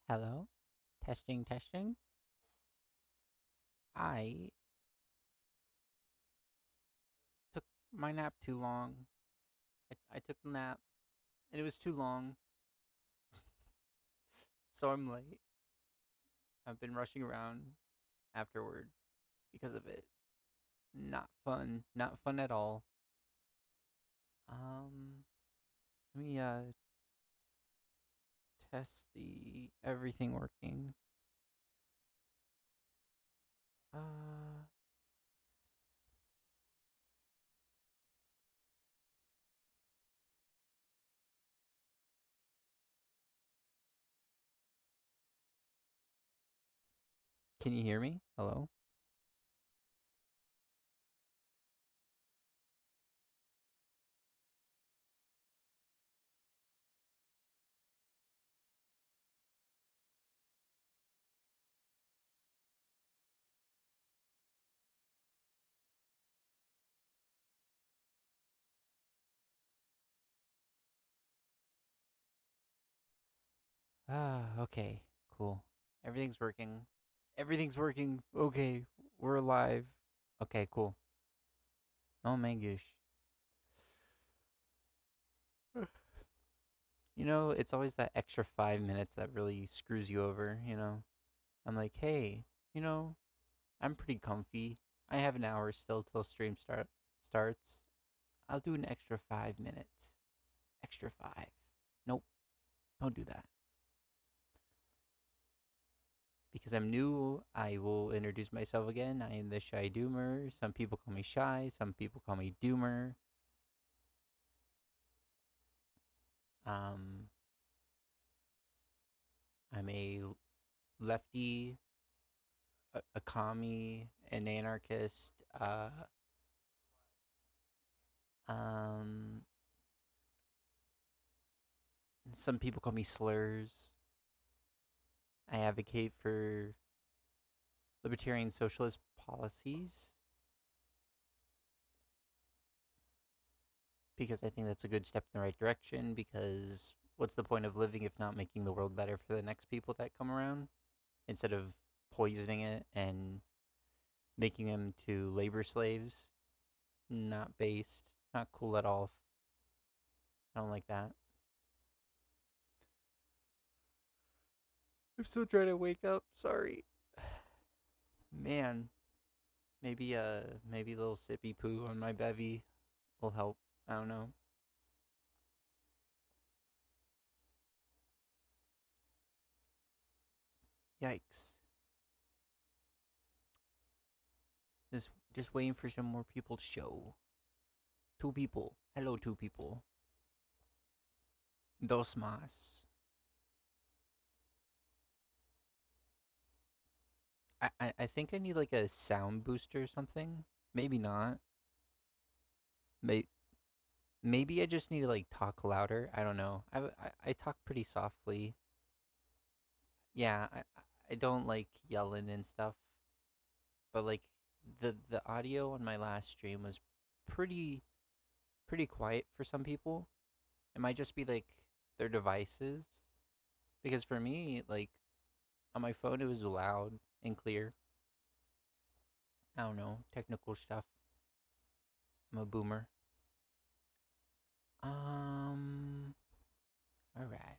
Hello? Testing, testing. I took my nap too long. I took a nap and it was too long, so I'm late. I've been rushing around afterward because of it. Not fun. Not fun at all. Um, Let me test the everything working. Uh, can you hear me? Hello? Okay. Cool. Everything's working. Everything's working. Okay, we're alive. Okay, cool. Oh my gosh. It's always that extra 5 minutes that really screws you over, I'm like, hey, you know, I'm pretty comfy. I have an hour still till starts. I'll do an extra 5 minutes. Extra five. Nope, don't do that. Because I'm new, I will introduce myself again. I am the Shy Doomer. Some people call me Shy, some people call me Doomer. Um, I'm a lefty, a commie, an anarchist. Um, Some people call me slurs. I advocate for libertarian socialist policies because I think that's a good step in the right direction. Because what's the point of living if not making the world better for the next people that come around instead of poisoning it and making them to labor slaves? Not based, not cool at all. I don't like that. I'm still trying to wake up. Sorry. Man, maybe a little sippy poo on my bevy will help. I don't know. Yikes. Just waiting for some more people to show. Two people. Hello, two people. Dos más. I think I need like a sound booster or something. Maybe not. May Maybe I just need to like talk louder. I don't know. I talk pretty softly. Yeah, I don't like yelling and stuff. But like the audio on my last stream was pretty pretty quiet for some people. It might just be like their devices. Because for me, like on my phone it was loud and clear. I don't know, technical stuff. I'm a boomer. Um, all right.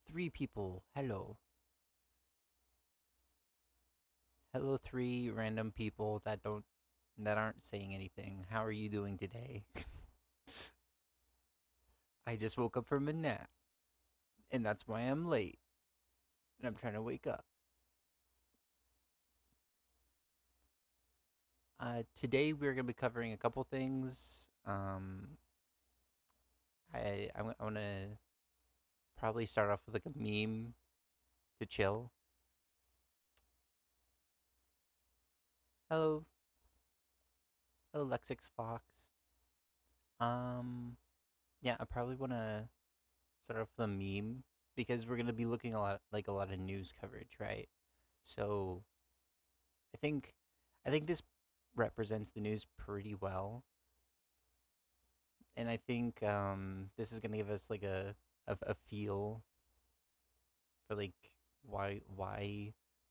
Three people. Hello. Hello, three random people that aren't saying anything. How are you doing today? I just woke up from a nap, and that's why I'm late. And I'm trying to wake up. Today we're gonna be covering a couple things. I want to probably start off with like a meme to chill. Hello, hello, Lexix Fox. Um, yeah, I probably want to start off with a meme because we're gonna be looking a lot of news coverage, right? So I think I think this represents the news pretty well, and I think this is gonna give us like a feel for like why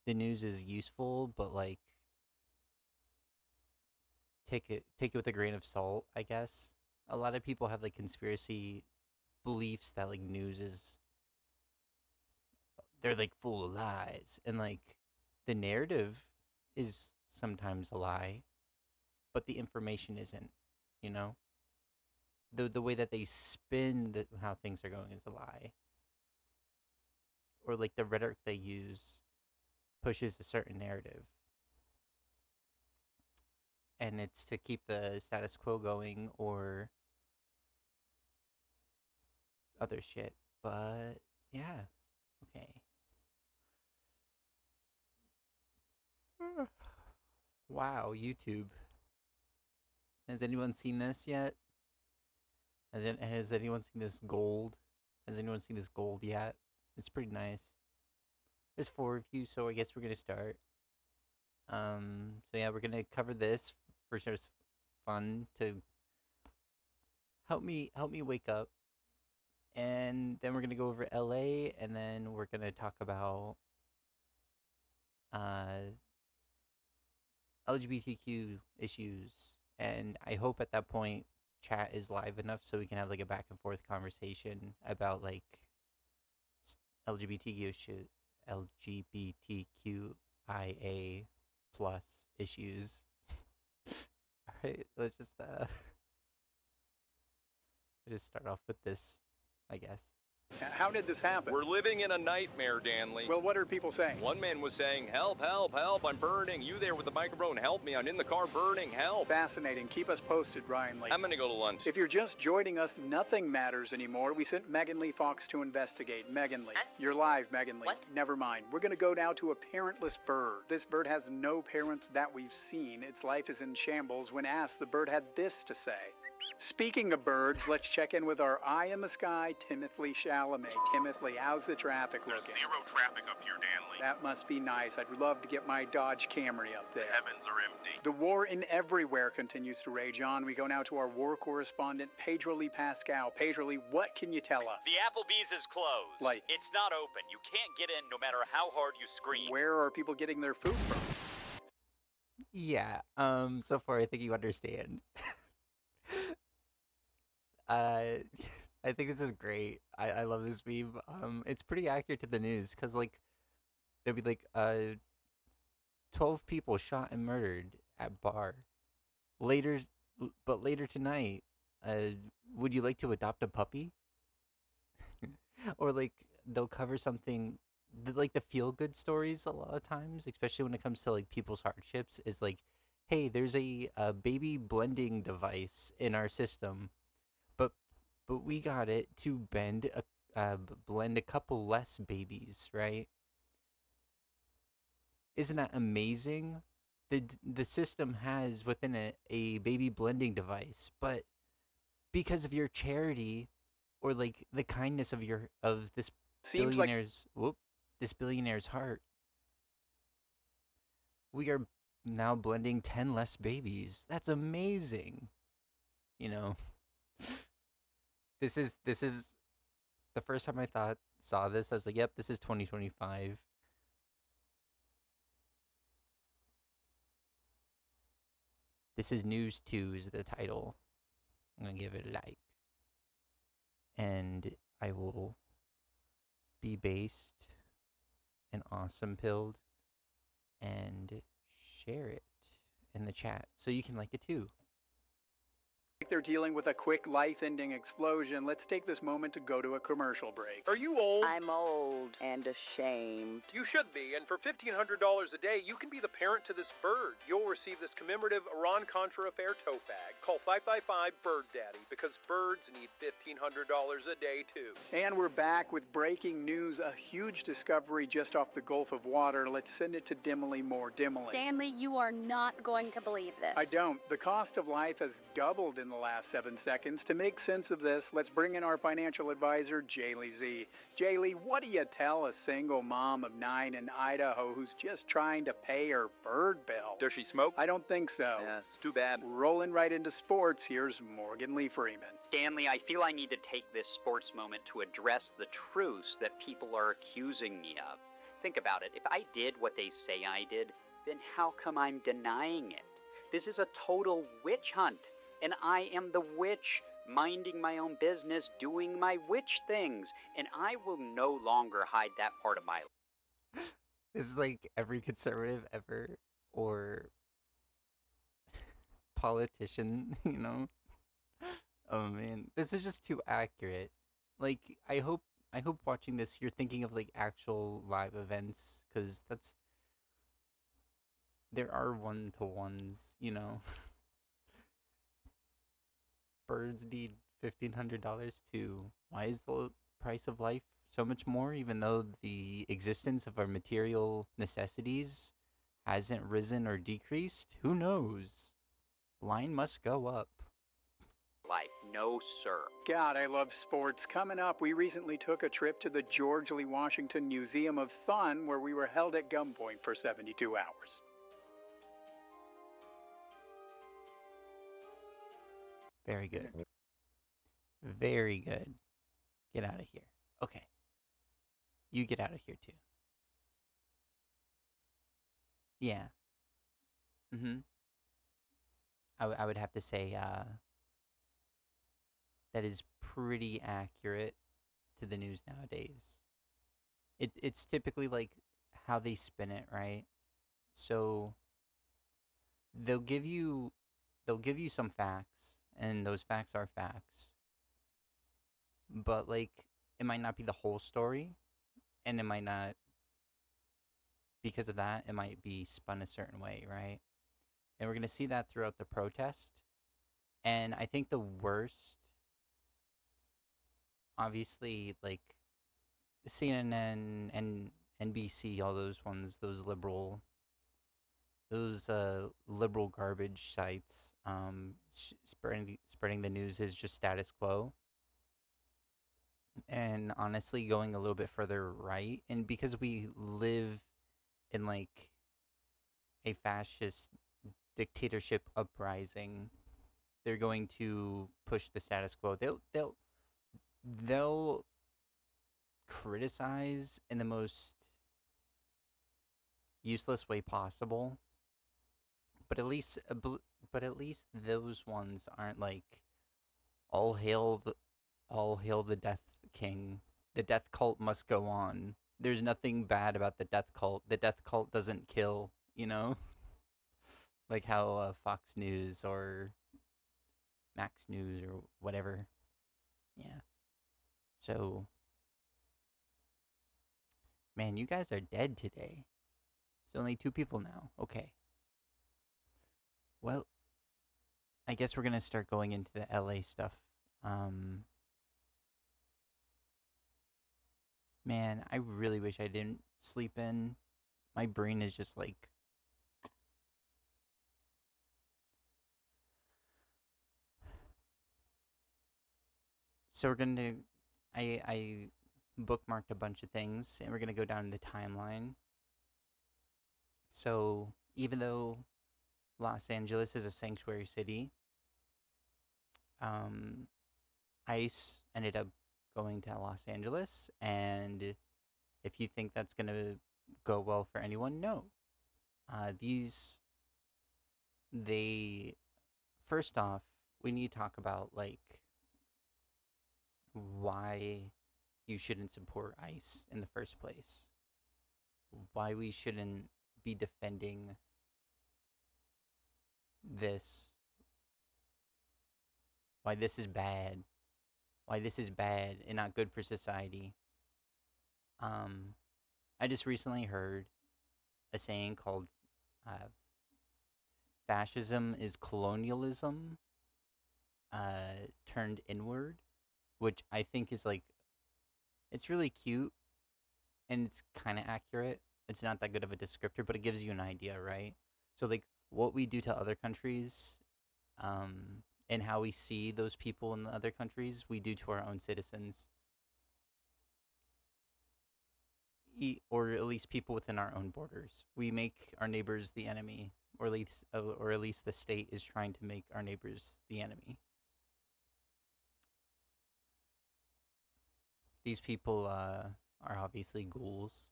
the news is useful, but like take it with a grain of salt, I guess. A lot of people have like conspiracy beliefs that like news is they're like full of lies, and like the narrative is sometimes a lie, but the information isn't, you know? The way that they spin how things are going is a lie. Or like the rhetoric they use pushes a certain narrative, and it's to keep the status quo going or other shit. But yeah, okay. Wow, YouTube. Has anyone seen this yet? Has anyone seen this gold? Has anyone seen this gold yet? It's pretty nice. There's 4 of you, so I guess we're gonna start. So yeah, we're gonna cover this for sure. It's fun to help me wake up, and then we're gonna go over LA, and then we're gonna talk about uh LGBTQ issues, and I hope at that point chat is live enough so we can have like a back and forth conversation about like LGBTQ issues, LGBTQIA plus issues. All right, let's just start off with this, I guess. How did this happen? We're living in a nightmare, Danley. Well, what are people saying? One man was saying, help, help, help, I'm burning. You there with the microphone, help me, I'm in the car burning, help. Fascinating. Keep us posted, Ryan Lee. I'm gonna go to lunch. If you're just joining us, nothing matters anymore. We sent Megan Lee Fox to investigate. Megan Lee. You're live, Megan Lee. What? Never mind. We're going to go now to a parentless bird. This bird has no parents that we've seen. Its life is in shambles. When asked, the bird had this to say. Speaking of birds, let's check in with our eye in the sky, Timothy Chalamet. Timothy, how's the traffic There's looking? zero traffic up here, Danley. That must be nice. I'd love to get my Dodge Camry up there. The heavens are empty. The war in everywhere continues to rage on. We go now to our war correspondent, Pedro Lee Pascal. Pedro Lee, what can you tell us? The Applebee's is closed. Like? It's not open. You can't get in no matter how hard you scream. Where are people getting their food from? Yeah. So far I think you understand. I think this is great. I love this meme. It's pretty accurate to the news because like there'd be like 12 people shot and murdered at bar. Later tonight, would you like to adopt a puppy? Or like they'll cover something like the feel good stories a lot of times, especially when it comes to like people's hardships, is like, hey, there's a baby blending device in our system, but we got it to blend a couple less babies, right? Isn't that amazing? The system has within it a baby blending device, but because of your charity or like the kindness of this Seems like this billionaire's heart, we are now blending 10 less babies. That's amazing. You know, this is the first time I saw this, I was like, yep, this is 2025. This is News 2 is the title. I'm going to give it a like. And I will be based and awesome pilled and share it in the chat so you can like it too. they're dealing with a quick life-ending explosion. Let's take this moment to go to a commercial break. Are you old? I'm old and ashamed. You should be, and for $1,500 a day, you can be the parent to this bird. You'll receive this commemorative Iran-Contra affair tote bag. Call 555-BIRD-DADDY, because birds need $1,500 a day, too. And we're back with breaking news, a huge discovery just off the Gulf of Water. Let's send it to Dimily Moore. Dimily. Stanley, you are not going to believe this. I don't. The cost of life has doubled in the last 7 seconds. To make sense of this, let's bring in our financial advisor, Jaylee Z. Jaylee, what do you tell a single mom of 9 in Idaho who's just trying to pay her bird bill? Does she smoke? I don't think so. Yeah, it's too bad. Rolling right into sports, here's Morgan Lee Freeman. Stanley, I feel I need to take this sports moment to address the truths that people are accusing me of. Think about it. If I did what they say I did, then how come I'm denying it? This is a total witch hunt, and I am the witch, minding my own business, doing my witch things, and I will no longer hide that part of my life. This is like every conservative ever, or politician, you know? Oh man, this is just too accurate. Like, I hope watching this you're thinking of like actual live events, because there are one-to-ones, you know. Birds need $1,500 too. Why is the price of life so much more, even though the existence of our material necessities hasn't risen or decreased? Who knows? Line must go up. Life. No, sir. God, I love sports. Coming up, we recently took a trip to the George Lee Washington Museum of Fun, where we were held at gunpoint for 72 hours. Very good. Very good. Get out of here. Okay. You get out of here too. Yeah. I would have to say that is pretty accurate to the news nowadays. It's typically like how they spin it, right? So they'll give you some facts, and those facts are facts. But like, it might not be the whole story, and it might not, because of that, it might be spun a certain way, right? And we're going to see that throughout the protest. And I think the worst, obviously, like CNN and NBC, all those ones, those liberal garbage sites, spreading the news is just status quo. And honestly, going a little bit further right, and because we live in like a fascist dictatorship uprising, they're going to push the status quo. They'll criticize in the most useless way possible, but at least those ones aren't like all hail the Death King. The death cult must go on. There's nothing bad about the death cult. The death cult doesn't kill, you know? Like how Fox News or Max News or whatever. Yeah. So, man, you guys are dead today. It's only 2 people now. Okay. Well, I guess we're going to start going into the LA stuff. Man, I really wish I didn't sleep in. My brain is just like... So we're going to... I bookmarked a bunch of things, and we're going to go down the timeline. So, even though Los Angeles is a sanctuary city, ICE ended up going to Los Angeles, and if you think that's going to go well for anyone, no. First off, we need to talk about, like, why you shouldn't support ICE in the first place. Why we shouldn't be defending this. Why this is bad. Why this is bad and not good for society. I just recently heard a saying called fascism is colonialism turned inward, which I think is like, it's really cute and it's kind of accurate. It's not that good of a descriptor, but it gives you an idea, right? So like what we do to other countries and how we see those people in the other countries, we do to our own citizens. Or at least people within our own borders. We make our neighbors the enemy, or at least the state is trying to make our neighbors the enemy. These people are obviously ghouls.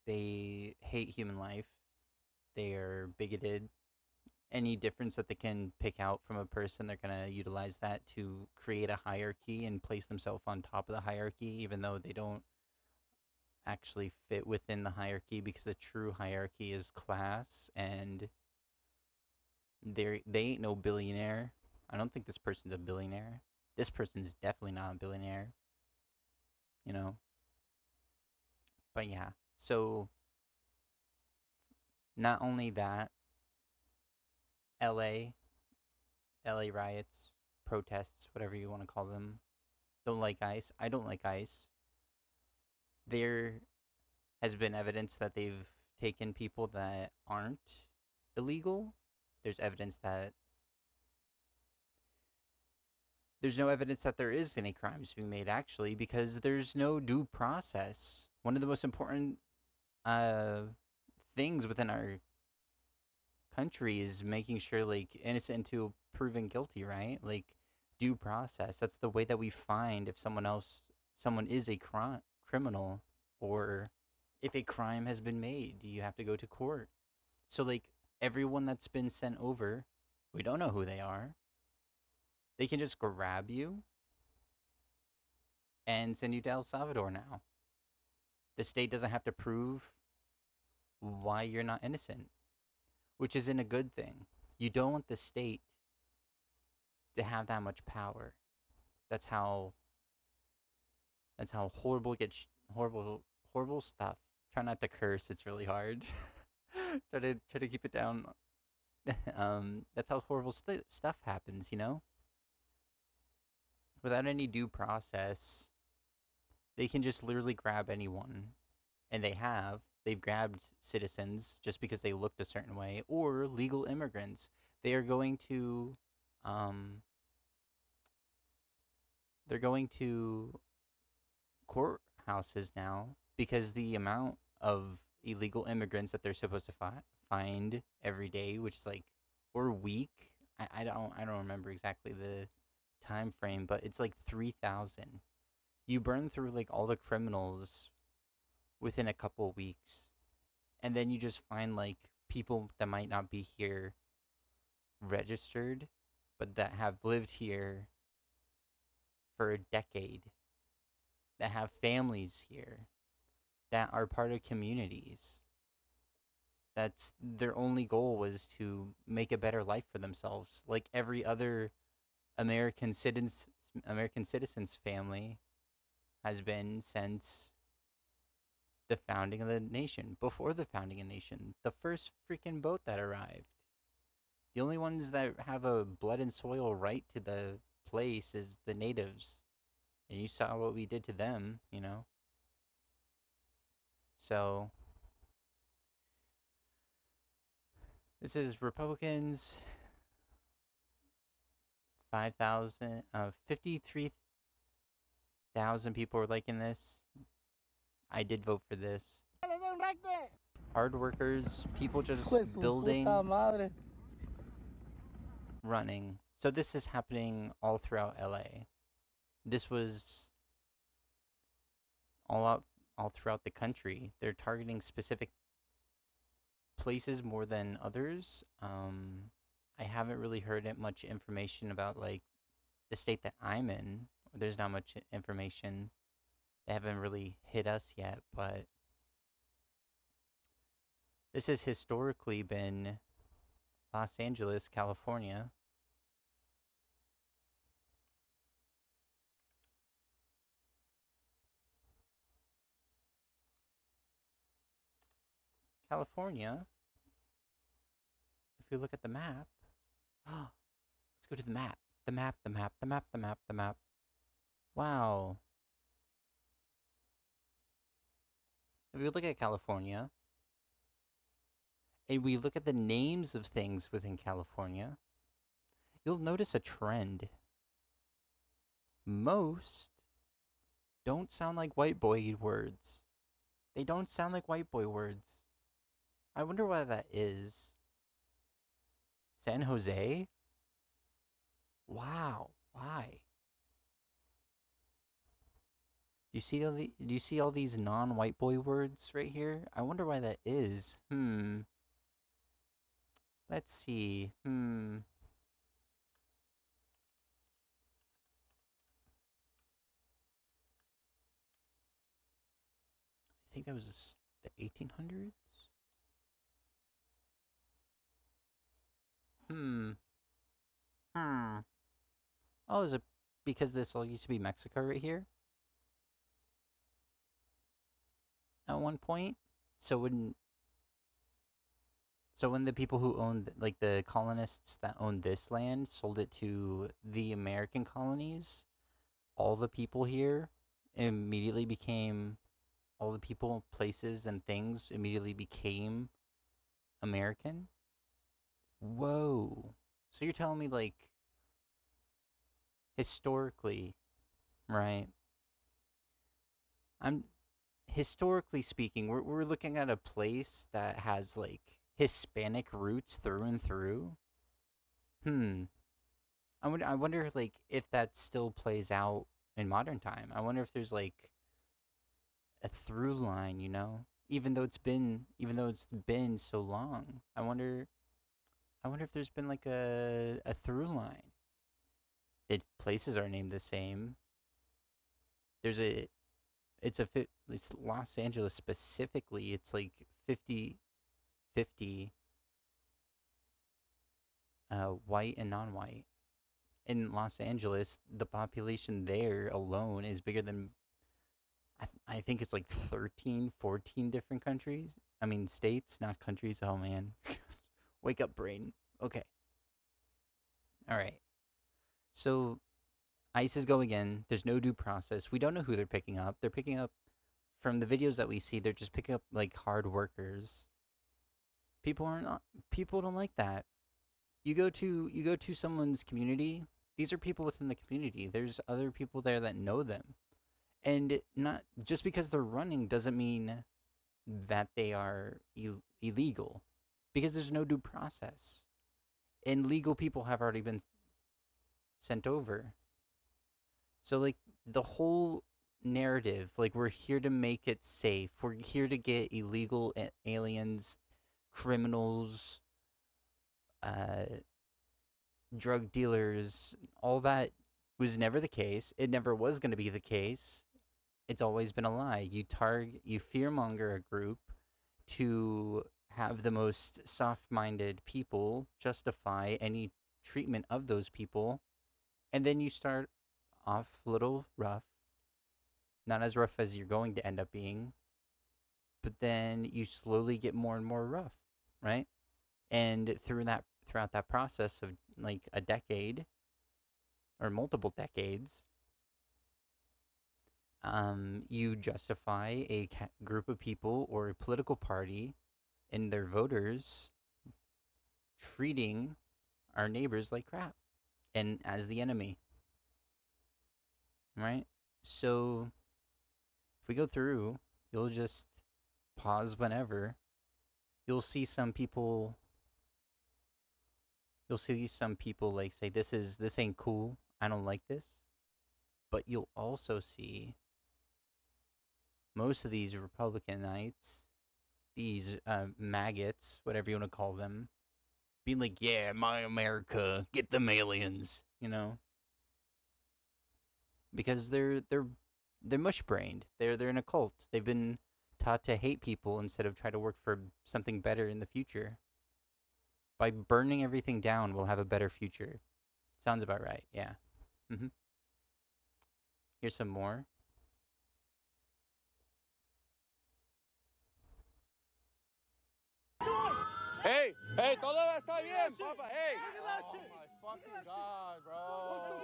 They hate human life. They are bigoted. Any difference that they can pick out from a person, they're going to utilize that to create a hierarchy and place themselves on top of the hierarchy, even though they don't actually fit within the hierarchy, because the true hierarchy is class, and they ain't no billionaire. I don't think this person's a billionaire. This person's definitely not a billionaire. You know? But yeah, so not only that, LA riots, protests, whatever you want to call them, don't like ICE. I don't like ICE. There has been evidence that they've taken people that aren't illegal. There's evidence that there's no evidence that there is any crimes being made, actually, because there's no due process. One of the most important things within our country is making sure, like, innocent until proven guilty, right? Like, due process. That's the way that we find if someone is a criminal, or if a crime has been made. You have to go to court. So, like, everyone that's been sent over, we don't know who they are. They can just grab you and send you to El Salvador now. The state doesn't have to prove why you're not innocent, which isn't a good thing. You don't want the state to have that much power. That's how horrible it gets. Horrible stuff. Try not to curse. It's really hard. try to keep it down. That's how horrible stuff happens. You know. Without any due process, they can just literally grab anyone, and they've grabbed citizens just because they looked a certain way, or legal immigrants. They are going to courthouses now, because the amount of illegal immigrants that they're supposed to find every day, which is like, or week, I don't remember exactly the time frame, but it's like 3,000. You burn through like all the criminals within a couple weeks, and then you just find like people that might not be here registered, but that have lived here for a decade, that have families here, that are part of communities. That's their only goal, was to make a better life for themselves, like every other American citizen's family has been since the founding of the nation. Before the founding of the nation, the first freaking boat that arrived, the only ones that have a blood and soil right to the place is the natives. And you saw what we did to them, you know. So this is Republicans. 53,000 people were liking this. I did vote for this. Hard workers, people just building, running. So this is happening all throughout LA. This was all throughout the country. They're targeting specific places more than others. I haven't really heard much information about like the state that I'm in. There's not much information. They haven't really hit us yet, but this has historically been Los Angeles, California. California, if you look at the map, let's go to the map. The map. Wow. If we look at California, and we look at the names of things within California, you'll notice a trend. Most don't sound like white boy words. They don't sound like white boy words. I wonder why that is. San Jose? Wow, why? Do you see all these non-white boy words right here? I wonder why that is. Let's see. I think that was the 1800s. Oh, is it because this all used to be Mexico right here? At one point? So when the people who owned, like the colonists that owned this land sold it to the American colonies, all the people here immediately became, all the people, places, and things immediately became American? Whoa. So you're telling me, like, historically, right? Historically speaking, we're looking at a place that has, like, Hispanic roots through and through. I wonder, like, if that still plays out in modern time. I wonder if there's, like, a through line, you know? Even though it's been so long. I wonder if there's been, like, a through line. Places are named the same. It's Los Angeles specifically. It's like 50-50 white and non-white. In Los Angeles, the population there alone is bigger than, I think it's like 13, 14 different countries. I mean, states, not countries. Oh, man. Wake up, brain. Okay. All right. So, ICEs go again. There's no due process. We don't know who they're picking up. They're picking up, from the videos that we see, they're just picking up, like, hard workers. People don't like that. You go to someone's community. These are people within the community. There's other people there that know them. And not just because they're running doesn't mean that they are illegal, because there's no due process. And legal people have already been sent over. So, like, the whole narrative, like, we're here to make it safe. We're here to get illegal aliens, criminals, drug dealers. All that was never the case. It never was going to be the case. It's always been a lie. You fearmonger a group to have the most soft-minded people justify any treatment of those people, and then you start off a little rough, not as rough as you're going to end up being, but then you slowly get more and more rough, right? And throughout that process of like a decade or multiple decades, you justify a group of people or a political party and their voters treating our neighbors like crap and as the enemy, right? So if we go through, you'll just pause whenever. You'll see some people like say, this ain't cool, I don't like this. But you'll also see most of these Republicanites, these maggots, whatever you want to call them, being like, yeah, my America, get them aliens, you know? Because they're mush-brained. They're in a cult. They've been taught to hate people instead of try to work for something better in the future. By burning everything down, we'll have a better future. Sounds about right, yeah. Here's some more. Hey, todo va a estar bien, papa. Hey. Oh my fucking God, bro.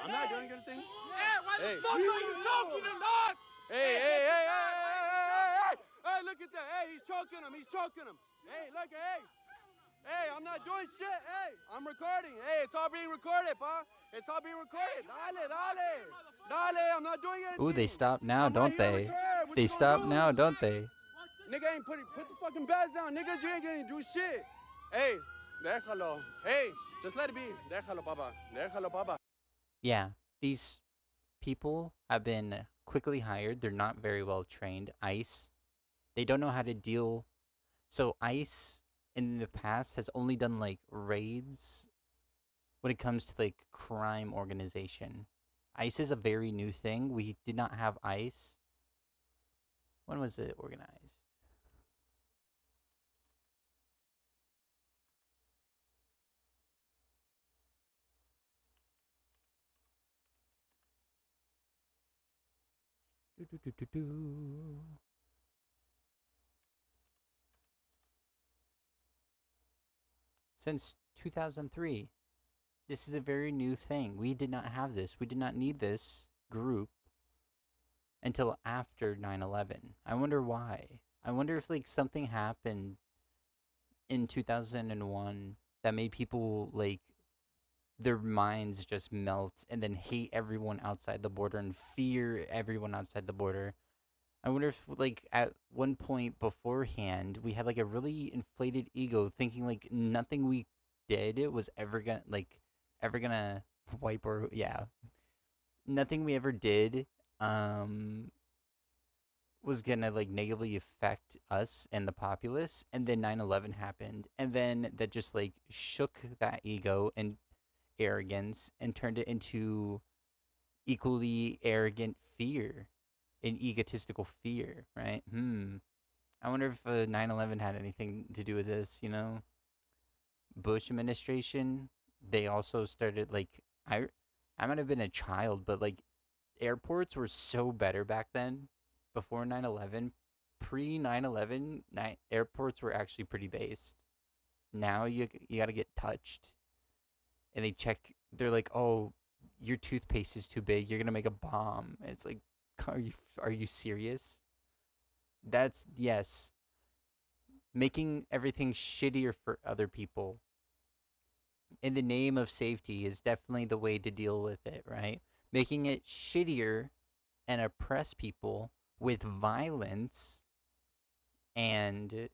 I'm not doing anything. Hey, why the fuck are you choking him, dog? Hey. Hey, look at that. Hey, he's choking him. Hey, look, hey. Hey, I'm not doing shit. Hey, I'm recording. Hey, it's all being recorded, pa. It's all being recorded. Dale, dale. Dale, I'm not doing anything. Ooh, they stop now, I'm don't right here on the they? curb. What They you gonna stop do? now, don't they? Nigga ain't put the fucking bags down. Niggas, you ain't gonna do shit. Hey, déjalo. Hey, just let it be. Déjalo, papa. Déjalo, papa. Yeah, these people have been quickly hired. They're not very well trained. ICE, they don't know how to deal. So ICE in the past has only done like raids when it comes to like crime organization. ICE is a very new thing. We did not have ICE. When was it organized? Do. Since 2003. This is a very new thing. We did not have this. We did not need this group until after 9/11. I wonder why. I wonder if like something happened in 2001 that made people like their minds just melt and then hate everyone outside the border and fear everyone outside the border. I wonder if like at one point beforehand we had like a really inflated ego thinking like nothing we did was ever gonna wipe or yeah. Nothing we ever did was gonna like negatively affect us and the populace, and then 9/11 happened, and then that just like shook that ego and arrogance and turned it into equally arrogant fear and egotistical fear, right? I wonder if 9/11 had anything to do with this, you know? Bush administration, they also started like I might have been a child, but like airports were so better back then before 9/11. Pre 9/11, airports were actually pretty based. Now you got to get touched and they check, they're like, "Oh, your toothpaste is too big. You're going to make a bomb." And it's like, are you serious? That's yes. Making everything shittier for other people in the name of safety is definitely the way to deal with it, right? Making it shittier and oppress people with violence and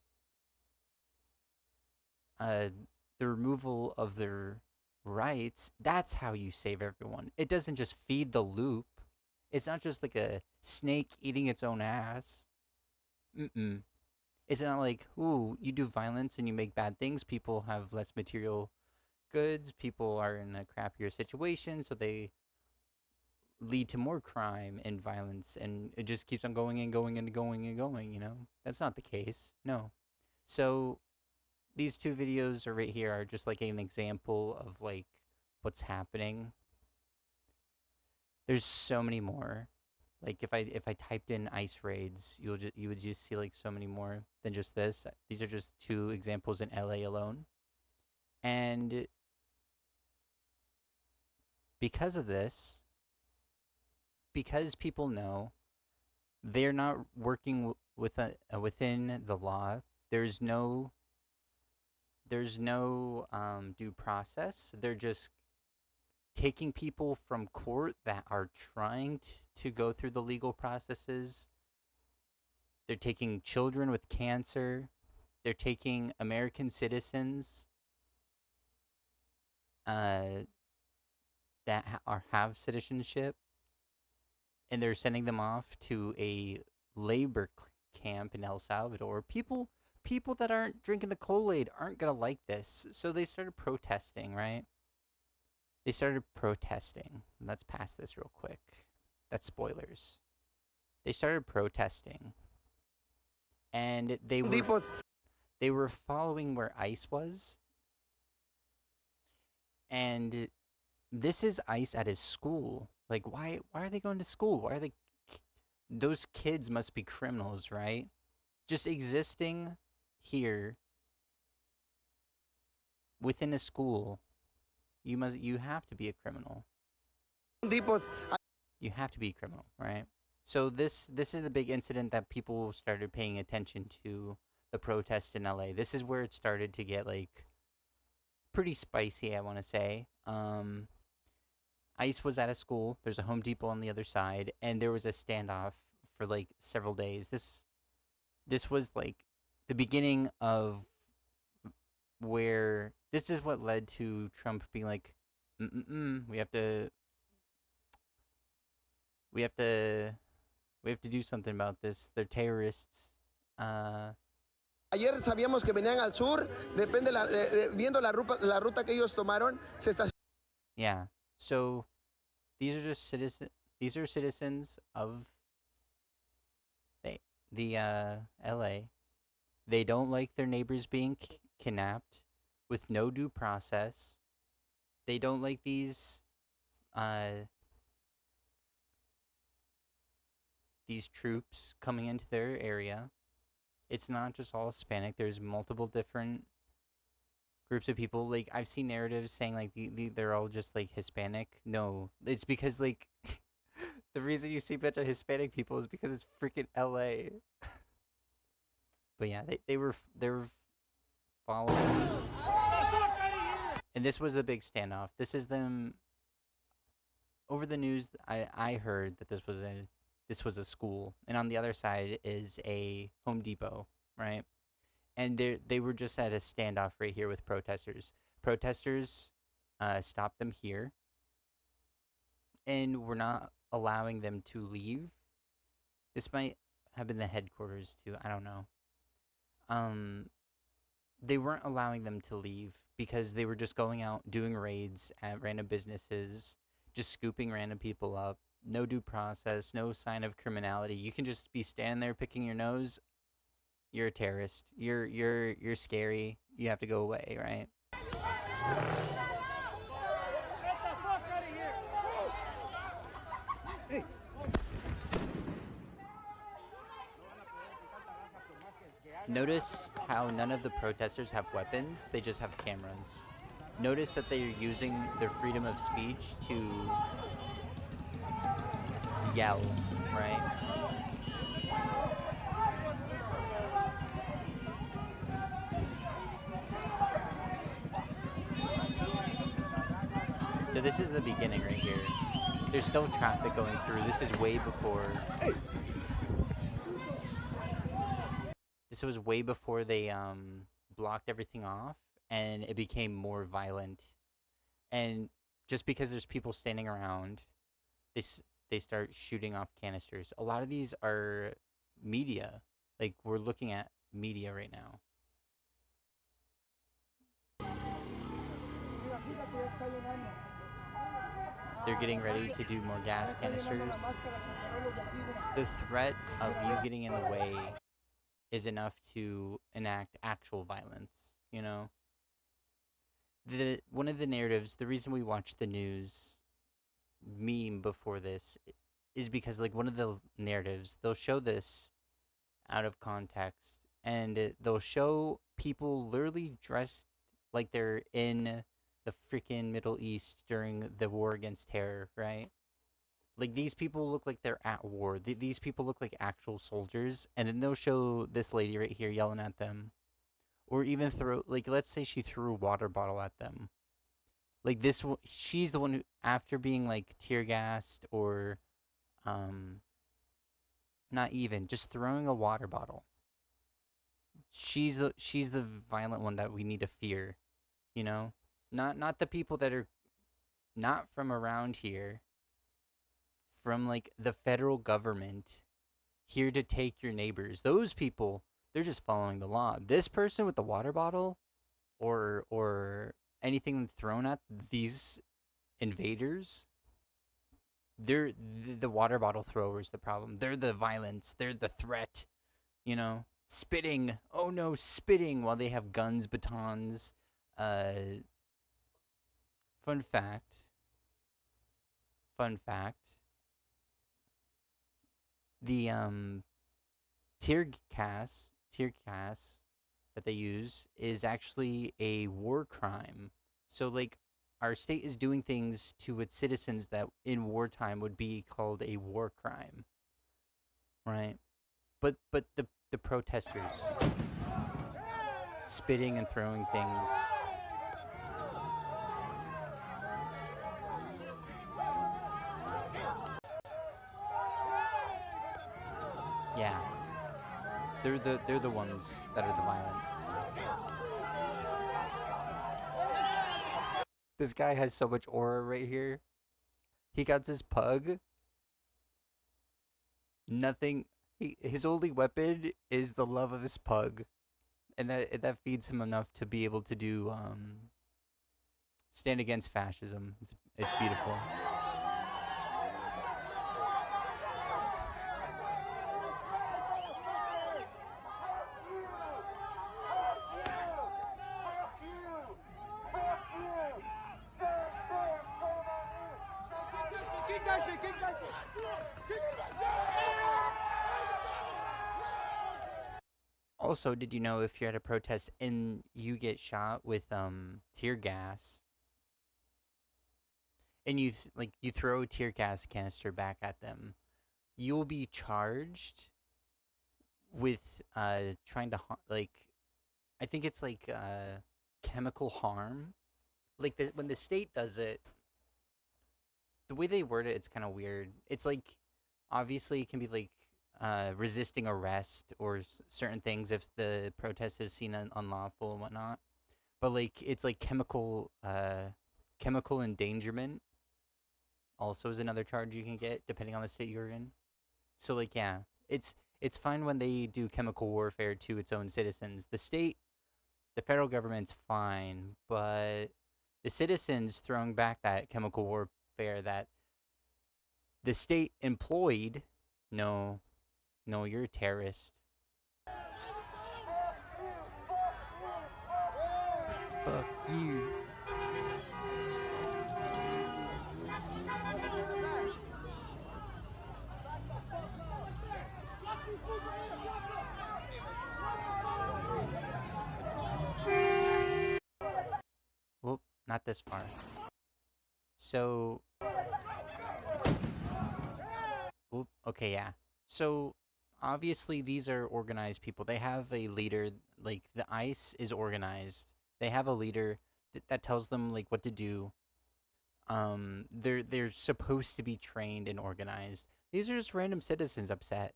the removal of their rights, that's how you save everyone. It doesn't just feed the loop. It's not just like a snake eating its own ass. It's not like, ooh, you do violence and you make bad things, people have less material goods, people are in a crappier situation, so they lead to more crime and violence, and it just keeps on going and going and going and going, you know? That's not the case. No. So these two videos are right here are just like an example of like what's happening. There's so many more. Like if I typed in ICE raids, you would just see like so many more than just this. These are just two examples in LA alone. And because of this, because people know they're not working within the law, there's no due process. They're just taking people from court that are trying to go through the legal processes. They're taking children with cancer. They're taking American citizens that have citizenship, and they're sending them off to a labor camp in El Salvador. People that aren't drinking the Kool-Aid aren't gonna like this, so they started protesting, right? They started protesting. Let's pass this real quick. That's spoilers. They started protesting, and they were following where ICE was, and this is ICE at his school. Like, why are they going to school? Why are they? Those kids must be criminals, right? Just existing here within a school, you have to be a criminal. You have to be a criminal, right? So this is the big incident that people started paying attention to, the protests in LA. This is where it started to get like pretty spicy, I want to say. ICE was at a school. There's a Home Depot on the other side, and there was a standoff for like several days. This was like the beginning of where this is what led to Trump being like, we have to do something about this. They're terrorists. Ayer sabíamos que venían al sur, depende viendo la ruta que ellos tomaron, se está. Yeah. So these are just citizens of the LA. They don't like their neighbors being kidnapped with no due process. They don't like these troops coming into their area. It's not just all Hispanic. There's multiple different groups of people. Like, I've seen narratives saying like they're all just like Hispanic. No, it's because like the reason you see a bunch of Hispanic people is because it's freaking LA. But yeah, they were following, and this was the big standoff. This is them. Over the news, I heard that this was a school, and on the other side is a Home Depot, right? And they were just at a standoff right here with protesters. Protesters stopped them here, and we're not allowing them to leave. This might have been the headquarters too. I don't know. They weren't allowing them to leave because they were just going out doing raids at random businesses, just scooping random people up. No due process, no sign of criminality. You can just be standing there picking your nose. You're a terrorist. You're scary. You have to go away, right? Notice how none of the protesters have weapons. They just have cameras. Notice that they're using their freedom of speech to yell, right? So this is the beginning right here. There's still traffic going through. This is way before. This was way before they blocked everything off, and it became more violent. And just because there's people standing around, they start shooting off canisters. A lot of these are media. Like, we're looking at media right now. They're getting ready to do more gas canisters. The threat of you getting in the way is enough to enact actual violence, you know? One of the narratives, the reason we watch the news meme before this is because, like, one of the narratives, they'll show this out of context, and they'll show people literally dressed like they're in the freaking Middle East during the war against terror, right? Like, these people look like they're at war. These people look like actual soldiers, and then they'll show this lady right here yelling at them, or even throw, like, let's say she threw a water bottle at them. Like, this, she's the one who, after being, like, tear gassed or, not even, just throwing a water bottle. She's the violent one that we need to fear, you know? Not the people that are not from around here, from, like, the federal government, here to take your neighbors. Those people, they're just following the law. This person with the water bottle, or anything thrown at these invaders, they're the water bottle throwers the problem. They're the violence. They're the threat. You know, spitting. Oh no, spitting while they have guns, batons. Fun fact. The tear gas that they use is actually a war crime. So, like, our state is doing things to its citizens that in wartime would be called a war crime, right? But the protesters spitting and throwing things, Yeah. They're the ones that are the violent. This guy has so much aura right here. He got his pug. Nothing. His only weapon is the love of his pug, and that feeds him enough to be able to do stand against fascism. It's beautiful. Also, did you know if you're at a protest and you get shot with tear gas, and you throw a tear gas canister back at them, you'll be charged with trying to I think it's like chemical harm. Like when the state does it, the way they word it, it's kind of weird. It's like, obviously it can be like resisting arrest or certain things if the protest is seen unlawful and whatnot. But like it's like chemical endangerment also is another charge you can get depending on the state you're in. So like yeah, it's fine when they do chemical warfare to its own citizens. The federal government's fine, but the citizens throwing back that chemical warfare that the state employed, no, you're a terrorist. Fuck you. Well, not this far. So, okay, yeah. So, obviously, these are organized people. They have a leader. Like the ICE is organized. They have a leader that tells them like what to do. They're supposed to be trained and organized. These are just random citizens upset.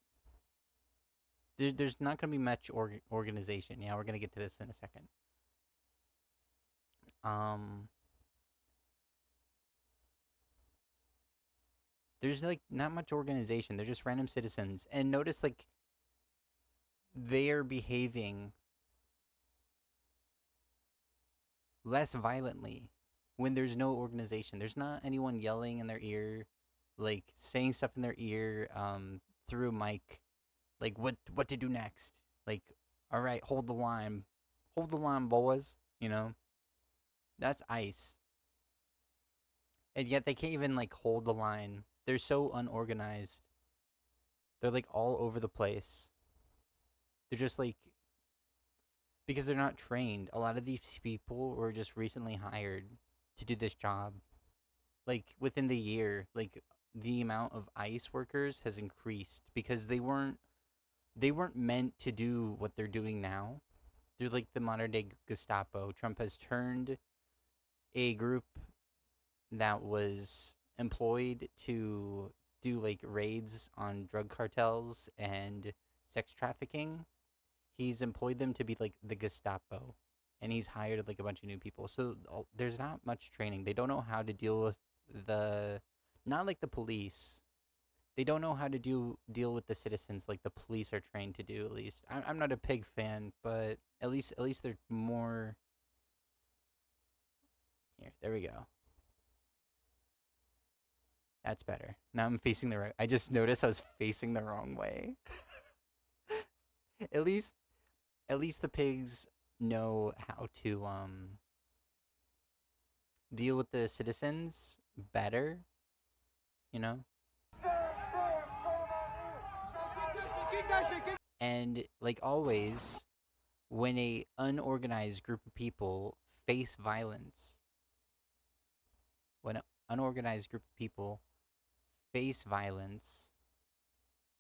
There's not gonna be much organization. Yeah, we're gonna get to this in a second. There's like not much organization. They're just random citizens. And notice like they're behaving less violently when there's no organization. There's not anyone yelling in their ear, like saying stuff in their ear through a mic, like what to do next. Like, all right, hold the line, boys. You know, that's ICE. And yet they can't even like hold the line. They're so unorganized. They're like all over the place. They're just like, because they're not trained. A lot of these people were just recently hired to do this job. Like within the year, like the amount of ICE workers has increased because they weren't meant to do what they're doing now. They're like the modern day Gestapo. Trump has turned a group that was employed to do like raids on drug cartels and sex trafficking. He's employed them to be like the Gestapo, and he's hired like a bunch of new people. So there's not much training. They don't know how to deal with not like the police. They don't know how to deal with the citizens like the police are trained to do. At least I'm not a pig fan, but at least they're more. Here, there we go. That's better. Now I'm facing the right. I just noticed I was facing the wrong way. At least the pigs know how to deal with the citizens better, you know? And like always, when a unorganized group of people face violence,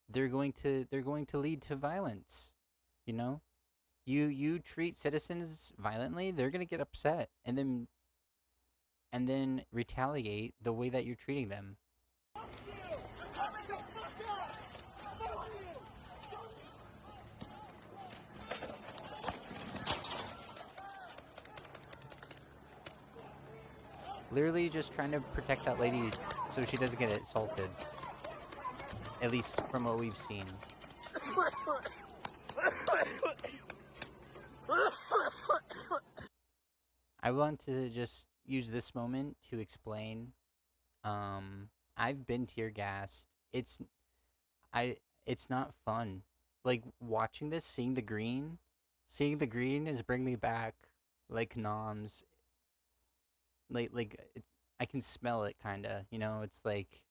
they're going to lead to violence, you know? You treat citizens violently, they're going to get upset and then retaliate the way that you're treating them. Literally just trying to protect that lady so she doesn't get assaulted. At least from what we've seen. I want to just use this moment to explain. I've been tear gassed. It's not fun. Like watching this, seeing the green is bringing me back like noms. Like I can smell it kinda, you know, it's like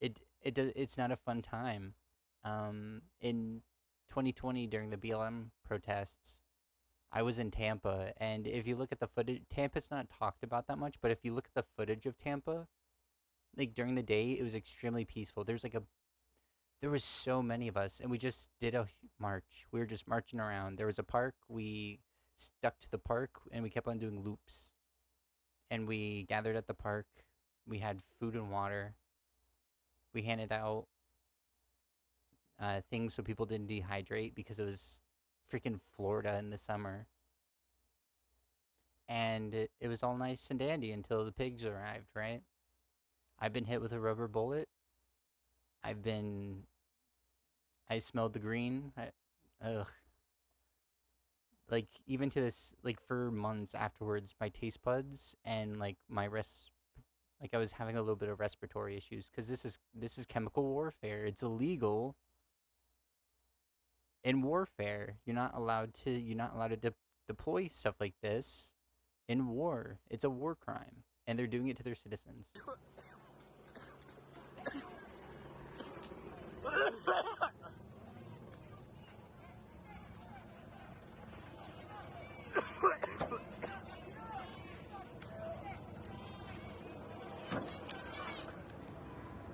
it's not a fun time. In 2020 during the BLM protests, I was in Tampa, and if you look at the footage, Tampa's not talked about that much, but if you look at the footage of Tampa, like during the day, it was extremely peaceful. There was so many of us, and we just did a march. We were just marching around. There was a park. We stuck to the park, and we kept on doing loops. And we gathered at the park. We had food and water. We handed out things so people didn't dehydrate because it was freaking Florida in the summer. And it was all nice and dandy until the pigs arrived, right? I've been hit with a rubber bullet. I smelled the green. Ugh. Like, even to this, like, for months afterwards, my taste buds and, like, I was having a little bit of respiratory issues, because this is chemical warfare. It's illegal in warfare. You're not allowed to deploy stuff like this in war. It's a war crime, and they're doing it to their citizens.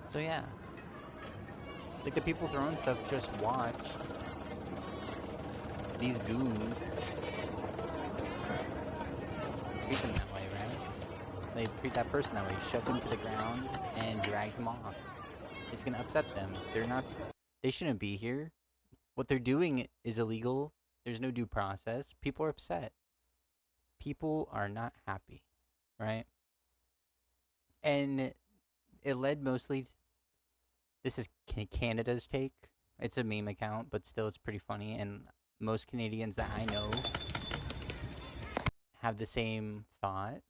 So yeah, like the people throwing stuff just watched these goons treat them that way, right? They treat that person that way, shove them to the ground and drag them off. It's gonna upset them. They shouldn't be here. What they're doing is illegal. There's no due process. People are upset. People are not happy, right? And it led mostly to, this is Canada's take. It's a meme account, but still it's pretty funny, and most Canadians that I know have the same thought.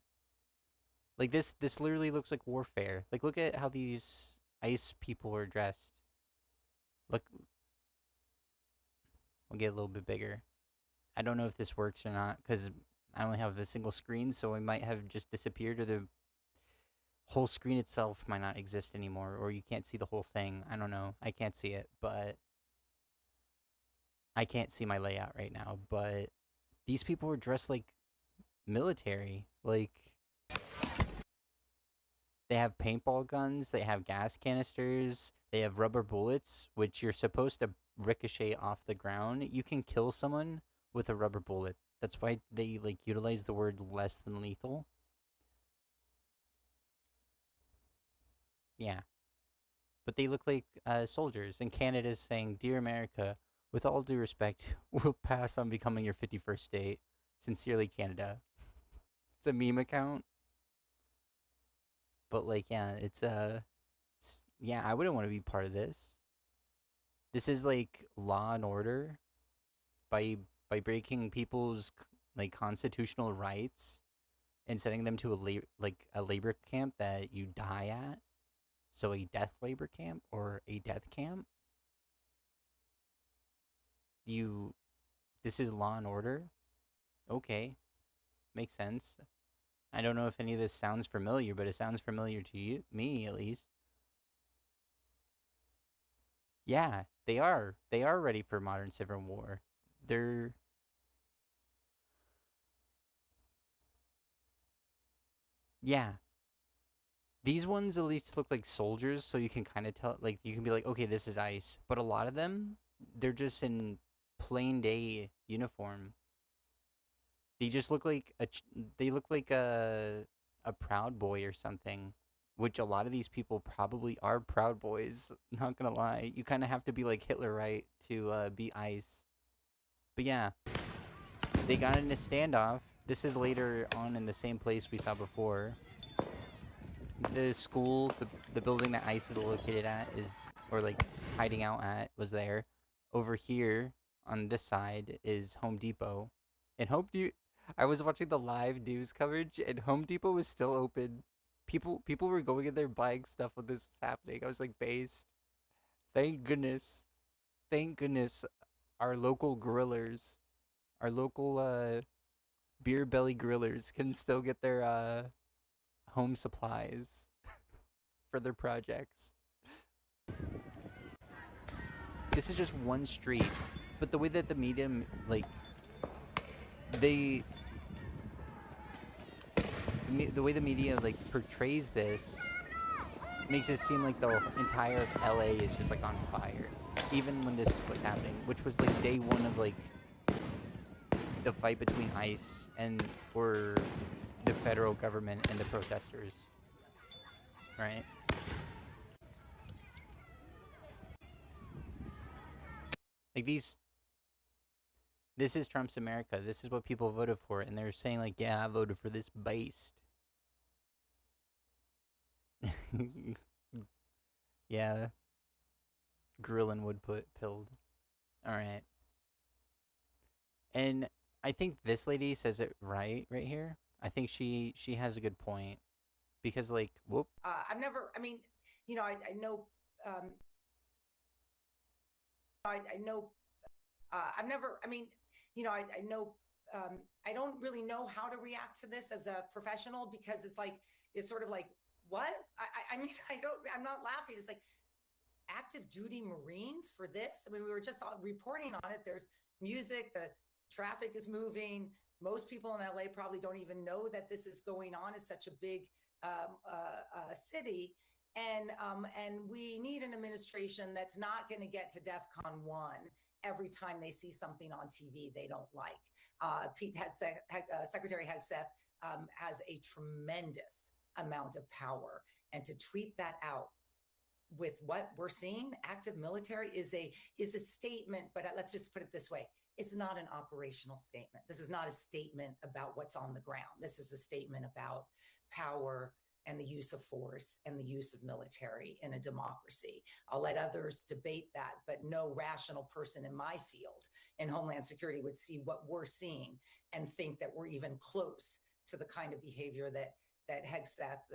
Like this literally looks like warfare. Like, look at how these ICE people are dressed. Look, we'll get a little bit bigger. I don't know if this works or not, because I only have a single screen, so it might have just disappeared, or the whole screen itself might not exist anymore, or you can't see the whole thing. I don't know. I can't see it, but I can't see my layout right now. But these people were dressed like military. Like, they have paintball guns, they have gas canisters, they have rubber bullets, which you're supposed to ricochet off the ground. You can kill someone with a rubber bullet. That's why they, like, utilize the word less than lethal. Yeah. But they look like soldiers, and Canada's saying, "Dear America, with all due respect, we'll pass on becoming your 51st state. Sincerely, Canada." It's a meme account. But, like, yeah, yeah, I wouldn't want to be part of this. This is, like, law and order by breaking people's, like, constitutional rights and sending them to a labor camp that you die at. So a death labor camp or a death camp. This is law and order? Okay. Makes sense. I don't know if any of this sounds familiar, but it sounds familiar to me at least. Yeah, they are. They are ready for modern civil war. Yeah. These ones at least look like soldiers, so you can kind of tell, like, you can be like, okay, this is ICE. But a lot of them, they're just in plain day uniform. They just look like a Proud Boy or something, which a lot of these people probably are Proud Boys. Not gonna lie, you kind of have to be like Hitler, right, to be ICE. But yeah, they got in a standoff. This is later on in the same place we saw before. the school, the building that ICE is located at is, or like hiding out at, was there. Over here on this side is Home Depot, and I was watching the live news coverage, and Home Depot was still open. People were going in there buying stuff when this was happening. I was like, based. Thank goodness. Thank goodness, our local grillers, our local beer belly grillers can still get their home supplies for their projects. This is just one street, but the way that the media, like, the way the media like portrays this makes it seem like the entire LA is just like on fire, even when this was happening, which was like day one of like the fight between ICE and or the federal government and the protesters, right? Like this is Trump's America. This is what people voted for, and they're saying like, yeah, I voted for this based. Yeah, Grillin would put pilled. All right, and I think this lady says it right here. I think she has a good point, because like, whoop. I've never. I mean, you know, I know. I know. I've never. I mean, you know, I know. I don't really know how to react to this as a professional, because it's sort of like, what? I mean, I'm not laughing. It's like, active duty Marines for this? I mean, we were just reporting on it. There's music, the traffic is moving. Most people in LA probably don't even know that this is going on. It's such a big city. And we need an administration that's not going to get to DEFCON 1 every time they see something on TV they don't like. Secretary Hegseth has a tremendous amount of power, and to tweet that out with what we're seeing, active military is a statement, but let's just put it this way. It's not an operational statement. This is not a statement about what's on the ground. This is a statement about power and the use of force and the use of military in a democracy. I'll let others debate that, but no rational person in my field in Homeland Security would see what we're seeing and think that we're even close to the kind of behavior that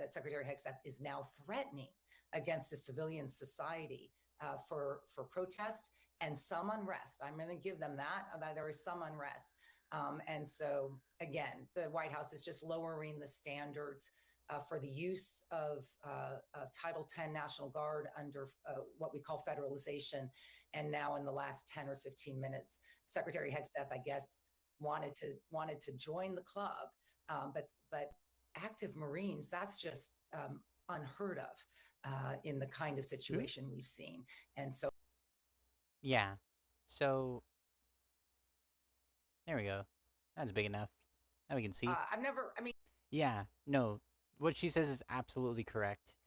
Secretary Hegseth is now threatening against a civilian society for protest and some unrest. I'm going to give them that there is some unrest. And so, again, the White House is just lowering the standards for the use of Title X National Guard under what we call federalization. And now in the last 10 or 15 minutes, Secretary Hegseth, I guess, wanted to join the club. But active Marines, that's just unheard of in the kind of situation we've seen. And so. Yeah. So there we go. That's big enough. Now we can see. Yeah, no. What she says is absolutely correct.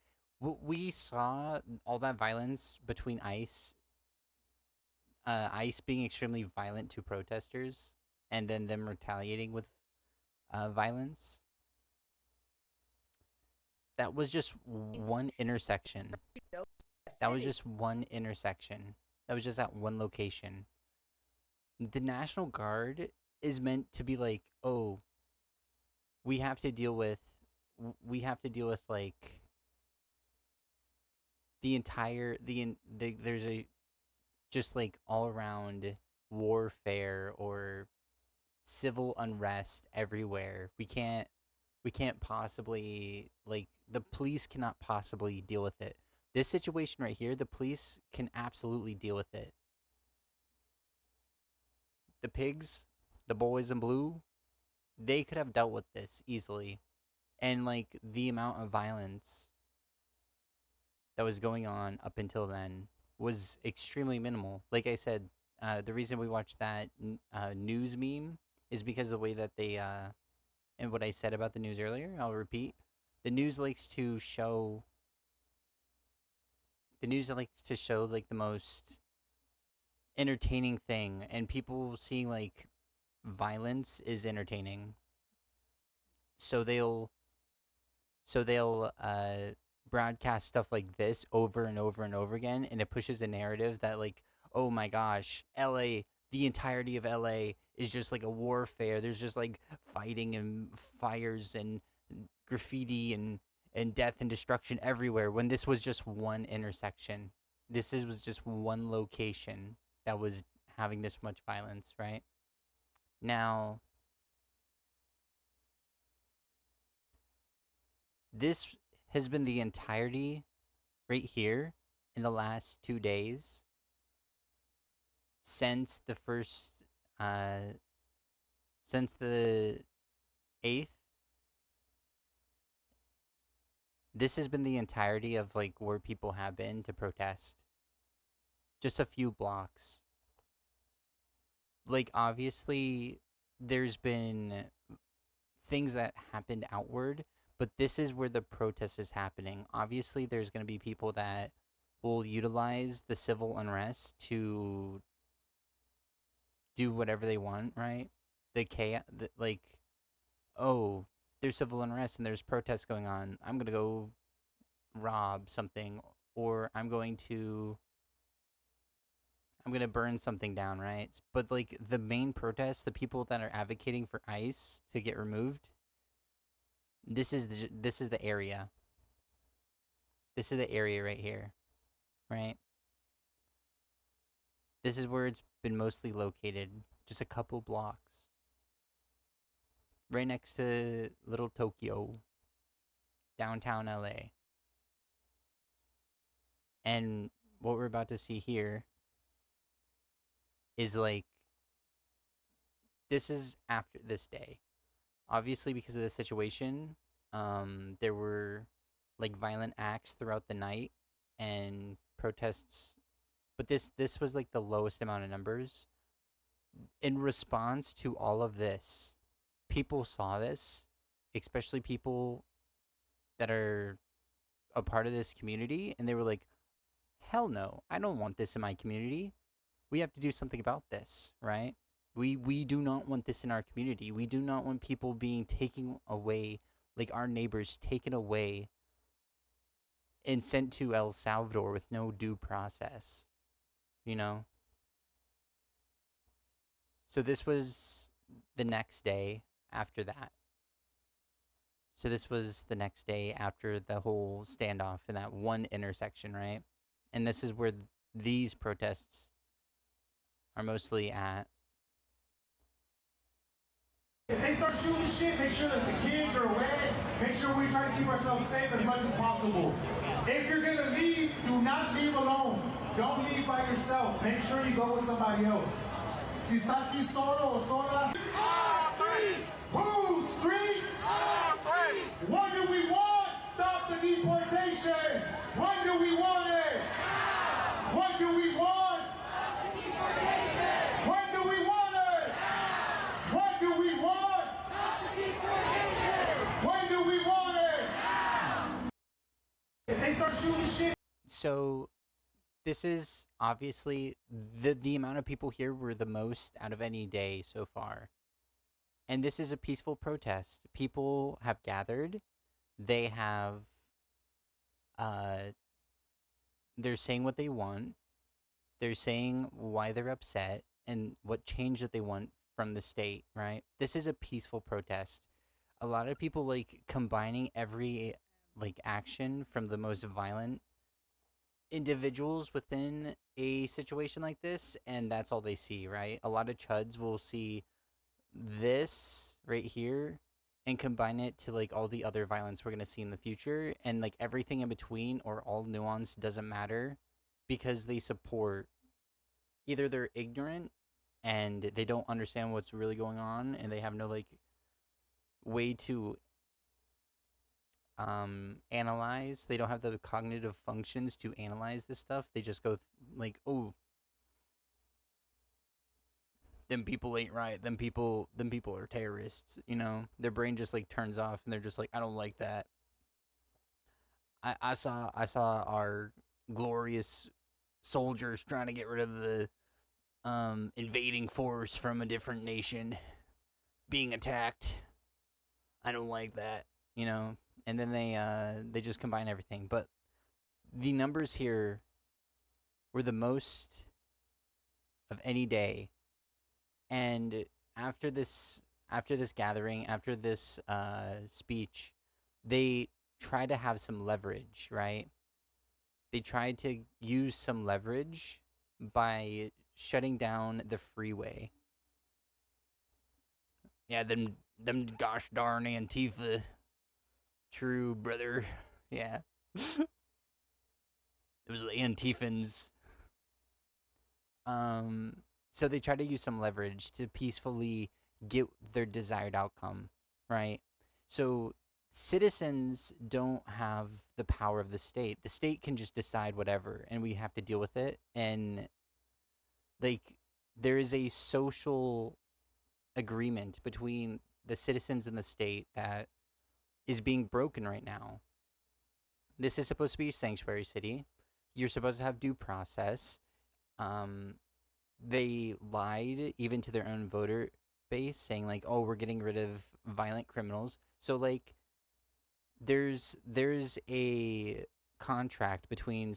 We saw all that violence between ICE being extremely violent to protesters, and then them retaliating with violence. That was just one intersection. That was just one intersection. That was just at one location. The National Guard is meant to be like, oh, we have to deal with like the entire there's a just like all around warfare or civil unrest everywhere. We can't possibly, like, the police cannot possibly deal with it. This situation right here, the police can absolutely deal with it. The pigs, the boys in blue, they could have dealt with this easily. And like the amount of violence that was going on up until then was extremely minimal. Like I said, the reason we watched that news meme is because of the way that they and what I said about the news earlier, I'll repeat. The news likes to show like the most entertaining thing, and people seeing like violence is entertaining. So they'll So they'll broadcast stuff like this over and over and over again, and it pushes a narrative that like, oh my gosh, LA, the entirety of LA is just like a warfare. There's just like fighting and fires and graffiti and death and destruction everywhere, when this was just one intersection. Was just one location that was having this much violence, right? Now, this has been the entirety right here in the last 2 days since the first, since the 8th. This has been the entirety of like where people have been to protest. Just a few blocks. Like, obviously, there's been things that happened outward, but this is where the protest is happening. Obviously, there's going to be people that will utilize the civil unrest to do whatever they want, right? The chaos, like, oh, there's civil unrest and there's protests going on. I'm going to go rob something, or I'm going to burn something down, right? But like the main protest, the people that are advocating for ICE to get removed, this is the area. This is the area right here, right? This is where it's been mostly located, just a couple blocks. Right next to Little Tokyo, downtown LA. And what we're about to see here is like, this is after this day. Obviously, because of the situation, there were like violent acts throughout the night and protests, but this was like the lowest amount of numbers. In response to all of this, people saw this, especially people that are a part of this community, and they were like, hell no, I don't want this in my community. We have to do something about this, right? We do not want this in our community. We do not want people being taken away, like our neighbors taken away and sent to El Salvador with no due process, you know? So this was the next day after that. So this was the next day after the whole standoff in that one intersection, right? And this is where these protests are mostly at. If they start shooting shit, make sure that the kids are away. Make sure we try to keep ourselves safe as much as possible. If you're gonna leave, do not leave alone. Don't leave by yourself. Make sure you go with somebody else. Si está aquí solo o sola. Who? Streets? What do we want? Stop the deportations. When do we want it? What do we want? Stop the deportation. When do we want it? What do we want? Stop the deportation. When do we want it? If they start shooting shit. So this is obviously the amount of people here were the most out of any day so far. And this is a peaceful protest. People have gathered. They have they're saying what they want. They're saying why they're upset and what change that they want from the state, right? This is a peaceful protest. A lot of people like combining every like action from the most violent individuals within a situation like this, and that's all they see, right? A lot of chuds will see this right here and combine it to like all the other violence we're going to see in the future, and like everything in between or all nuance doesn't matter, because they support, either they're ignorant and they don't understand what's really going on and they have no like way to analyze. They don't have the cognitive functions to analyze this stuff. They just go like, oh, them people ain't right. Them people are terrorists, you know? Their brain just like turns off and they're just like, I don't like that. I saw our glorious soldiers trying to get rid of the invading force from a different nation being attacked. I don't like that, you know? and then they just combine everything. But the numbers here were the most of any day, and after this gathering, after this speech, they try to have some leverage, right? They tried to use some leverage by shutting down the freeway. Yeah, them gosh darn Antifa. True, brother. Yeah. It was the Antifans. So they try to use some leverage to peacefully get their desired outcome, right? So citizens don't have the power of the state. The state can just decide whatever, and we have to deal with it. And like, there is a social agreement between the citizens and the state that is being broken right now. This is supposed to be a sanctuary city. You're supposed to have due process. They lied even to their own voter base, saying like, "Oh, we're getting rid of violent criminals." So like, there's a contract between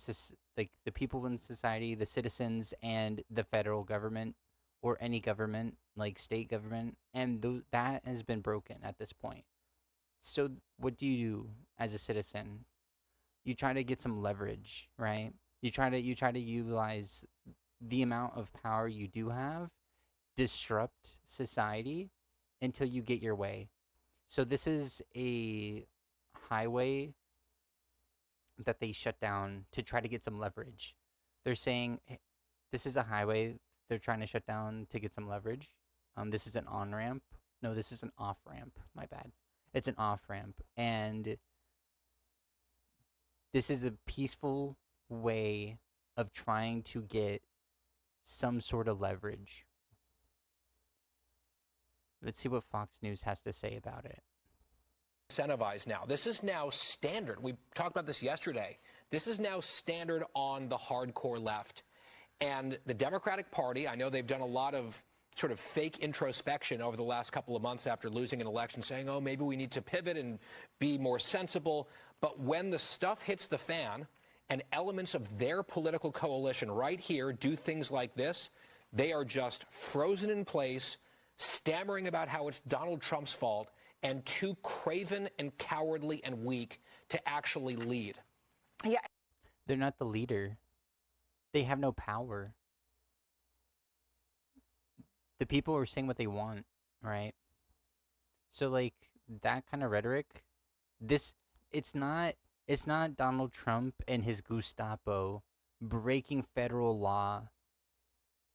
like the people in society, the citizens, and the federal government or any government, like state government, and that has been broken at this point. So what do you do as a citizen? You try to get some leverage, right? You try to utilize the amount of power you do have, disrupt society until you get your way. So this is a highway that they shut down to try to get some leverage. They're saying, "Hey, this is a highway they're trying to shut down to get some leverage. This is an on-ramp. No, this is an off-ramp. My bad. It's an off-ramp. And this is a peaceful way of trying to get some sort of leverage." Let's see what Fox News has to say about it. Incentivized now. This is now standard. We talked about this yesterday. This is now standard on the hardcore left. And the Democratic Party, I know they've done a lot of sort of fake introspection over the last couple of months after losing an election, saying, oh, maybe we need to pivot and be more sensible. But when the stuff hits the fan and elements of their political coalition right here do things like this, they are just frozen in place, stammering about how it's Donald Trump's fault, and too craven and cowardly and weak to actually lead. Yeah. They're not the leader. They have no power. The people are saying what they want, right? So like that kind of rhetoric, it's not Donald Trump and his Gestapo breaking federal law,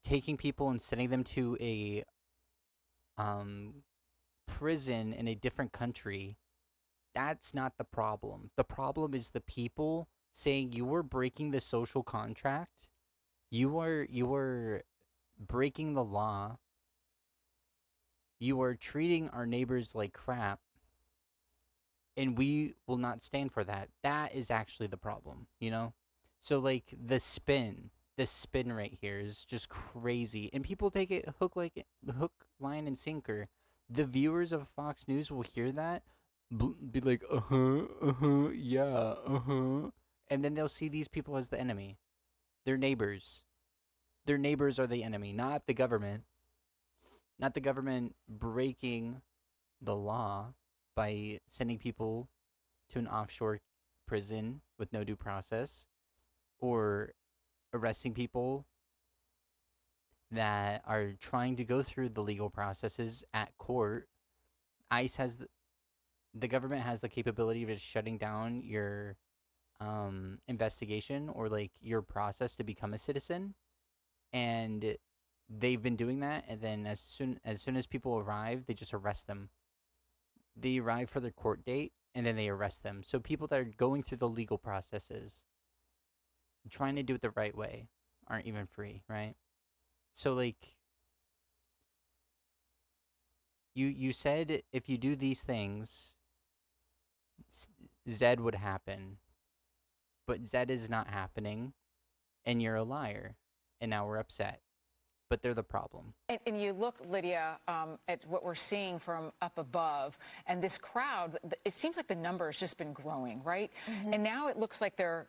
taking people and sending them to a prison in a different country. That's not the problem. The problem is the people saying you were breaking the social contract. You were breaking the law. You are treating our neighbors like crap. And we will not stand for that. That is actually the problem, you know? So like the spin right here is just crazy. And people take it hook, line, and sinker. The viewers of Fox News will hear that, be like, yeah, and then they'll see these people as the enemy. Their neighbors. Their neighbors are the enemy, not the government. Not the government breaking the law by sending people to an offshore prison with no due process, or arresting people that are trying to go through the legal processes at court. ICE has the government has the capability of just shutting down your investigation or like your process to become a citizen, and they've been doing that. And then as soon as people arrive, they just arrest them. They arrive for their court date and then they arrest them. So people that are going through the legal processes, trying to do it the right way, aren't even free, right? So like, you said if you do these things, Z would happen, but Z is not happening, and you're a liar, and now we're upset. but they're the problem. And you look, Lydia, at what we're seeing from up above, and this crowd, it seems like the number has just been growing, right? And now it looks like they're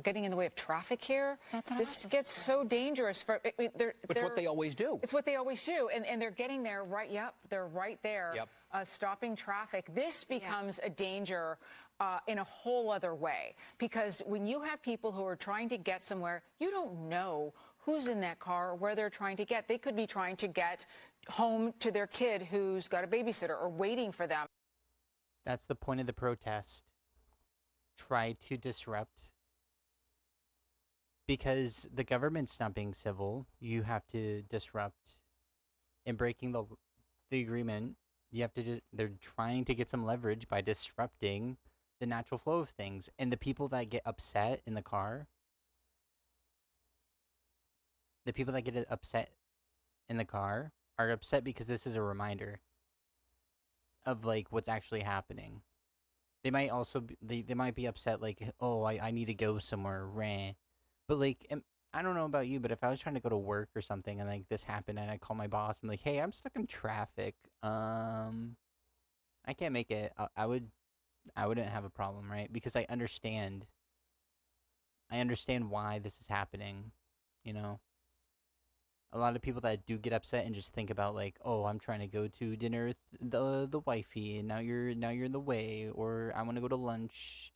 getting in the way of traffic here. This gets so dangerous. It's what they always do. It's what they always do. And they're getting there right, they're right there, stopping traffic. This becomes a danger in a whole other way. Because when you have people who are trying to get somewhere, you don't know who's in that car or where they're trying to get. They could be trying to get home to their kid who's got a babysitter or waiting for them. That's the point of the protest. Try to disrupt. Because the government's not being civil, you have to disrupt. In breaking the agreement, you have to they're trying to get some leverage by disrupting the natural flow of things. And the people that get upset in the car, are upset because this is a reminder of like what's actually happening. They might also they might be upset like, oh, I need to go somewhere, rah. But like, I don't know about you, but if I was trying to go to work or something and like this happened and I call my boss, I'm like, hey, I'm stuck in traffic. I can't make it. I wouldn't have a problem, right? Because I understand why this is happening, you know? A lot of people that do get upset and just think about like, oh, I'm trying to go to dinner with the wifey and now you're in the way, or I want to go to lunch,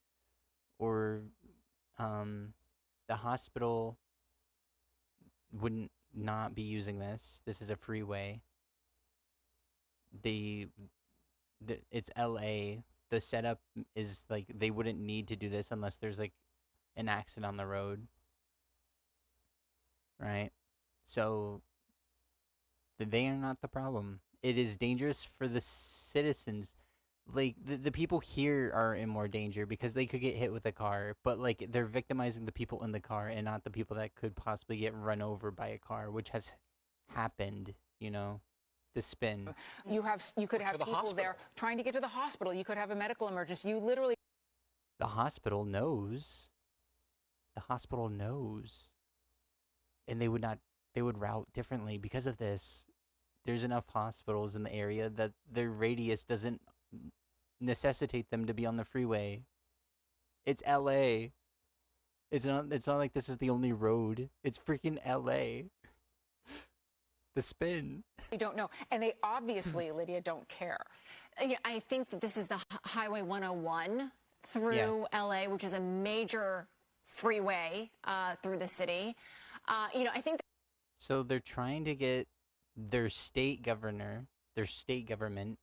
or the hospital wouldn't not be using this. This is a freeway. It's LA. The setup is like they wouldn't need to do this unless there's like an accident on the road. Right? So they are not the problem. It is dangerous for the citizens. Like the people here are in more danger because they could get hit with a car, but like they're victimizing the people in the car and not the people that could possibly get run over by a car, which has happened, you know. The spin. You could have people there trying to get to the hospital. You could have a medical emergency. You literally. The hospital knows. The hospital knows. And they would route differently because of this. There's enough hospitals in the area that their radius doesn't necessitate them to be on the freeway. It's LA. It's not like this is the only road. It's freaking LA. The spin. We don't know. And they obviously, Lydia, don't care. Yeah, I think that this is the Highway 101 through LA, which is a major freeway through the city. I think. So they're trying to get their state governor, their state government,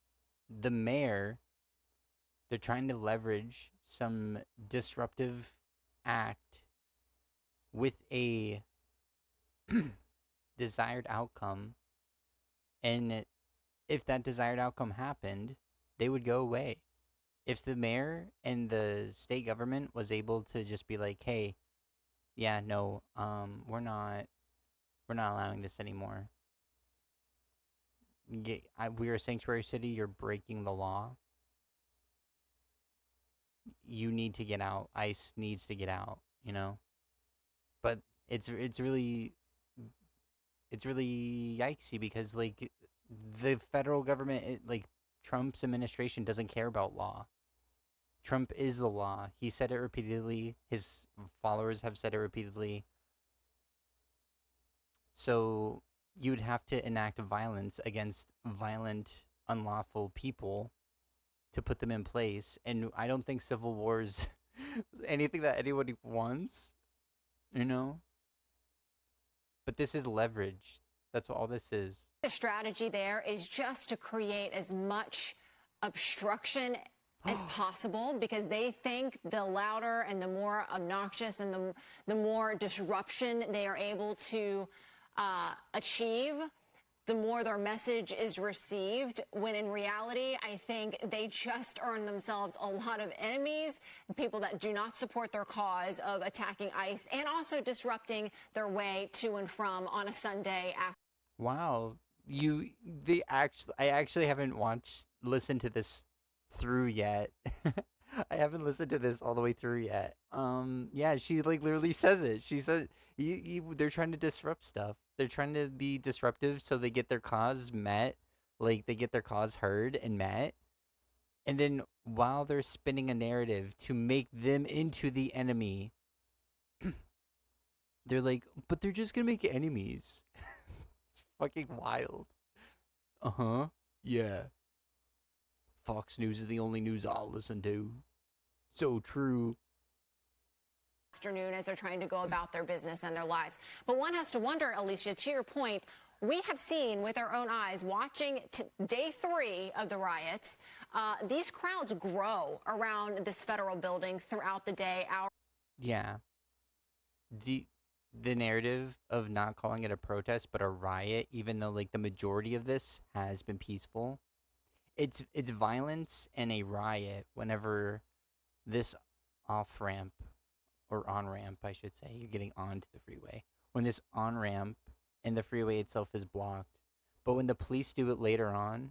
the mayor, they're trying to leverage some disruptive act with a desired outcome, and if that desired outcome happened, they would go away. If the mayor and the state government was able to just be like, hey, yeah, no, we're not allowing this anymore. We're a sanctuary city, you're breaking the law. You need to get out. ICE needs to get out, you know? But it's really yikesy because like the federal government, like Trump's administration doesn't care about law. Trump is the law. He said it repeatedly. His followers have said it repeatedly. So you'd have to enact violence against violent, unlawful people to put them in place. And I don't think civil wars anything that anybody wants, you know? But this is leverage. That's what all this is. The strategy there is just to create as much obstruction as possible because they think the louder and the more obnoxious and the more disruption they are able to achieve, the more their message is received, when in reality, I think they just earn themselves a lot of enemies, people that do not support their cause of attacking ICE and also disrupting their way to and from on a Sunday after. Wow. I actually haven't listened to this through yet. I haven't listened to this all the way through yet. Yeah, she like literally says it. She says they're trying to disrupt stuff. They're trying to be disruptive so they get their cause met, like they get their cause heard and met. And then while they're spinning a narrative to make them into the enemy, they're like, but they're just gonna make enemies. It's fucking wild. Uh-huh. Yeah. Fox News is the only news I'll listen to. So true. Afternoon as they're trying to go about their business and their lives. But one has to wonder, Alicia, to your point, we have seen with our own eyes, watching day 3 of the riots, these crowds grow around this federal building throughout the day. Yeah. The narrative of not calling it a protest but a riot, even though like the majority of this has been peaceful, it's violence and a riot whenever this off-ramp or on-ramp, I should say, you're getting onto the freeway. When this on-ramp and the freeway itself is blocked. But when the police do it later on,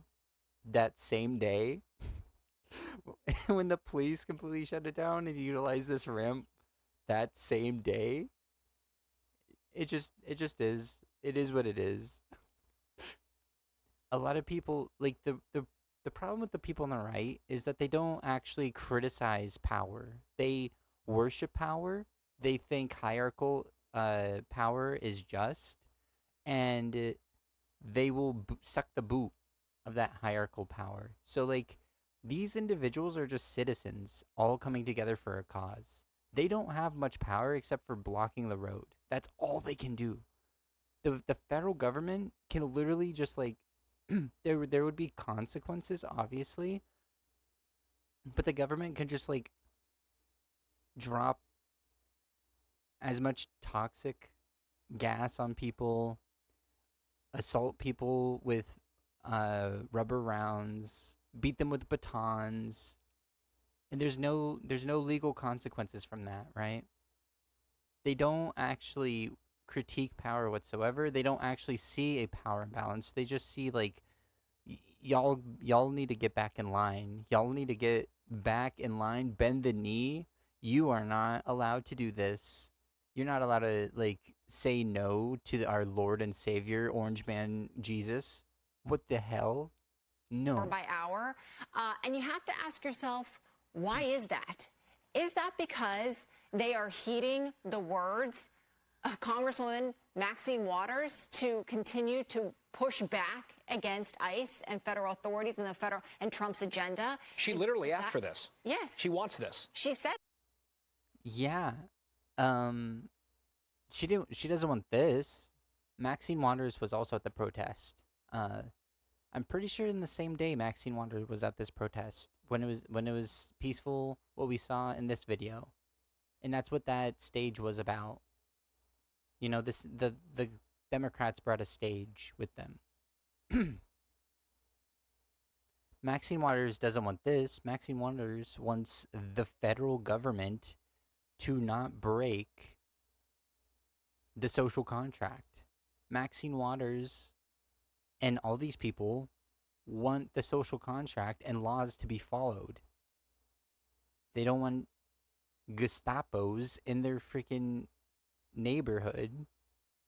that same day, when the police completely shut it down and utilize this ramp that same day, it just is. It is what it is. A lot of people, like, the problem with the people on the right is that they don't actually criticize power. They worship power. They think hierarchical power is just, and they will suck the boot of that hierarchical power. So, like, these individuals are just citizens all coming together for a cause. They don't have much power except for blocking the road. That's all they can do. The federal government can literally just, like, there would be consequences, obviously, but the government can just, like, drop as much toxic gas on people, assault people with rubber rounds, beat them with batons, and there's no legal consequences from that, right? They don't actually critique power whatsoever. They don't actually see a power imbalance. They just see, like, y'all need to get back in line. Y'all need to get back in line, bend the knee. You are not allowed to do this. You're not allowed to, like, say no to our Lord and Savior, Orange Man Jesus. What the hell? No. Hour by hour. And you have to ask yourself, why is that? Is that because they are heeding the words of Congresswoman Maxine Waters to continue to push back against ICE and federal authorities and Trump's agenda? She literally asked for this. Yes. She wants this. She said. Yeah. She doesn't want this. Maxine Waters was also at the protest. I'm pretty sure in the same day Maxine Waters was at this protest when it was peaceful, what we saw in this video. And that's what that stage was about. You know, the Democrats brought a stage with them. Maxine Waters doesn't want this. Maxine Waters wants the federal government to not break the social contract. Maxine Waters and all these people want the social contract and laws to be followed. They don't want Gestapos in their freaking neighborhood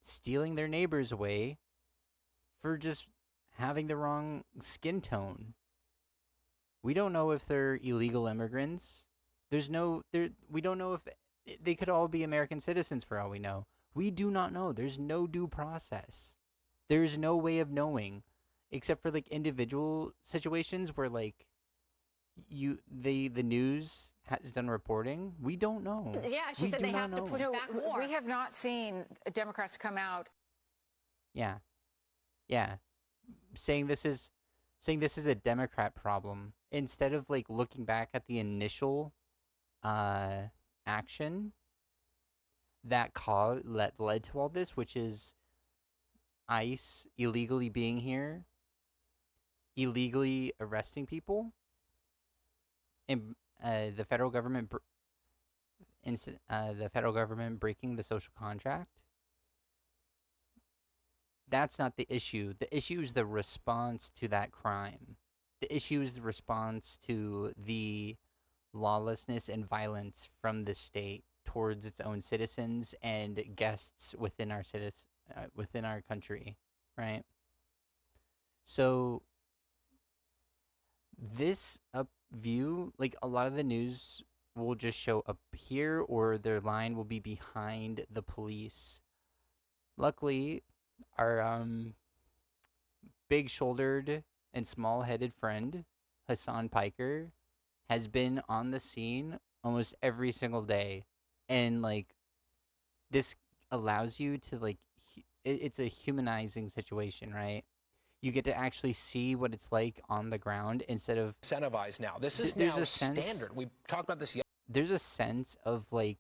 stealing their neighbors away for just having the wrong skin tone. We don't know if they're illegal immigrants. We don't know if they could all be American citizens for all we know. We do not know. There's no due process. There's no way of knowing, except for, like, individual situations where, like, the news has done reporting. We don't know. Yeah, she said they have to push back more. We have not seen Democrats come out. Yeah. Saying this is a Democrat problem instead of, like, looking back at the initial action that led to all this, which is ICE illegally being here, illegally arresting people, and the federal government breaking the social contract. That's not the issue. The issue is the response to that crime. The issue is the response to the lawlessness and violence from the state towards its own citizens and guests within our within our country, right? So this up view, like a lot of the news will just show up here, or their line will be behind the police. Luckily, our big-shouldered and small-headed friend Hassan Piker has been on the scene almost every single day, and like this allows you to like it's a humanizing situation, right? You get to actually see what it's like on the ground instead of Incentivized now. This is there's now a sense, standard. We talked about this. There's a sense of like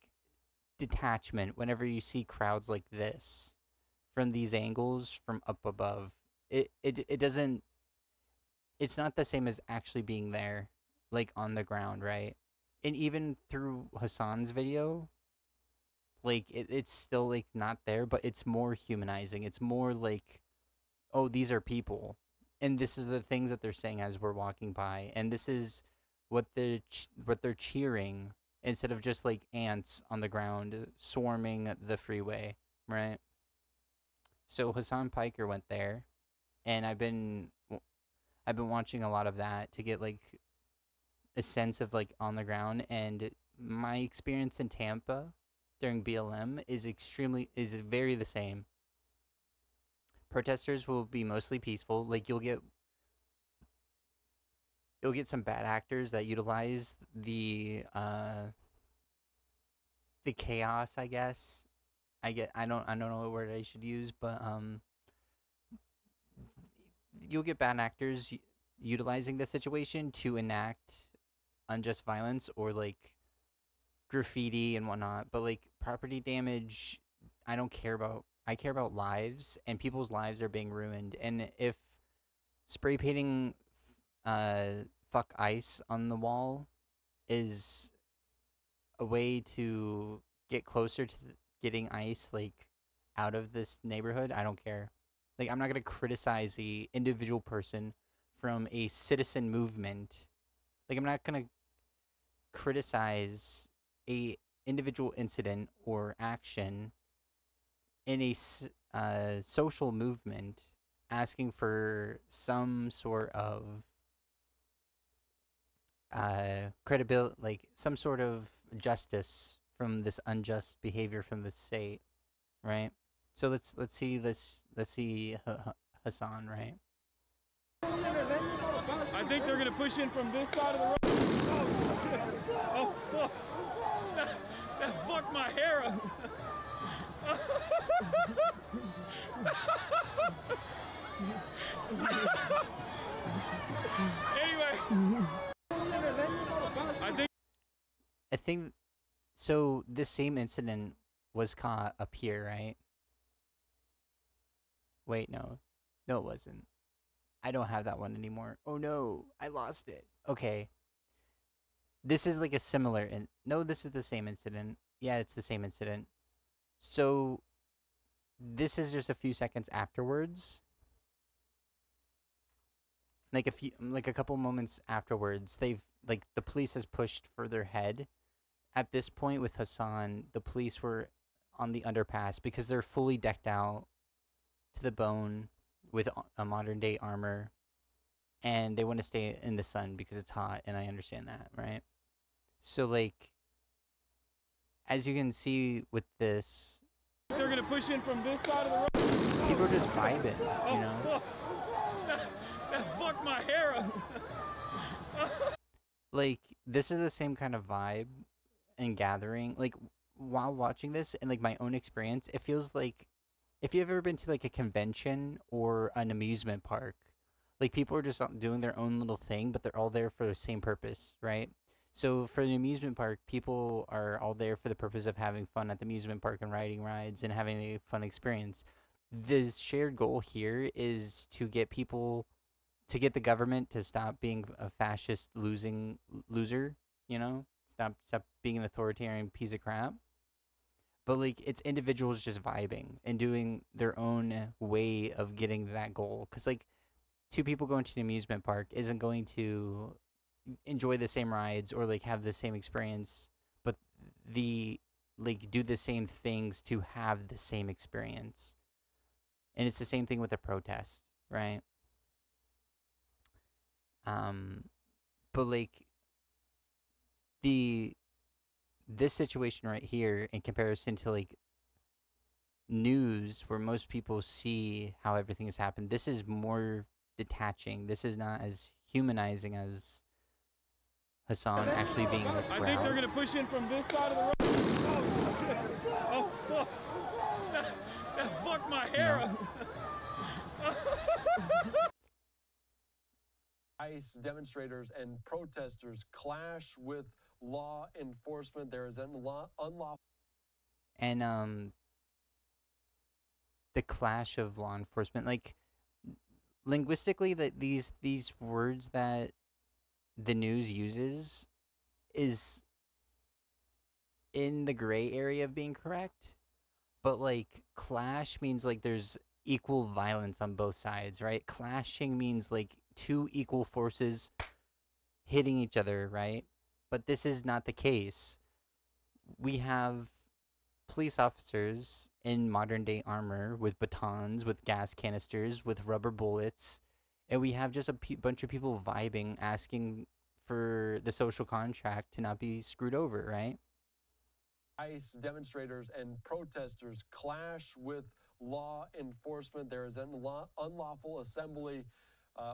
detachment whenever you see crowds like this from these angles from up above. It doesn't. It's not the same as actually being there, like on the ground, right? And even through Hassan's video, like it's still like not there, but it's more humanizing. It's more like, oh, these are people, and this is the things that they're saying as we're walking by, and this is what they're cheering instead of just like ants on the ground swarming the freeway, right? So Hassan Piker went there, and I've been watching a lot of that to get like a sense of like on the ground, and my experience in Tampa during BLM is very the same. Protesters will be mostly peaceful. Like you'll get some bad actors that utilize the chaos, I guess. I don't know what word I should use, but you'll get bad actors utilizing the situation to enact unjust violence or like graffiti and whatnot. But like property damage, I don't care about. I care about lives, and people's lives are being ruined. And if spray painting fuck ICE on the wall is a way to get closer to getting ICE like out of this neighborhood, I don't care. Like I'm not going to criticize the individual person from a citizen movement. Like I'm not going to criticize a individual incident or action in a social movement asking for some sort of credibility, like some sort of justice from this unjust behavior from the state, right? So let's see Hassan, right? I think they're gonna push in from this side of the road. Oh fuck! That fucked my hair up. Anyway, I think so. This same incident was caught up here, right? Wait, no, it wasn't. I don't have that one anymore. Oh no, I lost it. Okay. This is like a similar no, this is the same incident. Yeah, it's the same incident. So this is just a few seconds afterwards. Like a couple moments afterwards, the police has pushed further ahead. At this point with Hassan, the police were on the underpass because they're fully decked out to the bone with a modern day armor, and they want to stay in the sun because it's hot, and I understand that, right? So like, as you can see with this, they're gonna push in from this side of the road. People are just vibing, you know? Fuck. That fucked my hair up. Like, this is the same kind of vibe and gathering. Like, while watching this and like my own experience, it feels like if you've ever been to like a convention or an amusement park, like people are just doing their own little thing, but they're all there for the same purpose, right? So for an amusement park, people are all there for the purpose of having fun at the amusement park and riding rides and having a fun experience. The shared goal here is to get people, to get the government to stop being a fascist loser, you know? Stop being an authoritarian piece of crap. But like, it's individuals just vibing and doing their own way of getting that goal. Because like, two people going to an amusement park isn't going to enjoy the same rides or like have the same experience, but do the same things to have the same experience. And it's the same thing with a protest, right? But like this situation right here in comparison to like news where most people see how everything has happened, this is more detaching. This is not as humanizing as Hassan actually being like I think they're growled. gonna push in from this side of the road. Oh, fuck. That fucked my hair up. ICE demonstrators and protesters clash with law enforcement. There is an unlawful. And the clash of law enforcement, like linguistically, that these words that the news uses is in the gray area of being correct, but like clash means like there's equal violence on both sides, right? Clashing means like two equal forces hitting each other, right? But this is not the case. We have police officers in modern day armor with batons, with gas canisters, with rubber bullets, and we have just a bunch of people vibing, asking for the social contract to not be screwed over, right? ICE demonstrators and protesters clash with law enforcement. There is an unlawful assembly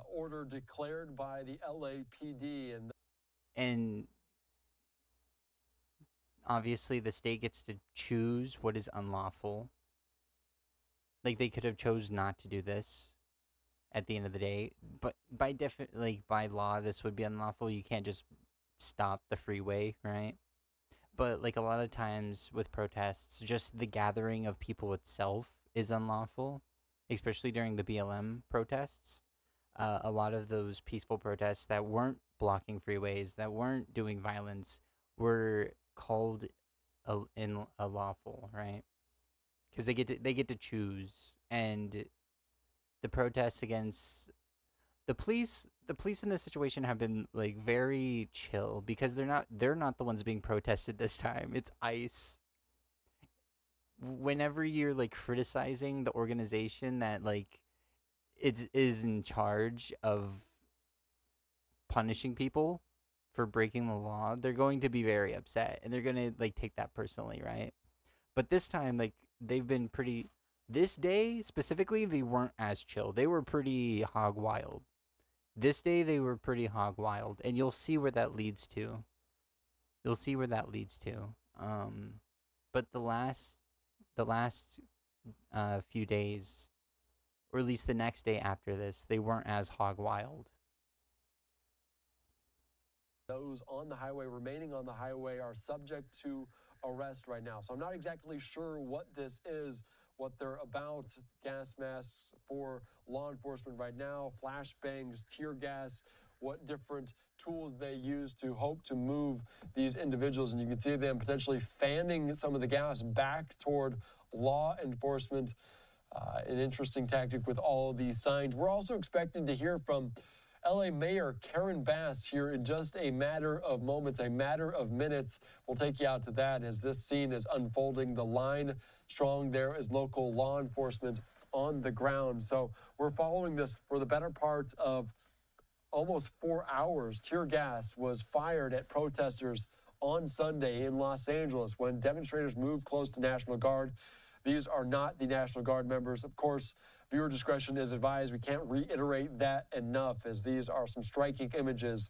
order declared by the LAPD, And obviously the state gets to choose what is unlawful. Like they could have chose not to do this at the end of the day, but by law this would be unlawful. You can't just stop the freeway, right? But like a lot of times with protests, just the gathering of people itself is unlawful, especially during the BLM protests. A lot of those peaceful protests that weren't blocking freeways, that weren't doing violence, were called unlawful, right? Because they get to choose. And the protests against the police in this situation have been like very chill, because they're not the ones being protested this time. It's ICE. Whenever you're like criticizing the organization that like is in charge of punishing people for breaking the law, they're going to be very upset and they're going to like take that personally, right? But this time, like, they've been pretty, this day specifically, they weren't as chill. They were pretty hog wild. This day they were pretty hog wild, and you'll see where that leads to. You'll see where that leads to. But the last few days, or at least the next day after this, they weren't as hog wild. those on the highway, remaining on the highway, are subject to arrest right now. So I'm not exactly sure what this is, what they're about. Gas masks for law enforcement right now, flashbangs, tear gas, what different tools they use to hope to move these individuals. And you can see them potentially fanning some of the gas back toward law enforcement. An interesting tactic with all these signs. We're also expected to hear from LA Mayor Karen Bass here in just a matter of moments, a matter of minutes. We'll take you out to that as this scene is unfolding. The line strong there is local law enforcement on the ground. So we're following this for the better part of almost 4 hours. Tear gas was fired at protesters on Sunday in Los Angeles when demonstrators moved close to National Guard. These are not the National Guard members. Of course, viewer discretion is advised. We can't reiterate that enough, as these are some striking images.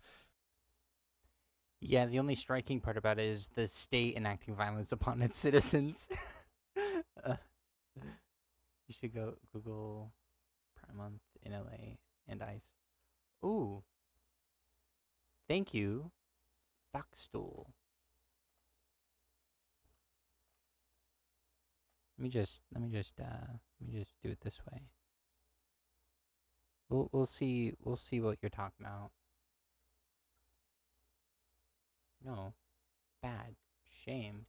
Yeah, the only striking part about it is the state enacting violence upon its citizens. You should go Google Prime Month in LA and ICE. Ooh. Thank you, Foxstool. Let me just do it this way. We'll see what you're talking about. No. Bad. Shame.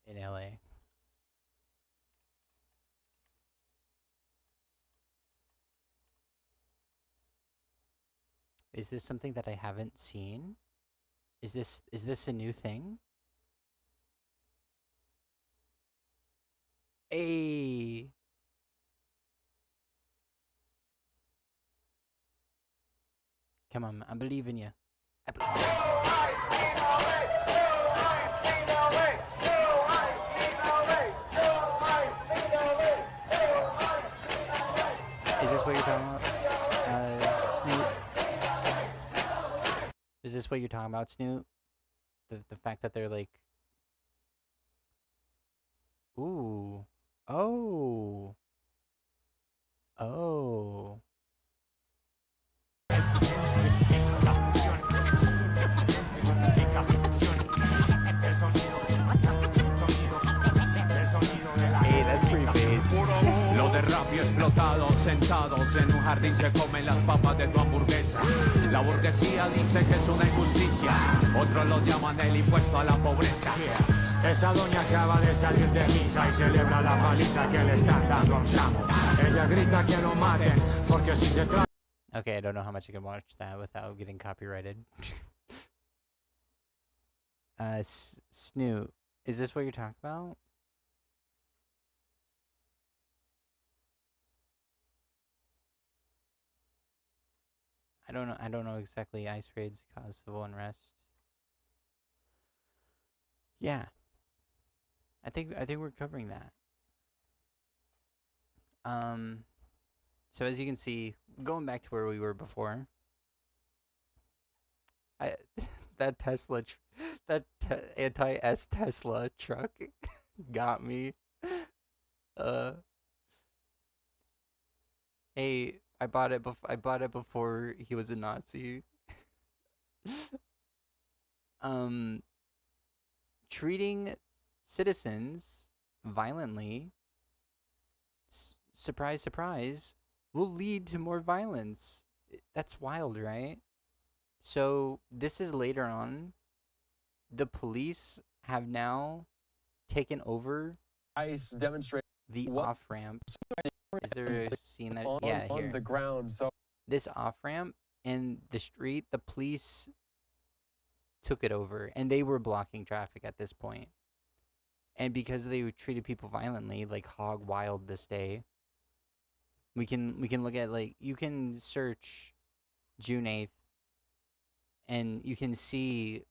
In LA. Is this something that I haven't seen? Is this a new thing? Hey. Come on, I believe in you. Is this what you're talking about, Snoot? Is this what you're talking about, Snoot? The fact that they're like, ooh, oh, oh. Hey, that's pretty bass. Lo de Rappi explotado, sentados en un jardín se comen las papas de tu hamburguesa. La burguesía dice que es una injusticia, otros lo llaman el impuesto a la pobreza. Esa doña acaba de salir de misa y celebra la paliza que le están dando a un chamo. Ella grita que lo maten porque si se trata. Okay, I don't know how much I can watch that without getting copyrighted. Snoot, is this what you're talking about? I don't know exactly. ICE raids cause civil unrest. Yeah. I think we're covering that. So as you can see, going back to where we were before, that Tesla anti-S Tesla truck got me. Hey, I bought it before he was a Nazi. Treating citizens violently, surprise, surprise, will lead to more violence. That's wild, right? So this is later on. The police have now taken over ICE demonstrate the off-ramp. Is there a scene that yeah, on here. the ground? So This off-ramp in the street, the police took it over and they were blocking traffic at this point. And because they treated people violently, like hog wild this day, we can look at, like, you can search June 8th and you can see,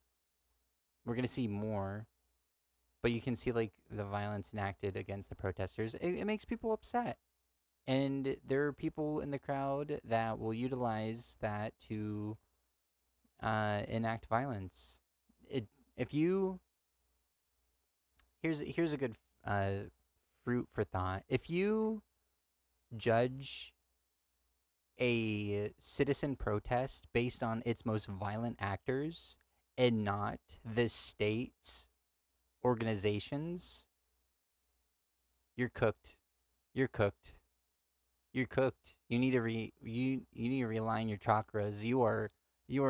we're gonna see more, but you can see like the violence enacted against the protesters. It makes people upset. And there are people in the crowd that will utilize that to enact violence. Here's a good fruit for thought. If you judge a citizen protest based on its most violent actors and not the state's organizations, you're cooked. You're cooked. You're cooked. You need to you need to realign your chakras. You are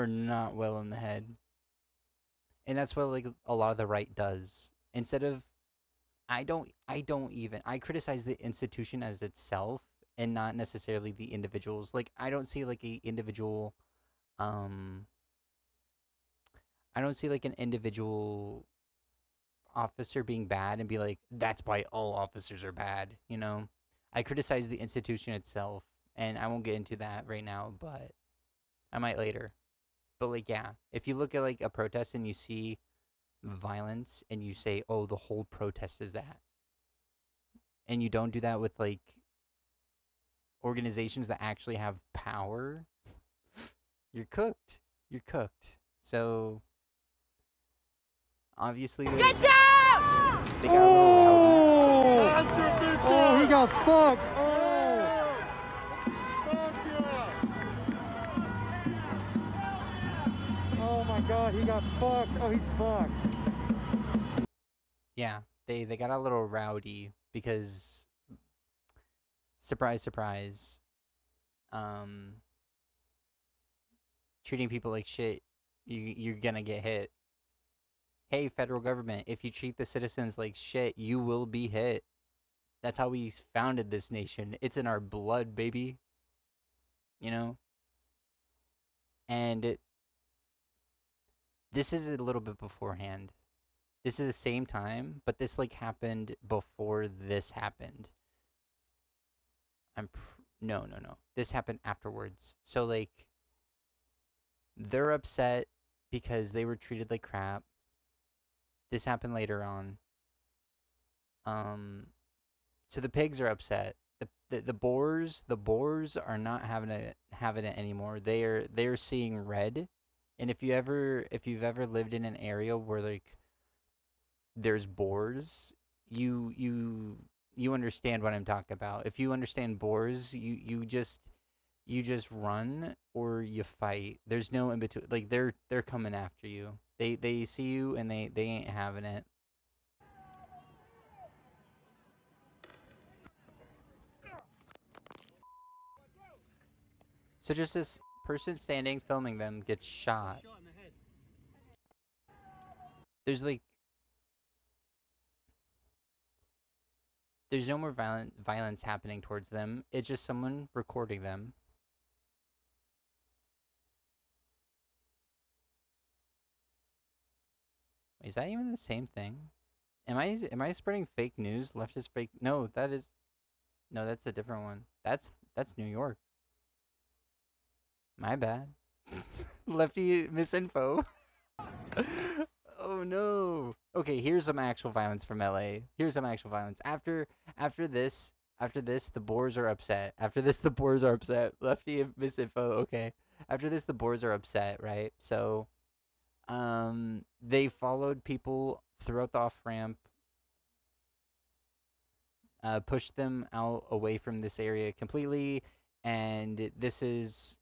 not well in the head. And that's what like a lot of the right does. Instead of I criticize the institution as itself and not necessarily the individuals. Like I don't see like a individual I don't see like an individual officer being bad and be like, that's why all officers are bad, you know? I criticize the institution itself, and I won't get into that right now, but I might later. But like, yeah, if you look at like a protest and you see violence and you say, oh, the whole protest is that, and you don't do that with like organizations that actually have power, you're cooked. You're cooked. So obviously they got a little rowdy. Oh, he got fucked. Oh my god, he got fucked. Oh, he's fucked. Yeah, they got a little rowdy because surprise, surprise. Treating people like shit, you're gonna get hit. Hey, federal government, if you treat the citizens like shit, you will be hit. That's how we founded this nation. It's in our blood, baby. You know? And this is a little bit beforehand. This is the same time, but this like happened before this happened. No. This happened afterwards. So like they're upset because they were treated like crap. This happened later on. So the pigs are upset. The boars are not having it anymore. They're seeing red. And if you've ever lived in an area where like there's boars, you understand what I'm talking about. If you understand boars, you just run or you fight. There's no in between. Like they're coming after you. They see you and they ain't having it. So just this person standing filming them gets shot. There's no more violence happening towards them. It's just someone recording them. Is that even the same thing? Am I spreading fake news? Leftist fake? No, that's a different one. That's New York. My bad. Lefty misinfo. Oh no. Okay, here's some actual violence from LA. Here's some actual violence. After this, the boars are upset. Lefty misinfo. Okay. After this, the boars are upset, right? So, they followed people throughout the off-ramp, pushed them out away from this area completely, and this is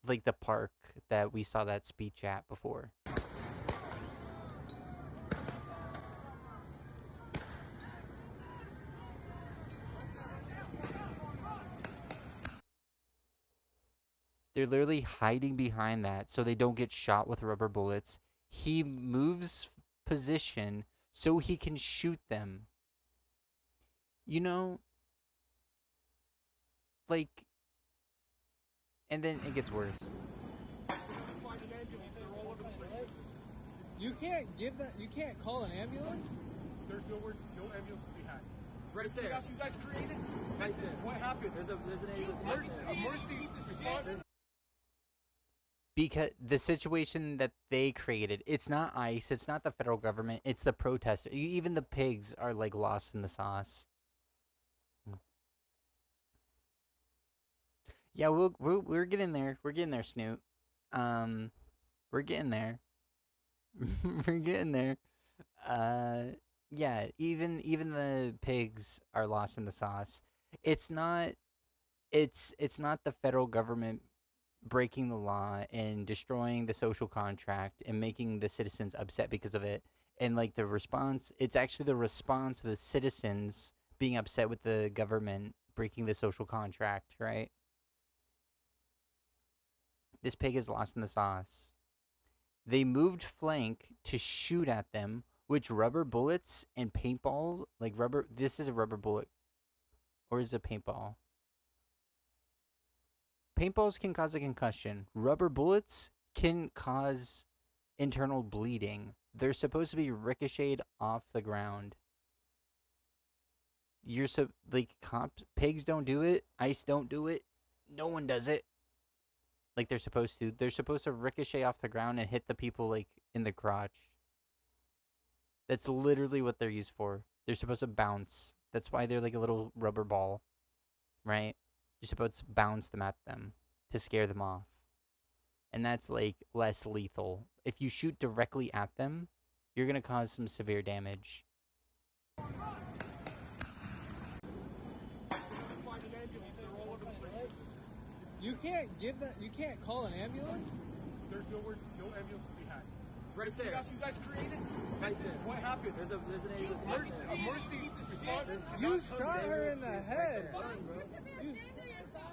like the park that we saw that speech at before. They're literally hiding behind that so they don't get shot with rubber bullets. He moves position so he can shoot them. You know, like, and then it gets worse. You can't give that. You can't call an ambulance. There's no ambulance to be had. Right there. You guys created. Right there. What happened? There's an ambulance. Emergency response. Because the situation that they created, it's not ICE, it's not the federal government, it's the protesters. Even the pigs are like lost in the sauce. Yeah, we're getting there. We're getting there, Snoot. We're getting there. We're getting there. Yeah, even the pigs are lost in the sauce. It's not the federal government breaking the law and destroying the social contract and making the citizens upset because of it. And like the response, it's actually the response of the citizens being upset with the government breaking the social contract, right? This pig is lost in the sauce. They moved flank to shoot at them, which rubber bullets and paintball, like rubber, this is a rubber bullet. Or is it a paintball? Paintballs can cause a concussion. Rubber bullets can cause internal bleeding. They're supposed to be ricocheted off the ground. Pigs don't do it. ICE don't do it. No one does it. Like they're supposed to. They're supposed to ricochet off the ground and hit the people like in the crotch. That's literally what they're used for. They're supposed to bounce. That's why they're like a little rubber ball, right? You're supposed to bounce them at them to scare them off. And that's like less lethal. If you shoot directly at them, you're going to cause some severe damage. You can't give that. You can't call an ambulance. There's no ambulance to be had. Right there. You guys created. Right there. What happened? There's an ambulance. Emergency response. You shot her in the head.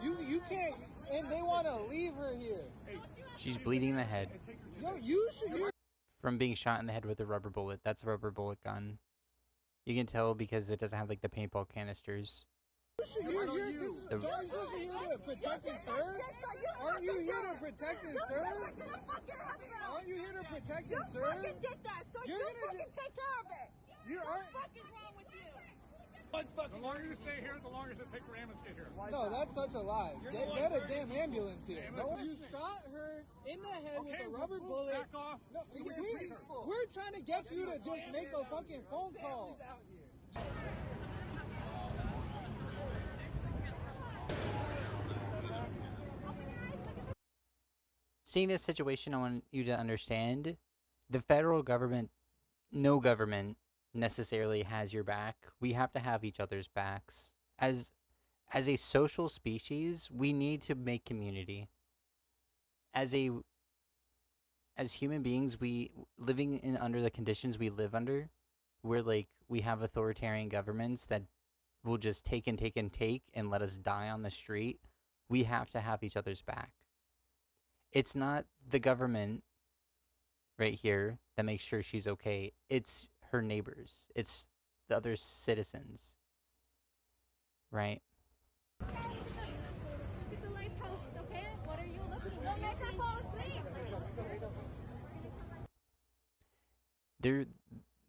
You can't. And they want to leave her here. She's bleeding in the head. Yo, you should. From being shot in the head with a rubber bullet. That's a rubber bullet gun. You can tell because it doesn't have like the paintball canisters. You're here, this is, John, you're supposed to be here to protect and serve? Aren't you here to protect and serve? Aren't you here to protect and serve? You did that, so You're you gonna fucking take care of it. You What are. the fuck is wrong with you? The longer you stay here, the longer it's gonna take for ambulance to get here. No, that's such a lie. Get a damn ambulance here. No, you shot her in the head with a rubber bullet. Back off. No, we're trying to get you to just make a fucking phone call. Seeing this situation, I want you to understand the federal government, no government necessarily has your back. We have to have each other's backs. As a social species, we need to make community. As human beings, we living in under the conditions we live under, where like we have authoritarian governments that will just take and take and take and let us die on the street. We have to have each other's back. It's not the government right here that makes sure she's okay. It's her neighbors. It's the other citizens. Right? It's a light post, okay? What are you looking at? Don't make her fall asleep.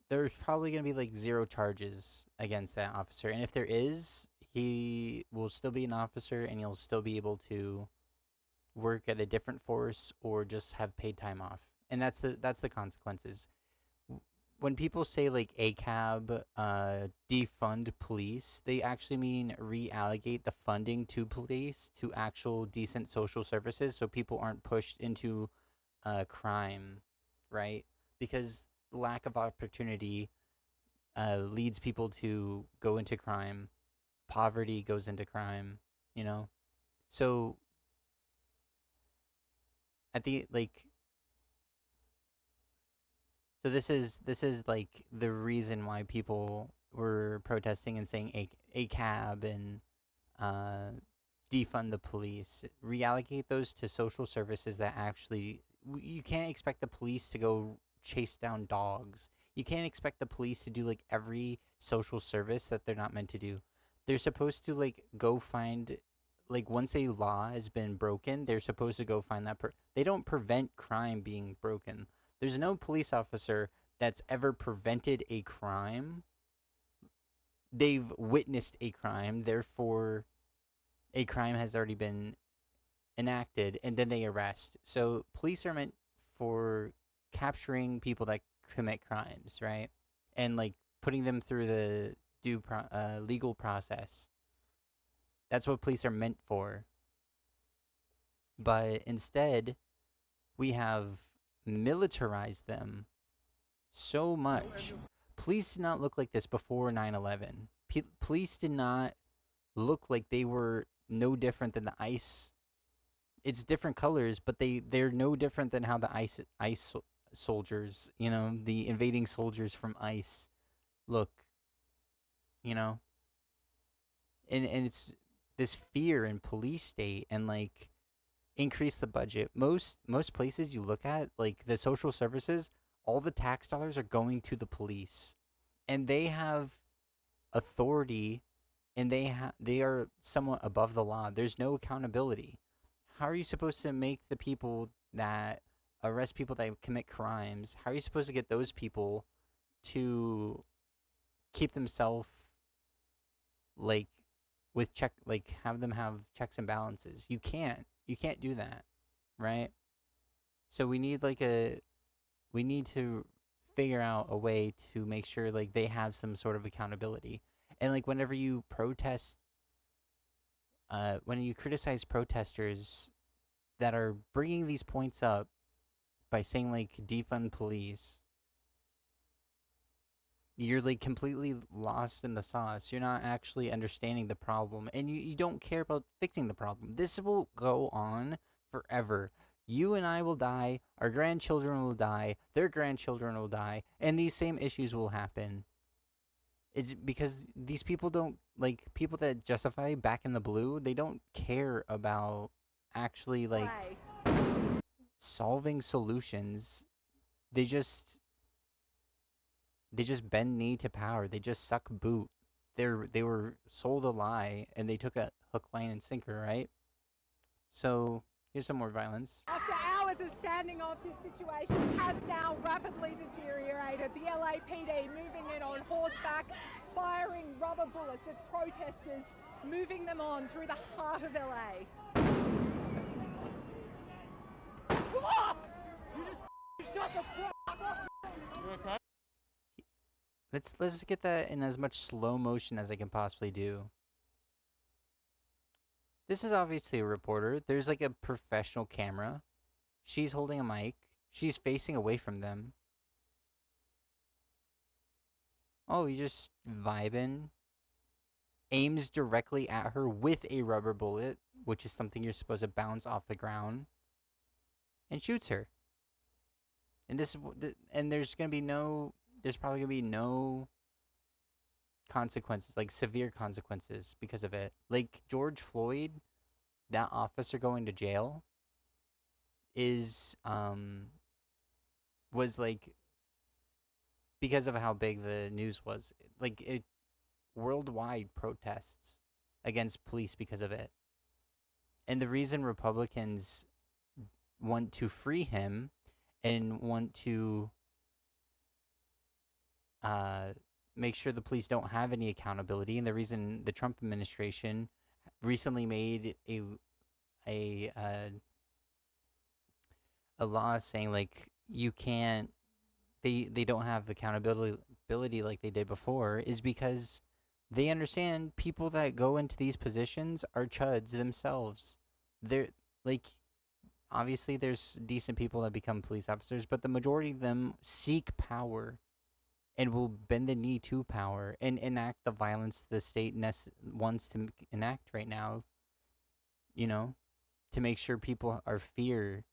There's probably going to be like 0 charges against that officer. And if there is, he will still be an officer and he'll still be able to work at a different force or just have paid time off. And that's the consequences. When people say like ACAB, defund police, they actually mean reallocate the funding to police to actual decent social services so people aren't pushed into crime, right? Because lack of opportunity leads people to go into crime. Poverty goes into crime, you know? So at the so this is like the reason why people were protesting and saying ACAB and defund the police. Reallocate those to social services that actually, you can't expect the police to go chase down dogs. You can't expect the police to do like every social service that they're not meant to do. They're supposed to like go find, like once a law has been broken, they're supposed to go find that they don't prevent crime being broken. There's no police officer that's ever prevented a crime. They've witnessed a crime, therefore a crime has already been enacted, and then they arrest. So police are meant for capturing people that commit crimes, right? And like putting them through the legal process. That's what police are meant for. But instead, we have militarized them so much. Police did not look like this before 9/11. Police did not look like they were no different than the ICE. It's different colors, but they're no different than how the ICE soldiers, you know, the invading soldiers from ICE look, you know. And it's this fear in police state, and like increase the budget. Most places you look at, like the social services, all the tax dollars are going to the police, and they have authority, and they are somewhat above the law. There's no accountability. How are you supposed to make the people that arrest people that commit crimes, how are you supposed to get those people to keep themselves like with have them have checks and balances? You can't do that, right? So we need to figure out a way to make sure like they have some sort of accountability. And like whenever you protest, when you criticize protesters that are bringing these points up by saying like defund police, you're like completely lost in the sauce. You're not actually understanding the problem, and you don't care about fixing the problem. This will go on forever. You and I will die, our grandchildren will die, their grandchildren will die, and these same issues will happen. It's because these people don't, like, people that justify back in the blue, they don't care about actually, like, solving solutions. They just bend knee to power. They just suck boot. they were sold a lie, and they took a hook, line, and sinker, right? So here's some more violence. After hours of standing off, this situation has now rapidly deteriorated. The LAPD moving in on horseback, firing rubber bullets at protesters, moving them on through the heart of LA. You just shut the fuck up. You okay? Let's get that in as much slow motion as I can possibly do. This is obviously a reporter. There's like a professional camera. She's holding a mic. She's facing away from them. Oh, he's just vibing. Aims directly at her with a rubber bullet, which is something you're supposed to bounce off the ground, and shoots her. And there's probably gonna be no consequences, like severe consequences because of it. Like George Floyd, that officer going to jail was like, because of how big the news was, like worldwide protests against police because of it. And the reason Republicans want to free him and want to make sure the police don't have any accountability, and the reason the Trump administration recently made a law saying like you can't, they don't have accountability like they did before, is because they understand people that go into these positions are chuds themselves. They're like, obviously there's decent people that become police officers, but the majority of them seek power and will bend the knee to power and enact the violence the state wants to enact right now, you know, to make sure people are fearing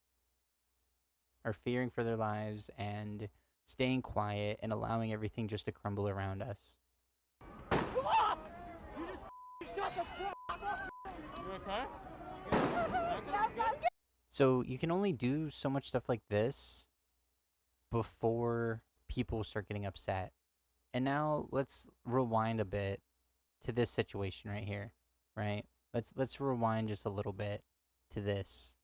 for their lives and staying quiet and allowing everything just to crumble around us. You just shut the fuck up. You okay? So you can only do so much stuff like this before people start getting upset. And now let's rewind a bit to this situation right here, right? Let's rewind just a little bit to this.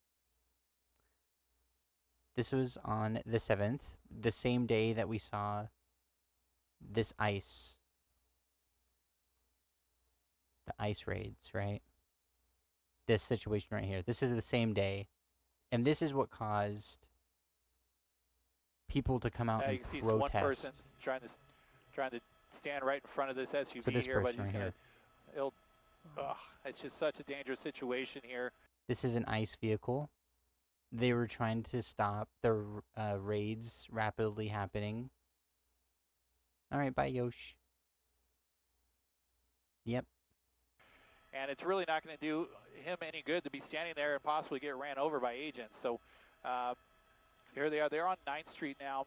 This was on the 7th, the same day that we saw this the ICE raids, right? This situation right here. This is the same day. And this is what caused people to come out and you can see protest. one person trying to stand right in front of this SUV So this here, but person he's right gonna, here. it's just such a dangerous situation here. This is an ICE vehicle. They were trying to stop the raids rapidly happening. All right, bye, Yosh. Yep. And it's really not going to do him any good to be standing there and possibly get ran over by agents. So here they are. They're on 9th Street now.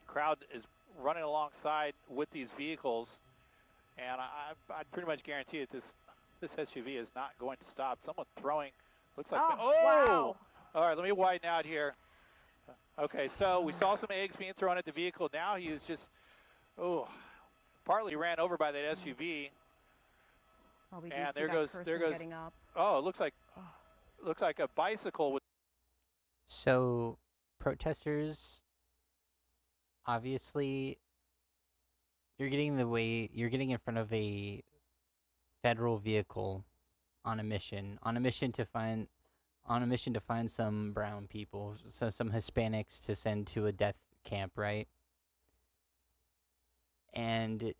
Crowd is running alongside with these vehicles. And I'd pretty much guarantee that this SUV is not going to stop. Someone throwing, looks like, wow. All right, let me widen out here. Okay, so we saw some eggs being thrown at the vehicle. Now he is just, partly ran over by that SUV. Oh, we do and see there that goes, person getting up. Oh, it looks like a bicycle with. So protesters, obviously, you're getting in front of a federal vehicle on a mission to find some brown people, so some Hispanics to send to a death camp, right? And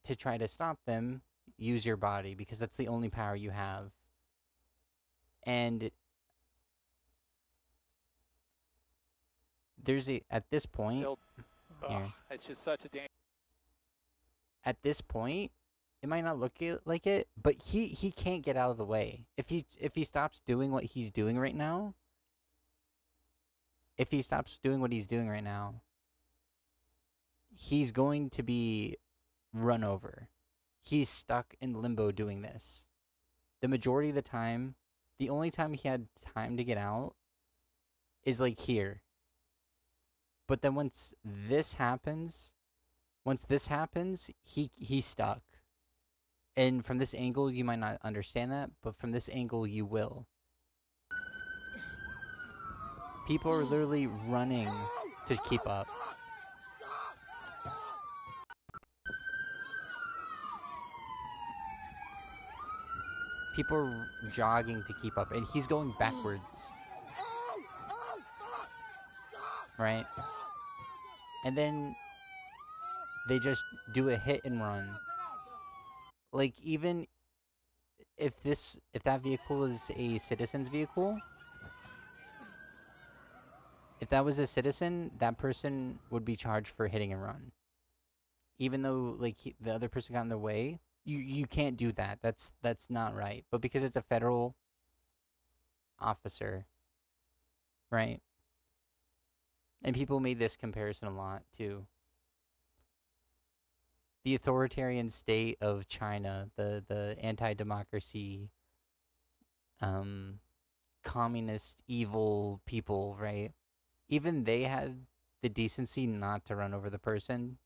to try to stop them, use your body, because that's the only power you have. And at this point, it's just such a dangerous. At this point, it might not look like it, but he can't get out of the way. If he stops doing what he's doing right now, he's going to be run over. He's stuck in limbo doing this. The majority of the time, the only time he had time to get out is like here. But then once this happens, Once this happens, he's stuck. And from this angle, you might not understand that, but from this angle, you will. People are literally running to keep up. People are jogging to keep up, and he's going backwards. Right? And then they just do a hit and run. Like, even if that vehicle is a citizen's vehicle, if that was a citizen, that person would be charged for hitting and run. Even though, like, the other person got in the way, you can't do that. That's not right. But because it's a federal officer, right? And people made this comparison a lot, too. The authoritarian state of China, the anti-democracy, communist, evil people, right? Even they had the decency not to run over the person.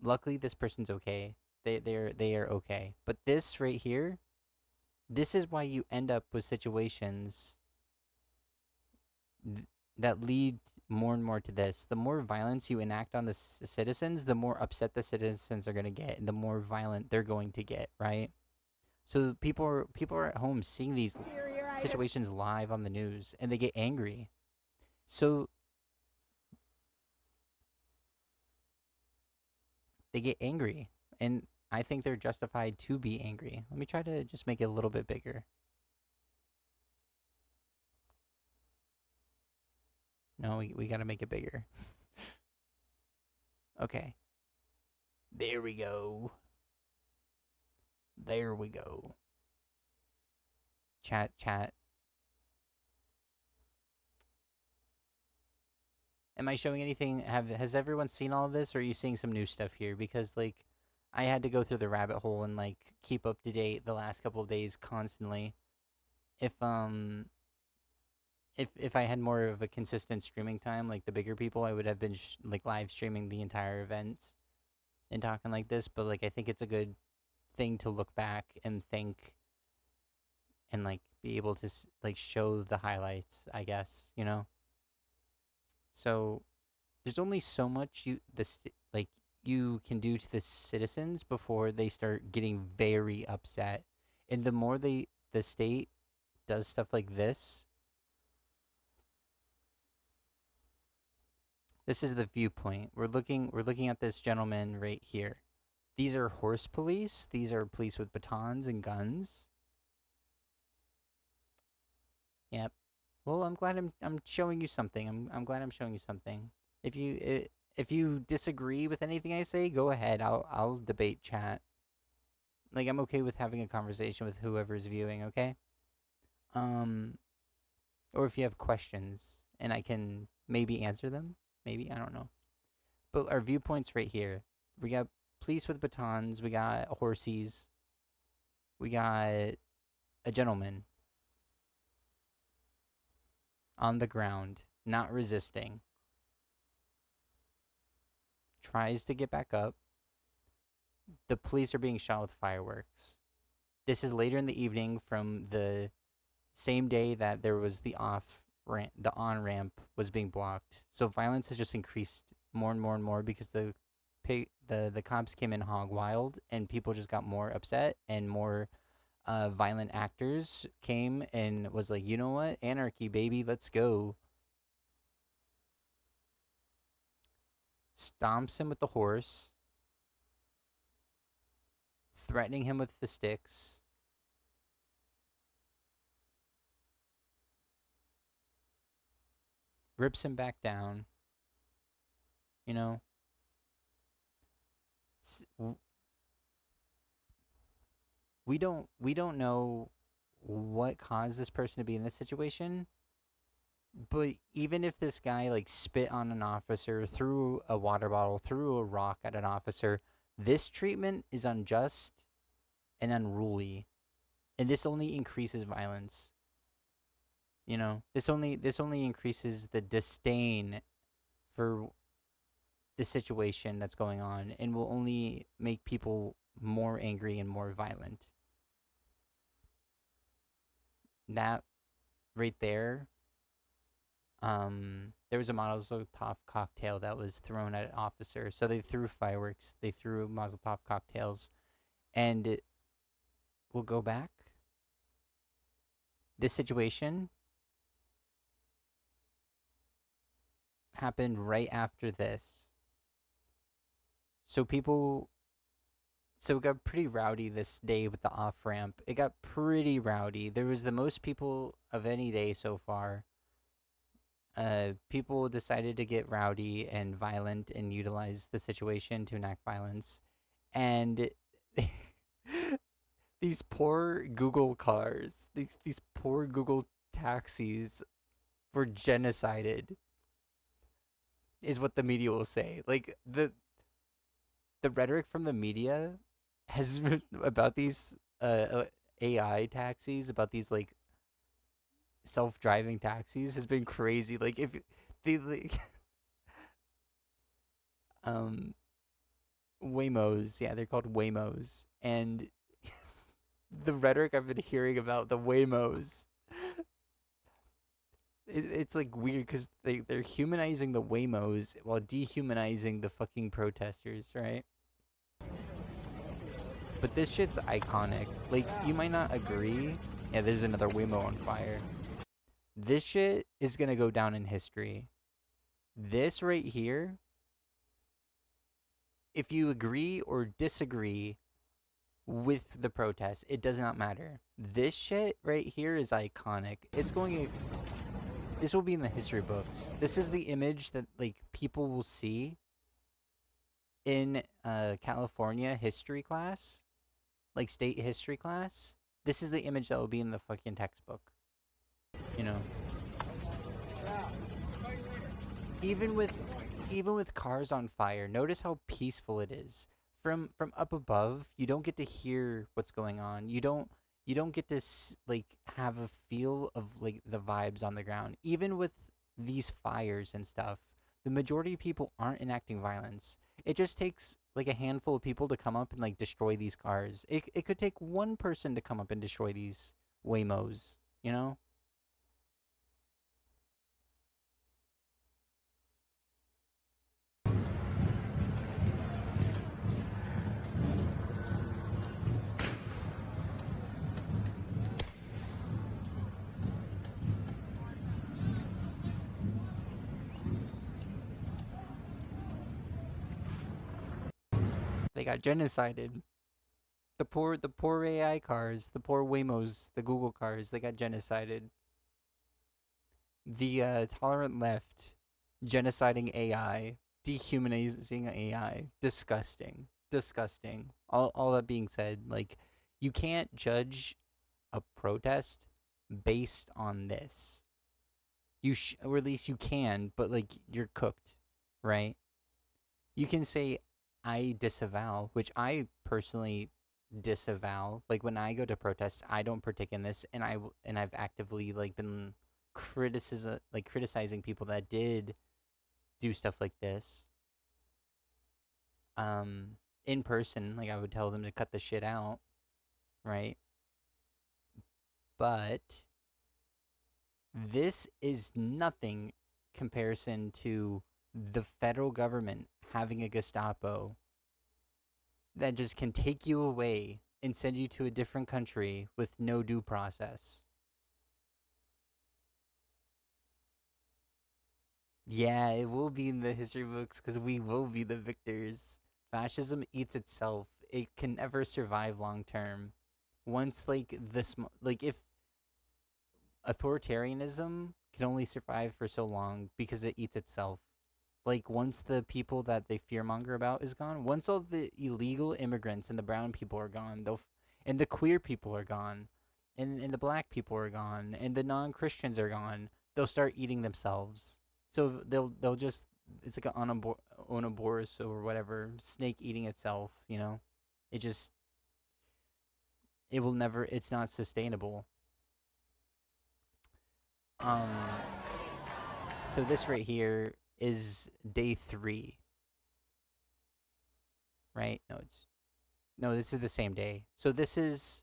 Luckily, this person's okay. They are okay. But this right here, this is why you end up with situations that lead more and more to this. The more violence you enact on the citizens, the more upset the citizens are going to get, and the more violent they're going to get, right? So people are at home seeing these situations live on the news, and they get angry. So they get angry, and I think they're justified to be angry. Let me try to just make it a little bit bigger. No, we gotta make it bigger. Okay. There we go. There we go. Chat. Am I showing anything? Has everyone seen all of this, or are you seeing some new stuff here? Because, like, I had to go through the rabbit hole and, like, keep up to date the last couple of days constantly. If I had more of a consistent streaming time, like the bigger people, I would have been like live streaming the entire events and talking like this. But, like, I think it's a good thing to look back and think and, like, be able to like show the highlights, I guess, you know. So there's only so much you can do to the citizens before they start getting very upset. And the more the state does stuff like this, this is the viewpoint. We're looking at this gentleman right here. These are horse police. These are police with batons and guns. Yep. Well, I'm glad I'm showing you something. I'm glad I'm showing you something. If you disagree with anything I say, go ahead. I'll debate chat. Like, I'm okay with having a conversation with whoever's viewing, okay? Or if you have questions and I can maybe answer them, maybe, I don't know. But our viewpoint's right here. We got police with batons, we got horsies, we got a gentleman on the ground, not resisting. Tries to get back up. The police are being shot with fireworks. This is later in the evening from the same day that there was the on-ramp was being blocked. So violence has just increased more and more and more because the cops came in hog wild and people just got more upset, and more violent actors came and was like, you know what? Anarchy, baby, let's go. Stomps him with the horse, threatening him with the sticks. Rips him back down. You know? We don't know what caused this person to be in this situation. But even if this guy, like, spit on an officer, threw a water bottle, threw a rock at an officer, this treatment is unjust and unruly. And this only increases violence. You know, this only increases the disdain for the situation that's going on, and will only make people more angry and more violent. That right there, there was a Mazel Tov cocktail that was thrown at an officer. So they threw fireworks, they threw Mazel Tov cocktails, and we'll go back. This situation happened right after this. So it got pretty rowdy this day with the off ramp. It got pretty rowdy. There was the most people of any day so far. People decided to get rowdy and violent and utilize the situation to enact violence. And these poor Google cars, these poor Google taxis were genocided, is what the media will say. Like, the rhetoric from the media has been about these AI taxis, about these like self-driving taxis, has been crazy. Like, if the Waymos, yeah, they're called Waymos, and the rhetoric I've been hearing about the Waymos, it's like weird because they're humanizing the Waymos while dehumanizing the fucking protesters, right? But this shit's iconic. Like, you might not agree. Yeah, there's another Waymo on fire. This shit is gonna go down in history. This right here, if you agree or disagree with the protest, it does not matter. This shit right here is iconic. This will be in the history books. This is the image that like people will see in California history class, like state history class. This is the image that will be in the fucking textbook. You know, even with cars on fire, notice how peaceful it is. From up above, you don't get to hear what's going on. You don't get to like have a feel of like the vibes on the ground. Even with these fires and stuff, the majority of people aren't enacting violence. It just takes like a handful of people to come up and like destroy these cars. It could take one person to come up and destroy these Waymos, you know? They got genocided. The poor AI cars, the poor Waymos, the Google cars, they got genocided. The tolerant left genociding AI, dehumanizing AI, disgusting. All that being said, like, you can't judge a protest based on this. Or at least you can, but like, you're cooked, right? You can say I disavow, which I personally disavow. Like, when I go to protests, I don't partake in this, and I've actively like been criticizing people that did do stuff like this. In person, like, I would tell them to cut the shit out, right? But this is nothing comparison to the federal government having a Gestapo that just can take you away and send you to a different country with no due process. Yeah, it will be in the history books because we will be the victors. Fascism eats itself. It can never survive long term. Once like if authoritarianism can only survive for so long because it eats itself. Like, once the people that they fearmonger about is gone, once all the illegal immigrants and the brown people are gone, and the queer people are gone, and the black people are gone, and the non-Christians are gone, they'll start eating themselves. So they'll just, it's like an Ouroboros or whatever, snake eating itself, you know? It's not sustainable. So this right here is day 3. Right? No, this is the same day. So this is,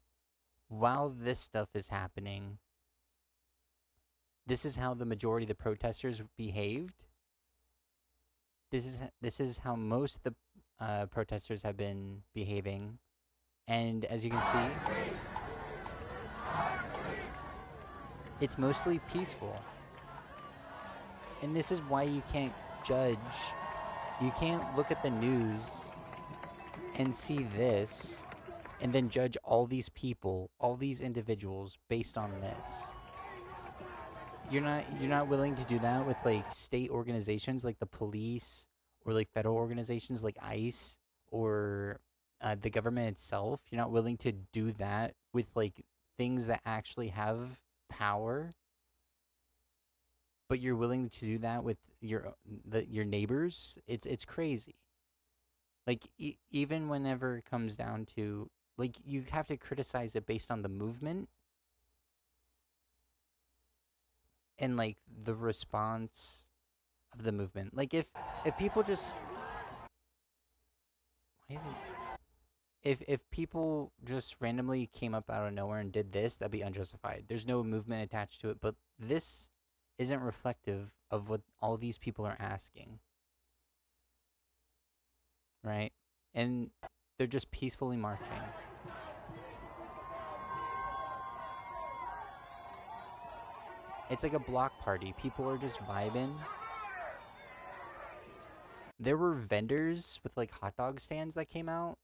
while this stuff is happening, this is how the majority of the protesters behaved. This is how most of the protesters have been behaving. And as you can see, it's mostly peaceful. And this is why you can't judge. You can't look at the news and see this and then judge all these people, all these individuals based on this. You're not willing to do that with like state organizations like the police, or like federal organizations like ICE, or the government itself. You're not willing to do that with like things that actually have power, but you're willing to do that with your neighbors. It's crazy. Like even whenever it comes down to, like, you have to criticize it based on the movement and like the response of the movement. Like if people just, why is it? If people just randomly came up out of nowhere and did this, that'd be unjustified. There's no movement attached to it, but this isn't reflective of what all these people are asking. Right? And they're just peacefully marching. It's like a block party. People are just vibing. There were vendors with like hot dog stands that came out.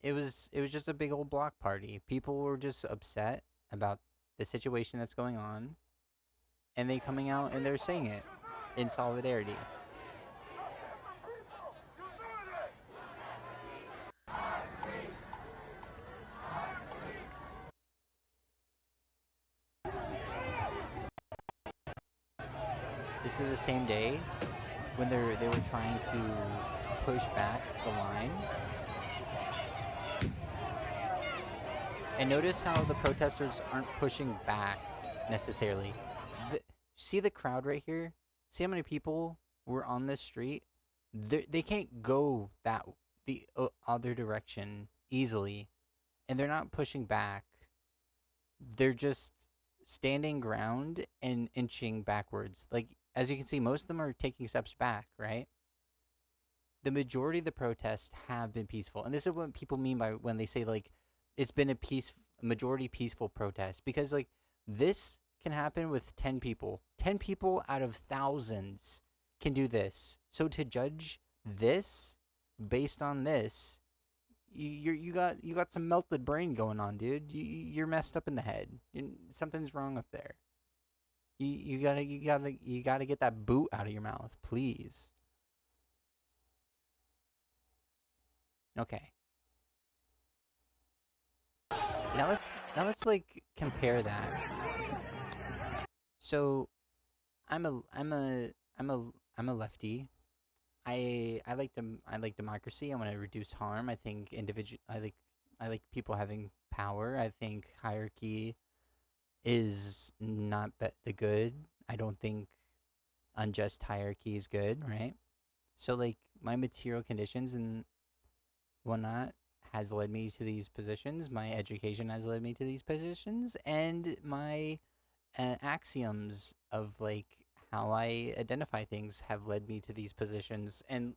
It was just a big old block party. People were just upset about the situation that's going on, and they coming out and they're saying it in solidarity. This is the same day when they were trying to push back the line. And notice how the protesters aren't pushing back necessarily. See the crowd right here? See how many people were on this street? They can't go the other direction easily, and they're not pushing back. They're just standing ground and inching backwards. Like, as you can see, most of them are taking steps back, right? The majority of the protests have been peaceful. And this is what people mean by when they say, like, it's been a majority peaceful protest. Because, like, this can happen with 10 people. 10 people out of thousands can do this. So to judge this based on this, you got some melted brain going on, dude. You're messed up in the head. Something's wrong up there. You gotta get that boot out of your mouth, please. Okay. Now let's like compare that. So, I'm a lefty. I like democracy. I want to reduce harm. I think I like people having power. I think hierarchy is not the good. I don't think unjust hierarchy is good, right? So like my material conditions and whatnot has led me to these positions. My education has led me to these positions, and my axioms of like how I identify things have led me to these positions. And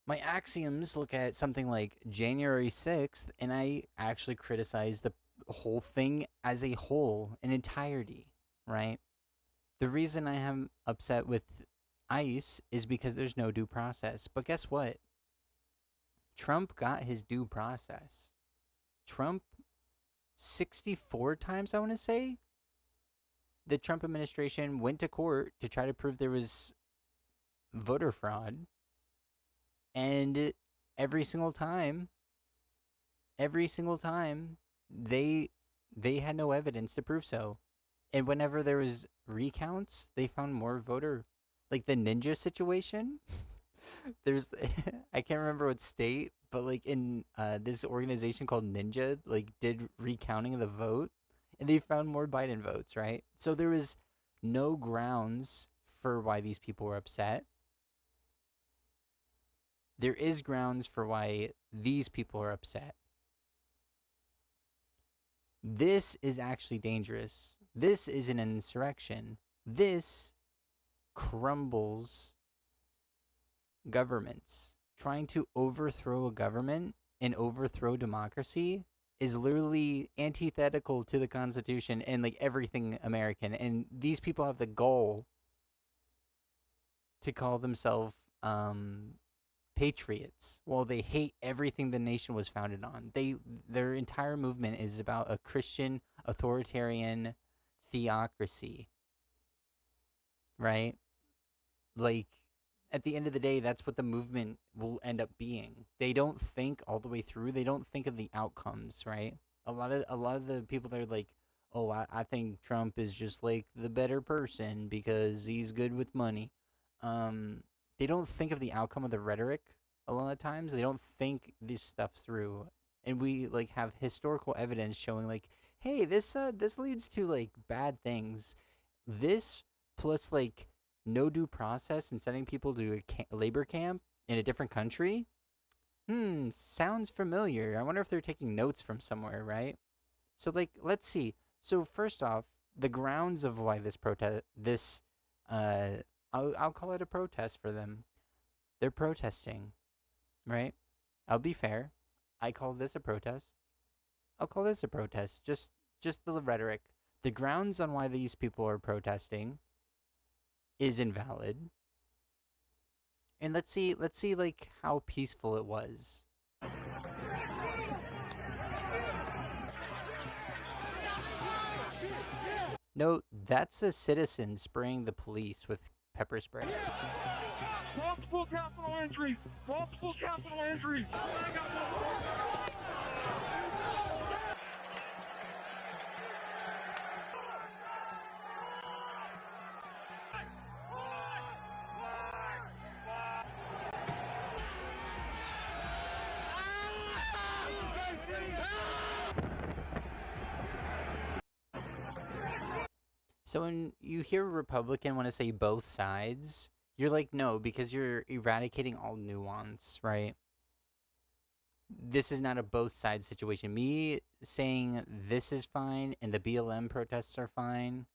my axioms look at something like January 6th, and I actually criticize the whole thing as a whole, in entirety, right? The reason I am upset with ICE is because there's no due process. But guess what? Trump got his due process. Trump, 64 times, I want to say, the Trump administration went to court to try to prove there was voter fraud. And every single time, they had no evidence to prove so. And whenever there was recounts, they found more voter, like the ninja situation. There's I can't remember what state, but like in this organization called Ninja like did recounting of the vote, and they found more Biden votes, right? So there was no grounds for why these people were upset. There is grounds for why these people are upset. This is actually dangerous. This is an insurrection. This crumbles governments. Trying to overthrow a government and overthrow democracy is literally antithetical to the Constitution and like everything American. And these people have the goal to call themselves patriots. Well, they hate everything the nation was founded on. Their entire movement is about a Christian authoritarian theocracy. Right? Like at the end of the day, that's what the movement will end up being. They don't think all the way through. They don't think of the outcomes, right? A lot of the people that are like, oh, I think Trump is just like the better person because he's good with money. They don't think of the outcome of the rhetoric a lot of times. They don't think this stuff through. And we like have historical evidence showing like, hey, this leads to like bad things. This plus like no due process and sending people to a labor camp in a different country. Sounds familiar. I wonder if they're taking notes from somewhere, right? So like, let's see. So first off, the grounds of why this protest, I'll call it a protest for them. They're protesting, right? I'll be fair. I call this a protest. I'll call this a protest. Just the rhetoric. The grounds on why these people are protesting is invalid. And let's see like how peaceful it was. No, that's a citizen spraying the police with pepper spray. Multiple capital injuries! Multiple capital injuries! So when you hear a Republican want to say both sides, you're like, no, because you're eradicating all nuance, right? This is not a both sides situation. Me saying this is fine and the BLM protests are fine,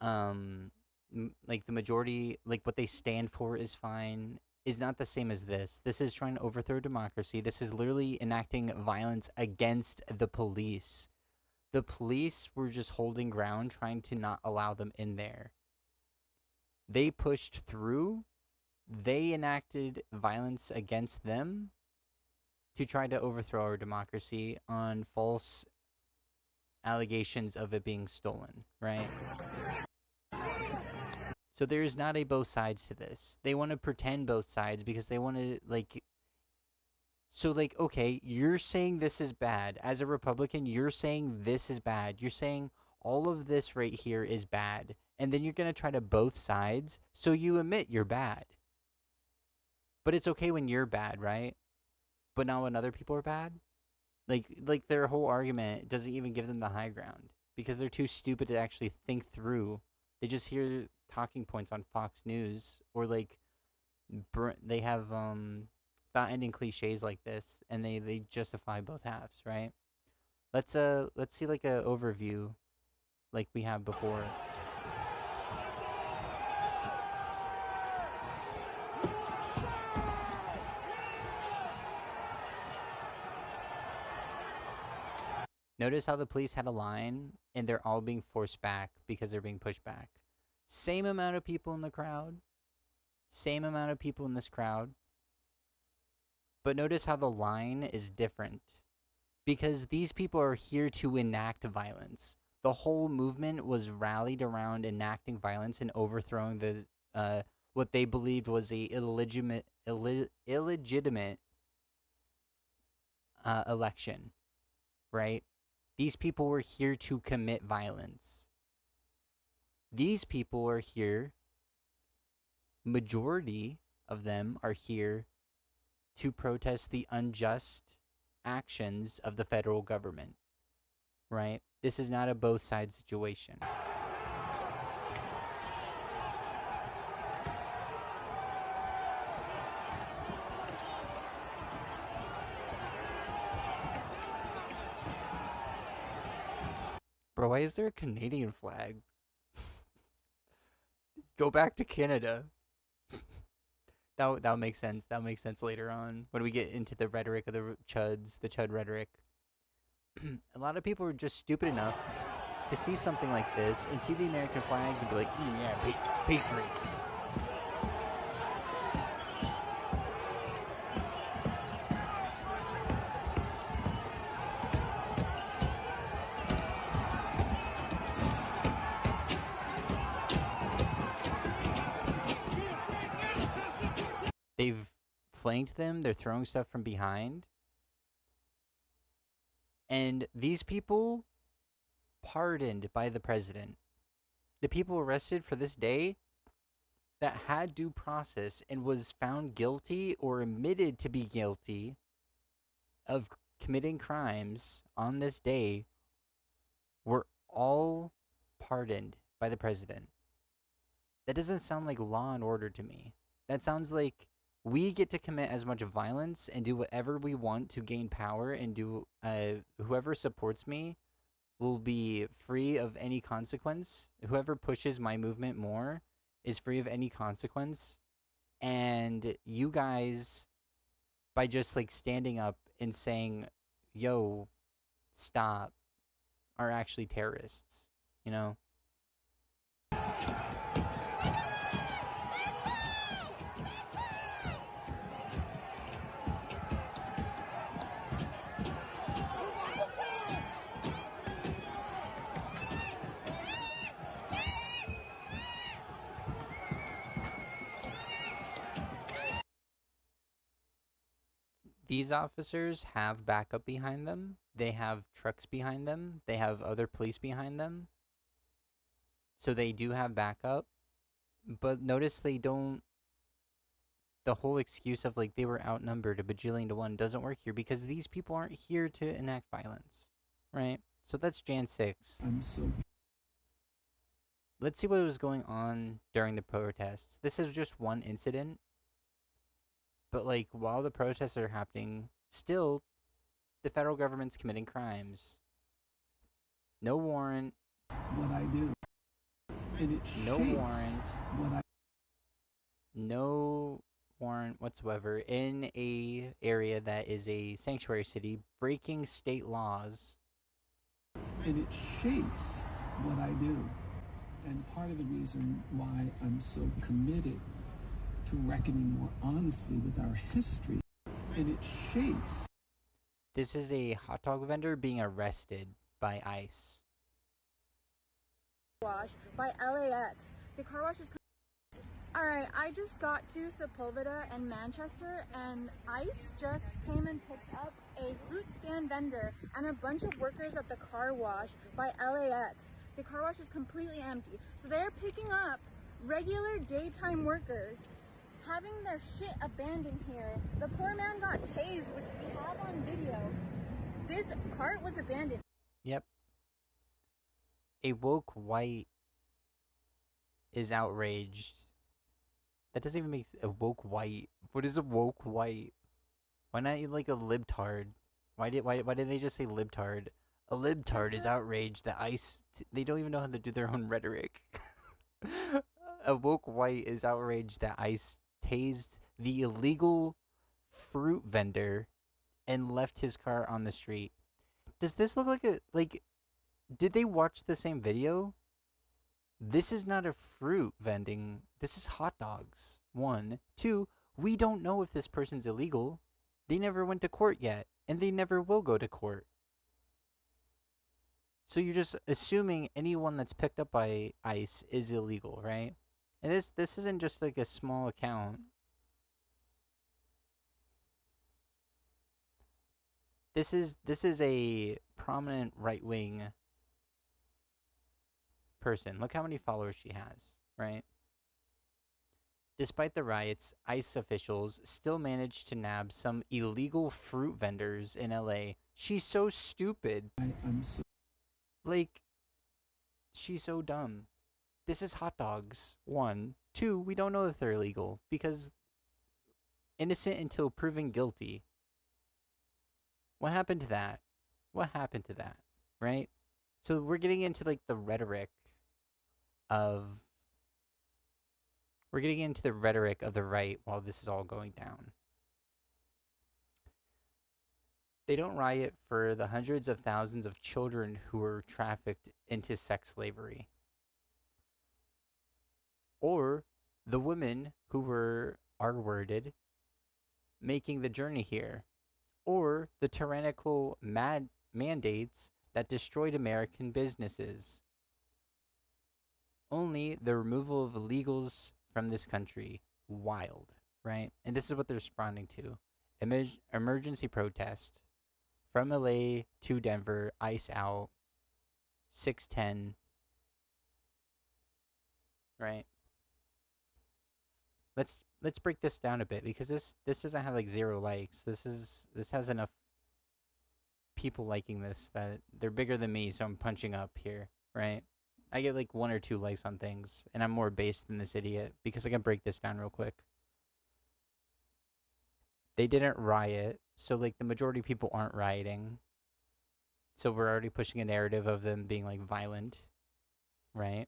like the majority, like what they stand for is fine, is not the same as this. This is trying to overthrow democracy. This is literally enacting violence against the police. The police were just holding ground, trying to not allow them in there. They pushed through. They enacted violence against them to try to overthrow our democracy on false allegations of it being stolen, right? So there's not a both sides to this. They want to pretend both sides because they want to, like... So, like, okay, you're saying this is bad. As a Republican, you're saying this is bad. You're saying all of this right here is bad. And then you're going to try to both sides, so you admit you're bad. But it's okay when you're bad, right? But not when other people are bad? Like their whole argument doesn't even give them the high ground. Because they're too stupid to actually think through. They just hear talking points on Fox News. Or, like, they have... thought-ending cliches like this, and they justify both halves, right? Let's see like a overview, like we have before. Notice how the police had a line, and they're all being forced back because they're being pushed back. Same amount of people in the crowd. Same amount of people in this crowd. But notice how the line is different. Because these people are here to enact violence. The whole movement was rallied around enacting violence and overthrowing the what they believed was a illegitimate election. Right? These people were here to commit violence. These people are here, majority of them are here to protest the unjust actions of the federal government, right? This is not a both sides situation. Bro, why is there a Canadian flag? Go back to Canada. That'll make sense. That'll make sense later on when we get into the rhetoric of the Chuds, the Chud rhetoric. A lot of people are just stupid enough to see something like this and see the American flags and be like, yeah, patriots. They've flanked them. They're throwing stuff from behind. And these people pardoned by the president. The people arrested for this day that had due process and was found guilty or admitted to be guilty of committing crimes on this day were all pardoned by the president. That doesn't sound like law and order to me. That sounds like we get to commit as much violence and do whatever we want to gain power and do whoever supports me will be free of any consequence. Whoever pushes my movement more is free of any consequence. And you guys, by just like standing up and saying, yo, stop, are actually terrorists, you know? These officers have backup behind them. They have trucks behind them. They have other police behind them. So they do have backup. But notice they don't... The whole excuse of like they were outnumbered a bajillion to 1 doesn't work here because these people aren't here to enact violence. Right? So that's Jan 6. Let's see what was going on during the protests. This is just one incident. But, like, while the protests are happening, still, the federal government's committing crimes. No warrant. What I do. And it no shapes warrant. What I... No warrant whatsoever in a area that is a sanctuary city, breaking state laws. And it shapes what I do. And part of the reason why I'm so committed to reckoning more honestly with our history, and it shapes. This is a hot dog vendor being arrested by ICE. Wash by LAX. The car wash is... Alright, I just got to Sepulveda and Manchester, and ICE just came and picked up a fruit stand vendor and a bunch of workers at the car wash by LAX. The car wash is completely empty. So they're picking up regular daytime workers, having their shit abandoned here. The poor man got tased, which we have on video. This cart was abandoned. Yep. A woke white is outraged. That doesn't even make a woke white. What is a woke white? Why not like a libtard? Why did they just say libtard? A libtard is outraged that ICE... They don't even know how to do their own rhetoric. A woke white is outraged that ICE tased the illegal fruit vendor and left his car on the street. Does this look like a... Like, did they watch the same video? This is not a fruit vending. This is hot dogs. 1. 2, we don't know if this person's illegal. They never went to court yet, and they never will go to court. So you're just assuming anyone that's picked up by ICE is illegal, right? And this isn't just like a small account. This is a prominent right-wing person. Look how many followers she has, right? Despite the riots, ICE officials still managed to nab some illegal fruit vendors in LA. She's so stupid. I'm so Like, she's so dumb. This is hot dogs. 1. 2, we don't know if they're illegal because innocent until proven guilty. What happened to that? What happened to that? Right? So we're getting into like the rhetoric of the right while this is all going down. They don't riot for the hundreds of thousands of children who were trafficked into sex slavery, or the women who were R-worded making the journey here, or the tyrannical mandates that destroyed American businesses. Only the removal of illegals from this country. Wild, right? And this is what they're responding to. Emergency protest. From LA to Denver, ICE out. 6:10. Right? Let's break this down a bit because this doesn't have like 0 likes. This has enough people liking this that they're bigger than me, so I'm punching up here, right? I get like 1 or 2 likes on things, and I'm more based than this idiot because I can break this down real quick. They didn't riot, so like the majority of people aren't rioting. So we're already pushing a narrative of them being like violent, right?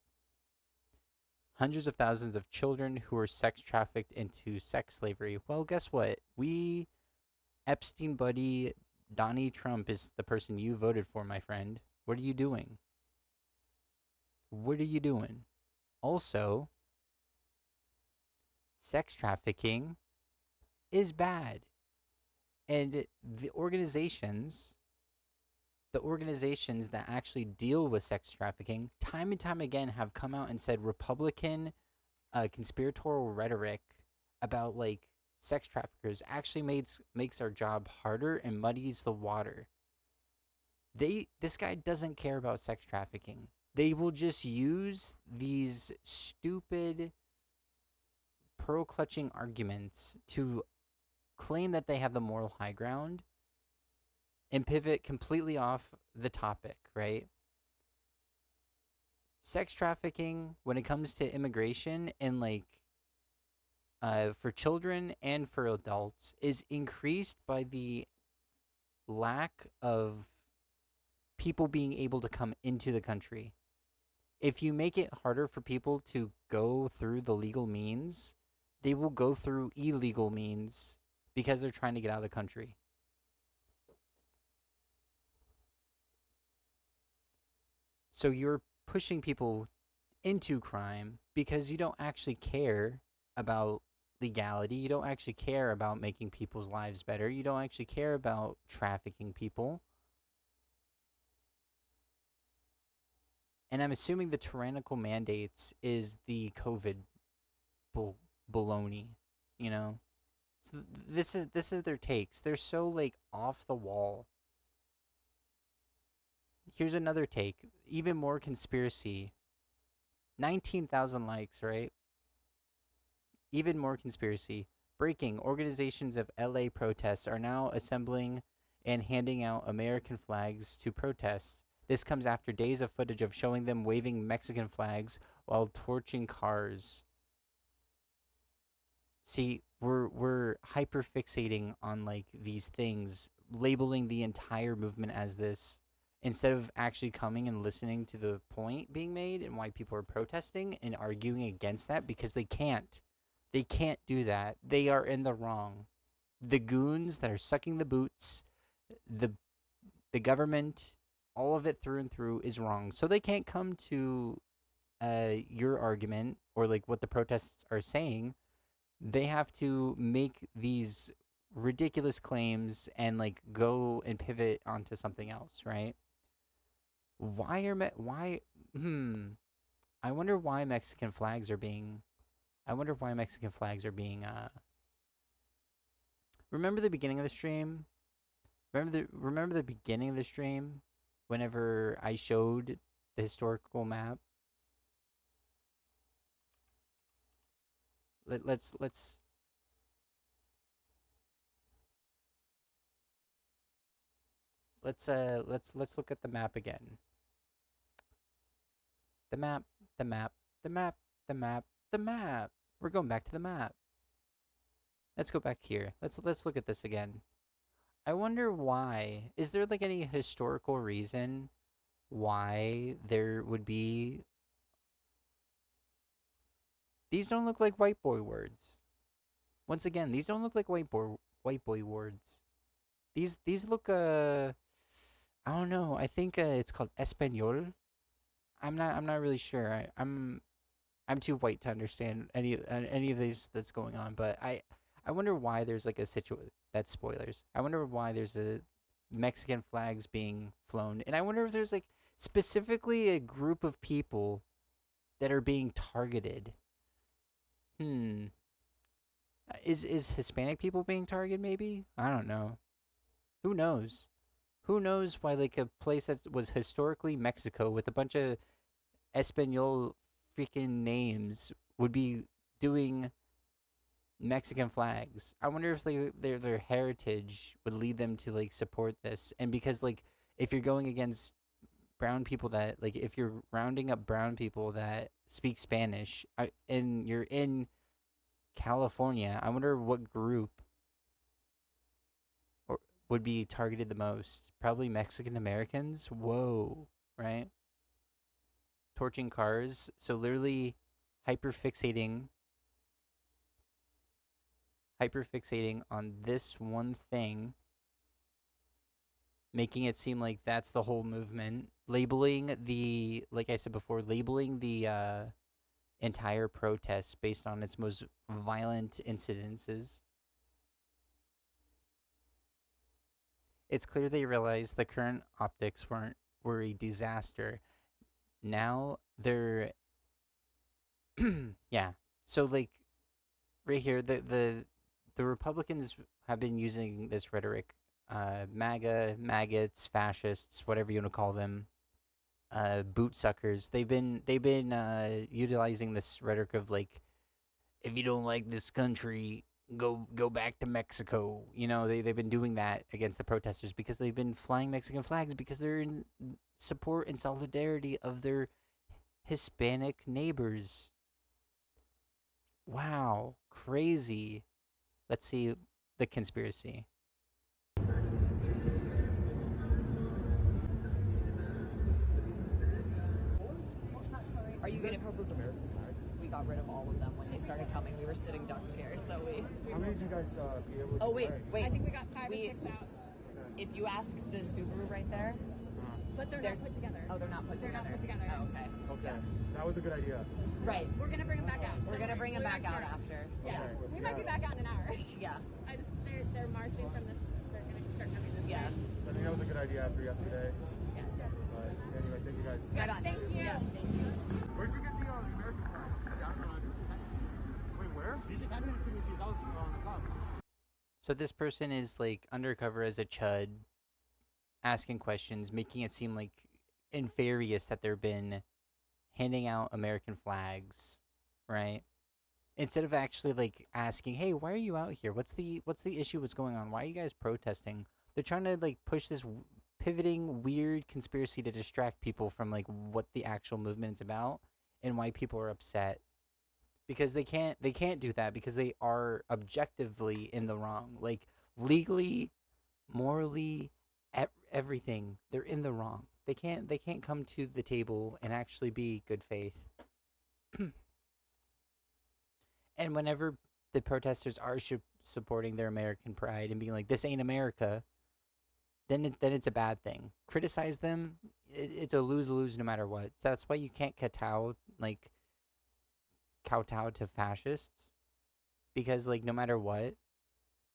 Hundreds of thousands of children who were sex trafficked into sex slavery. Well, guess what? Epstein buddy Donnie Trump is the person you voted for, my friend. What are you doing? What are you doing? Also, sex trafficking is bad. And the organizations that actually deal with sex trafficking, time and time again, have come out and said Republican conspiratorial rhetoric about like sex traffickers actually makes our job harder and muddies the water. This guy doesn't care about sex trafficking. They will just use these stupid pearl-clutching arguments to claim that they have the moral high ground and pivot completely off the topic, right? Sex trafficking, when it comes to immigration and like for children and for adults, is increased by the lack of people being able to come into the country. If you make it harder for people to go through the legal means, they will go through illegal means because they're trying to get out of the country. So you're pushing people into crime because you don't actually care about legality. You don't actually care about making people's lives better. You don't actually care about trafficking people. And I'm assuming the tyrannical mandates is the COVID baloney, you know? So this is their takes. They're so like off the wall. Here's another take, even more conspiracy. 19,000 likes, right? Even more conspiracy. Breaking: organizations of LA protests are now assembling and handing out American flags to protests. This comes after days of footage of showing them waving Mexican flags while torching cars. See, we're hyper fixating on like these things, labeling the entire movement as this, instead of actually coming and listening to the point being made and why people are protesting and arguing against that, because they can't. They can't do that. They are in the wrong. The goons that are sucking the boots, the government, all of it through and through is wrong. So they can't come to your argument or like what the protests are saying. They have to make these ridiculous claims and like go and pivot onto something else, right? I wonder why Mexican flags are being remember the beginning of the stream? Remember the beginning of the stream whenever I showed the historical map? let's let's look at the map again. The map, the map, the map, the map, the map. We're going back to the map. Let's go back here. Let's look at this again. I wonder why. Is there like any historical reason why there would be... These don't look like white boy words. Once again, these don't look like white boy words. These look I don't know. I think it's called Espanol. I'm not really sure. I'm too white to understand any of these that's going on, but I wonder why there's like a that's spoilers. I wonder why there's a Mexican flags being flown, and I wonder if there's like specifically a group of people that are being targeted. Is Hispanic people being targeted maybe? I don't know. Who knows? Who knows why like a place that was historically Mexico with a bunch of Espanol freaking names would be doing Mexican flags. I wonder if their heritage would lead them to like support this. And because like if you're going against brown people that like if you're rounding up brown people that speak Spanish and you're in California, I wonder what group or would be targeted the most. Probably Mexican Americans. Whoa, right? Torching cars. So literally hyperfixating on this one thing, making it seem like that's the whole movement, labeling the, like I said before, labeling the entire protest based on its most violent incidences. It's clear they realized the current optics were a disaster. Now they're yeah. So like right here, the Republicans have been using this rhetoric, MAGA, maggots, fascists, whatever you want to call them, boot suckers. They've been utilizing this rhetoric of like, if you don't like this country, go back to Mexico. You know, they've been doing that against the protesters because they've been flying Mexican flags because they're in support and solidarity of their Hispanic neighbors. Wow, crazy. Let's see the conspiracy. Are you going to put those American flags? We got rid of all of them when they started coming. We were sitting ducks here, so we... How many did you guys be able to... Oh, wait. I think we got 5 or 6 out. If you ask the Subaru right there... But they're not put together. Oh, they're not put together. Not put together. Oh, okay. Okay. That was a good idea. Right. We're going to bring them back out. We're going to bring them back out after. Yeah. Okay. We might be back out in an hour. Yeah. They're marching from this. They're going to start coming this way. I think that was a good idea after yesterday. Yes. But anyway, thank you guys. Right on. Thank you. Yeah, thank you. Where'd you get the American flag? Wait, where? He just handed it to me because I was on the top. So this person is like undercover as a chud, asking questions, making it seem like nefarious that they've been handing out American flags, right? Instead of actually like asking, hey, why are you out here? What's the issue? What's going on? Why are you guys protesting? They're trying to like push this pivoting weird conspiracy to distract people from like what the actual movement is about and why people are upset. Because they can't do that because they are objectively in the wrong. Like legally, morally, everything, they're in the wrong. They can't come to the table and actually be good faith. And whenever the protesters are supporting their American pride and being like, this ain't America, then it's a bad thing. Criticize them, it's a lose-lose no matter what. So that's why you can't kowtow to fascists. Because like no matter what,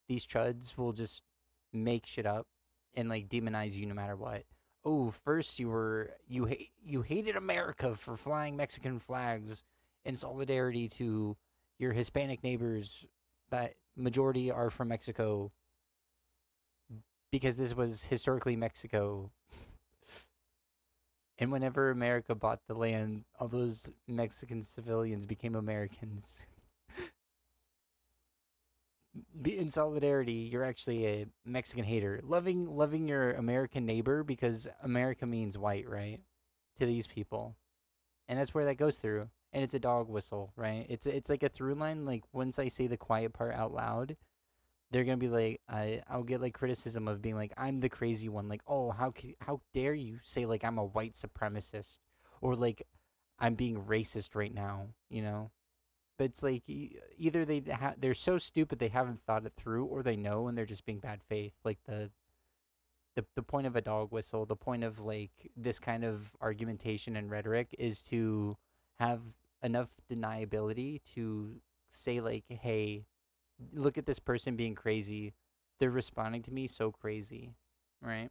these chuds will just make shit up and like demonize you no matter what. Oh, first you hated America for flying Mexican flags in solidarity to your Hispanic neighbors that majority are from Mexico because this was historically Mexico. And whenever America bought the land, all those Mexican civilians became Americans. in solidarity, you're actually a Mexican hater. Loving your American neighbor because America means white, right? To these people. And that's where that goes through. And it's a dog whistle, right? It's like a through line. Like once I say the quiet part out loud, they're gonna be like, I'll get like criticism of being like, I'm the crazy one. Like, oh, how dare you say like I'm a white supremacist or like I'm being racist right now, you know? But it's like either they're so stupid they haven't thought it through, or they know and they're just being bad faith. Like the point of a dog whistle, the point of like this kind of argumentation and rhetoric is to have enough deniability to say like, hey, look at this person being crazy. They're responding to me so crazy, right?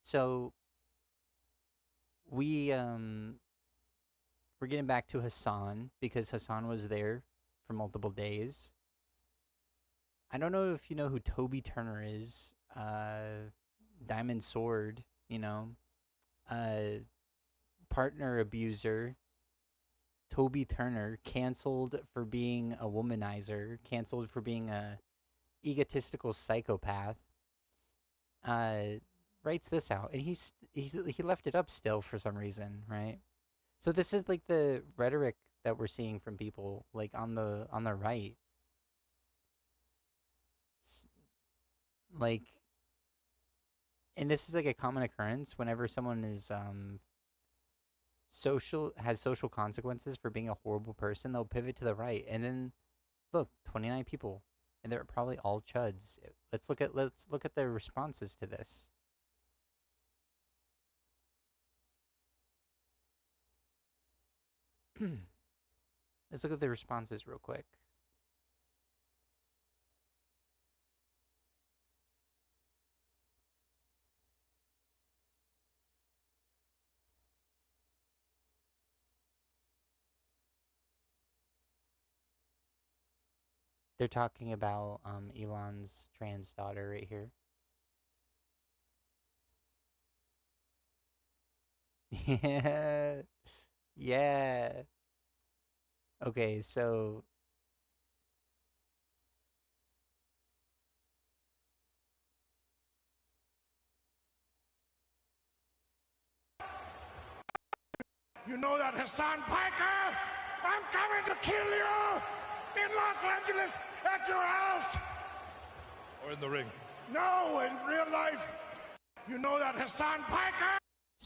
So we're getting back to Hassan because Hassan was there for multiple days. I don't know if you know who Toby Turner is. Diamond Sword, you know. Partner abuser. Toby Turner, canceled for being a womanizer, canceled for being a egotistical psychopath. Writes this out, and he left it up still for some reason, right? So this is like the rhetoric that we're seeing from people like on the right. Like, and this is like a common occurrence whenever someone is has social consequences for being a horrible person, they'll pivot to the right. And then look, 29 people, and they're probably all chuds. Let's look at the responses to this. Let's look at the responses real quick. They're talking about Elon's trans daughter right here. Yeah. Yeah. Okay, so You know that, Hassan Piker? I'm coming to kill you in Los Angeles at your house. Or in the ring. No, in real life. You know that, Hassan Piker?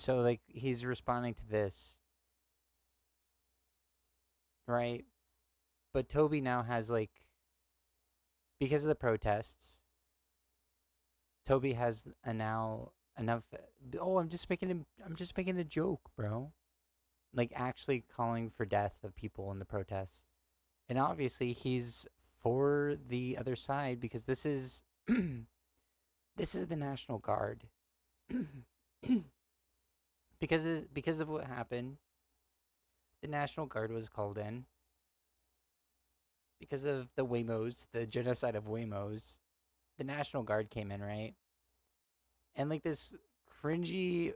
so like he's responding to this. Right? But Toby now has like, because of the protests, Toby has now enough. Oh, I'm just making a joke, bro. Like actually calling for death of people in the protests. And obviously he's for the other side because this is this is the National Guard. because of what happened, the National Guard was called in. Because of the Waymos, the genocide of Waymos, the National Guard came in, right? And like this cringy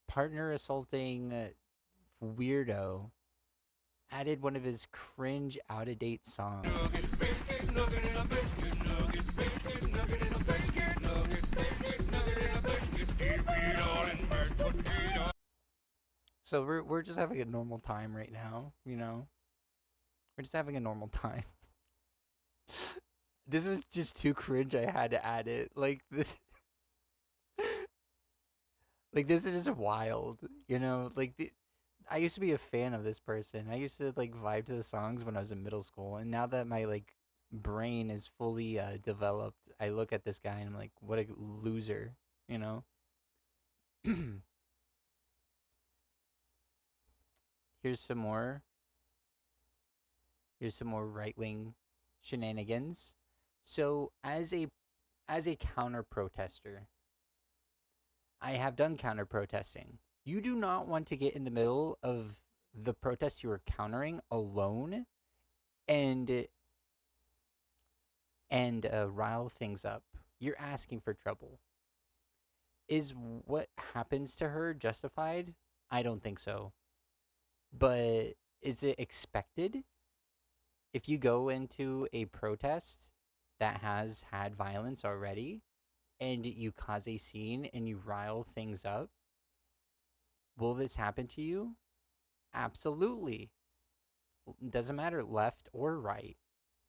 partner assaulting weirdo added one of his cringe out of date songs. So we're just having a normal time right now, you know? We're just having a normal time. This was just too cringe. I had to add it. Like this like this is just wild, you know? Like I used to be a fan of this person. I used to like vibe to the songs when I was in middle school, and now that my like brain is fully developed, I look at this guy and I'm like, what a loser, you know? Here's some more right-wing shenanigans. So as a counter protester, I have done counter protesting. You do not want to get in the middle of the protest you are countering alone and rile things up. You're asking for trouble. Is what happens to her justified? I don't think so. But is it expected? if you go into a protest that has had violence already and you cause a scene and you rile things up, will this happen to you? Absolutely. Doesn't matter left or right.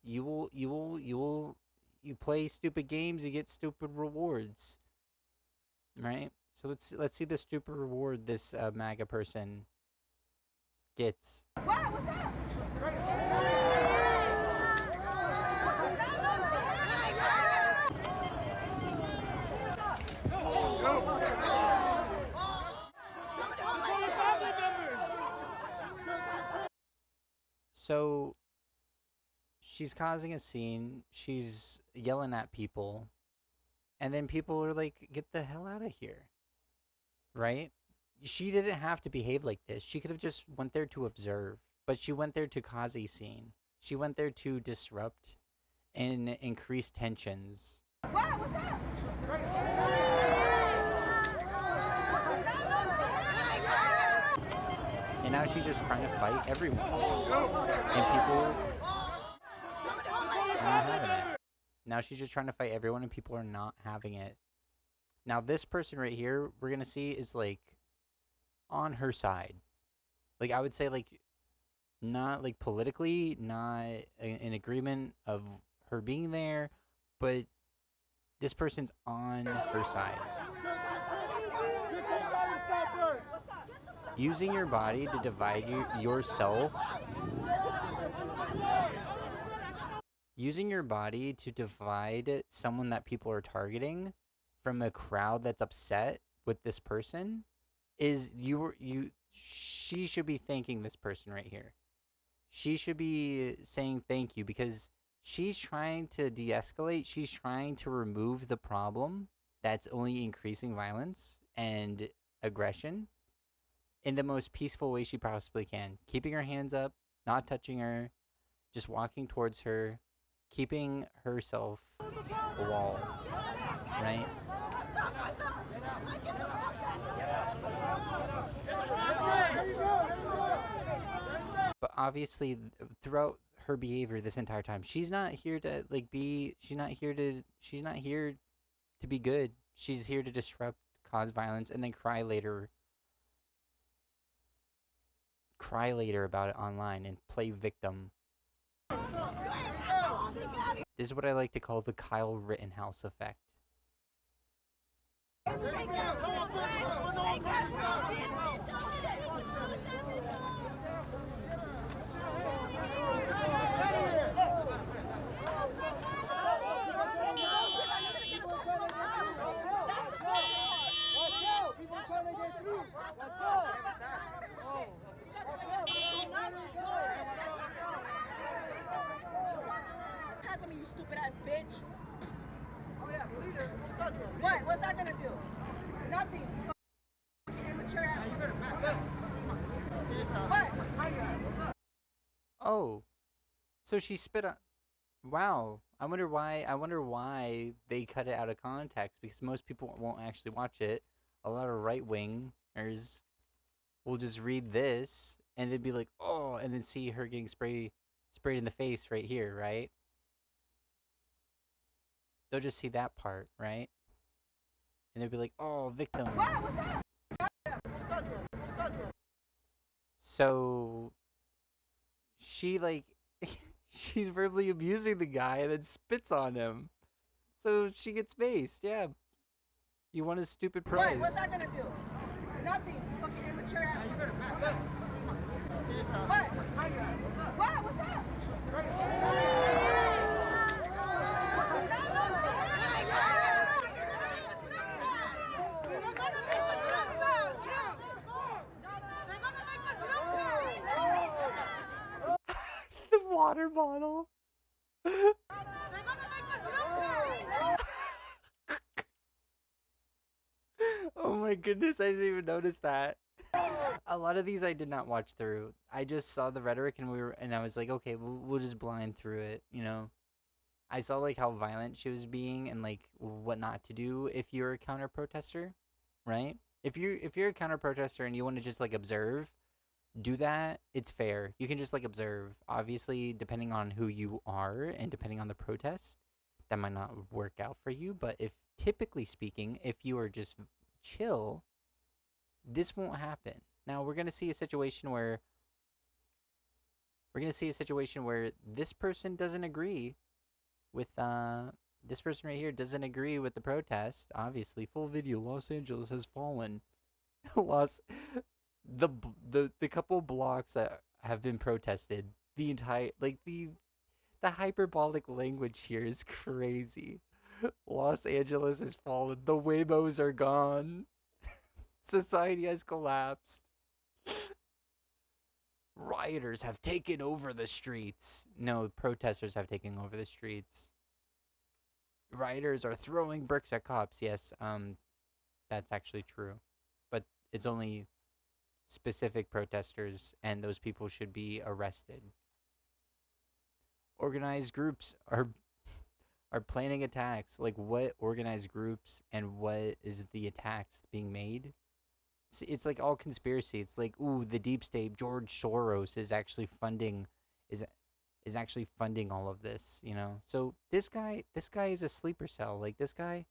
You play stupid games, you get stupid rewards. Right? So let's see the stupid reward this MAGA person gets. What? What's up? So she's causing a scene, she's yelling at people, and then people are like, get the hell out of here. Right? She didn't have to behave like this. She could have just went there to observe, but she went there to cause a scene. She went there to disrupt and increase tensions. What? What's up? And now she's just trying to fight everyone. And people are not having it. Now she's just trying to fight everyone and people are not having it. Now this person right here, we're going to see is like on her side. Like I would say like not like politically, not in agreement of her being there, but this person's on her side. Using your body to divide yourself. Using your body to divide someone that people are targeting from a crowd that's upset with this person is she should be thanking this person right here. She should be saying thank you because she's trying to de-escalate. She's trying to remove the problem that's only increasing violence and aggression in the most peaceful way she possibly can. Keeping her hands up, not touching her, just walking towards her, keeping herself a wall, right? But obviously, throughout her behavior this entire time, she's not here to she's not here to be good. She's here to disrupt, cause violence, and then cry later about it online and play victim. This is what I like to call the Kyle Rittenhouse effect. Tackle me, you stupid ass bitch. Oh yeah, leader. What? What's that gonna do? Nothing. Fucking immature ass. You better back up. What? Oh, so she spit on. Wow. I wonder why they cut it out of context, because most people won't actually watch it. A lot of right-wingers will just read this and they'd be like, oh, and then see her getting sprayed in the face right here, right? They'll just see that part, right? And they'll be like, oh, victim. What's that? So she she's verbally abusing the guy and then spits on him. So she gets maced, yeah. You want a stupid prize. What? What's that gonna do? Nothing. Fucking immature ass. You better back up. What? What? What's that? The water bottle. Oh my goodness, I didn't even notice that. A lot of these I did not watch through. I just saw the rhetoric and I was like, okay, we'll just blind through it, you know. I saw like how violent she was being and like what not to do if you're a counter protester, right? If you're a counter protester and you want to just like observe, do that, it's fair. You can just like observe. Obviously, depending on who you are and depending on the protest, that might not work out for you. But if typically speaking, if you are just chill, this won't happen. Now we're gonna see a situation where this person doesn't agree with this person right here doesn't agree with the protest. Obviously, full video. Los Angeles has fallen. The couple blocks that have been protested, the entire the hyperbolic language here is crazy. Los Angeles has fallen. The Waymos are gone. Society has collapsed. Rioters have taken over the streets. No, protesters have taken over the streets. Rioters are throwing bricks at cops. Yes, that's actually true. But it's only specific protesters, and those people should be arrested. Organized groups are planning attacks. Like, what organized groups and what is the attacks being made? It's like all conspiracy. It's like, ooh, the deep state, George Soros is actually funding all of this, you know. So this guy is a sleeper cell. Like this guy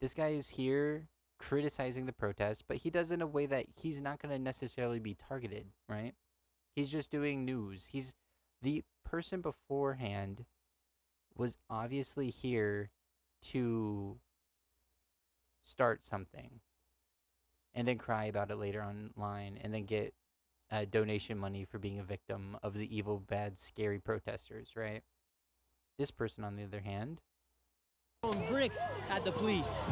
is here criticizing the protest, but he does it in a way that he's not going to necessarily be targeted, right? He's just doing news. The person beforehand was obviously here to start something and then cry about it later online and then get donation money for being a victim of the evil, bad, scary protesters, right? This person, on the other hand, throwing bricks at the police.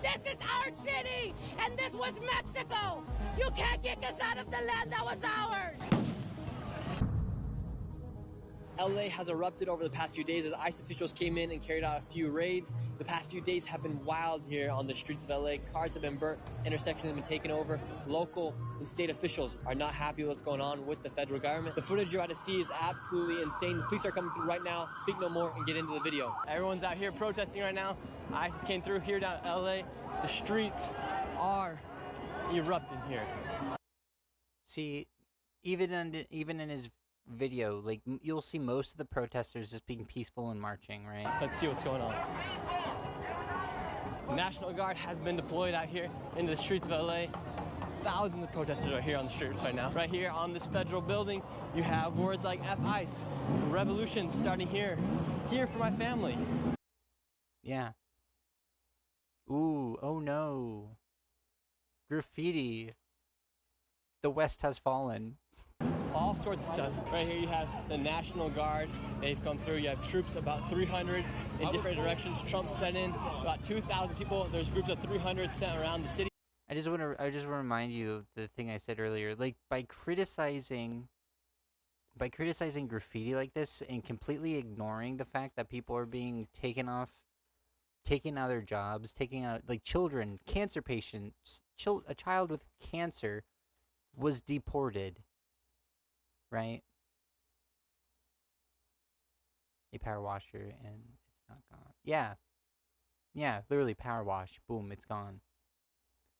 This is our city, and this was Mexico. You can't kick us out of the land that was ours. LA has erupted over the past few days as ICE officials came in and carried out a few raids. The past few days have been wild here on the streets of LA. Cars have been burnt, intersections have been taken over. Local and state officials are not happy with what's going on with the federal government. The footage you're about to see is absolutely insane. The police are coming through right now. Speak no more and get into the video. Everyone's out here protesting right now. ISIS came through here down in LA. The streets are erupting here. See, even in his video, like, you'll see most of the protesters just being peaceful and marching, right? Let's see what's going on. National Guard has been deployed out here into the streets of LA. Thousands of protesters are here on the streets right now. Right here on this federal building, you have words like F-ICE, revolution starting here for my family. Yeah. Ooh, oh no. Graffiti. The West has fallen. All sorts of stuff. Right here you have the National Guard. They've come through. You have troops, about 300 in different directions. Trump sent in about 2,000 people. There's groups of 300 sent around the city. I just want to remind you of the thing I said earlier. Like, by criticizing graffiti like this and completely ignoring the fact that people are being taken out of their jobs, taking out, like, children, cancer patients, a child with cancer was deported. Right? A power washer and it's not gone. Yeah. Yeah, literally power wash. Boom, it's gone.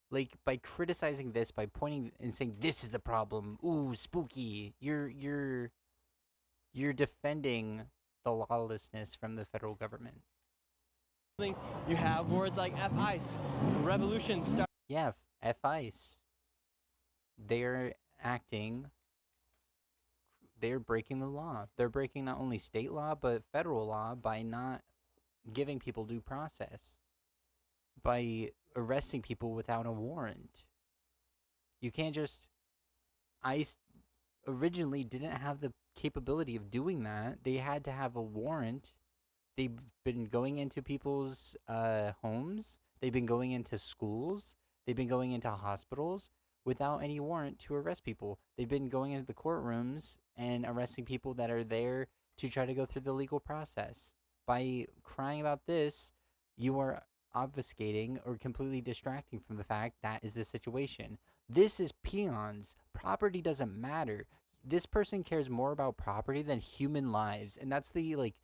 Like, by criticizing this, by pointing and saying this is the problem. Ooh, spooky. You're defending the lawlessness from the federal government. You have words like F-ICE, revolution start. Yeah, F-ICE. They're breaking the law. They're breaking not only state law, but federal law by not giving people due process. By arresting people without a warrant. You can't just... ICE originally didn't have the capability of doing that. They had to have a warrant. They've been going into people's homes. They've been going into schools. They've been going into hospitals without any warrant to arrest people. They've been going into the courtrooms and arresting people that are there to try to go through the legal process. By crying about this, you are obfuscating or completely distracting from the fact that is the situation. This is peons. Property doesn't matter. This person cares more about property than human lives. And that's the, like,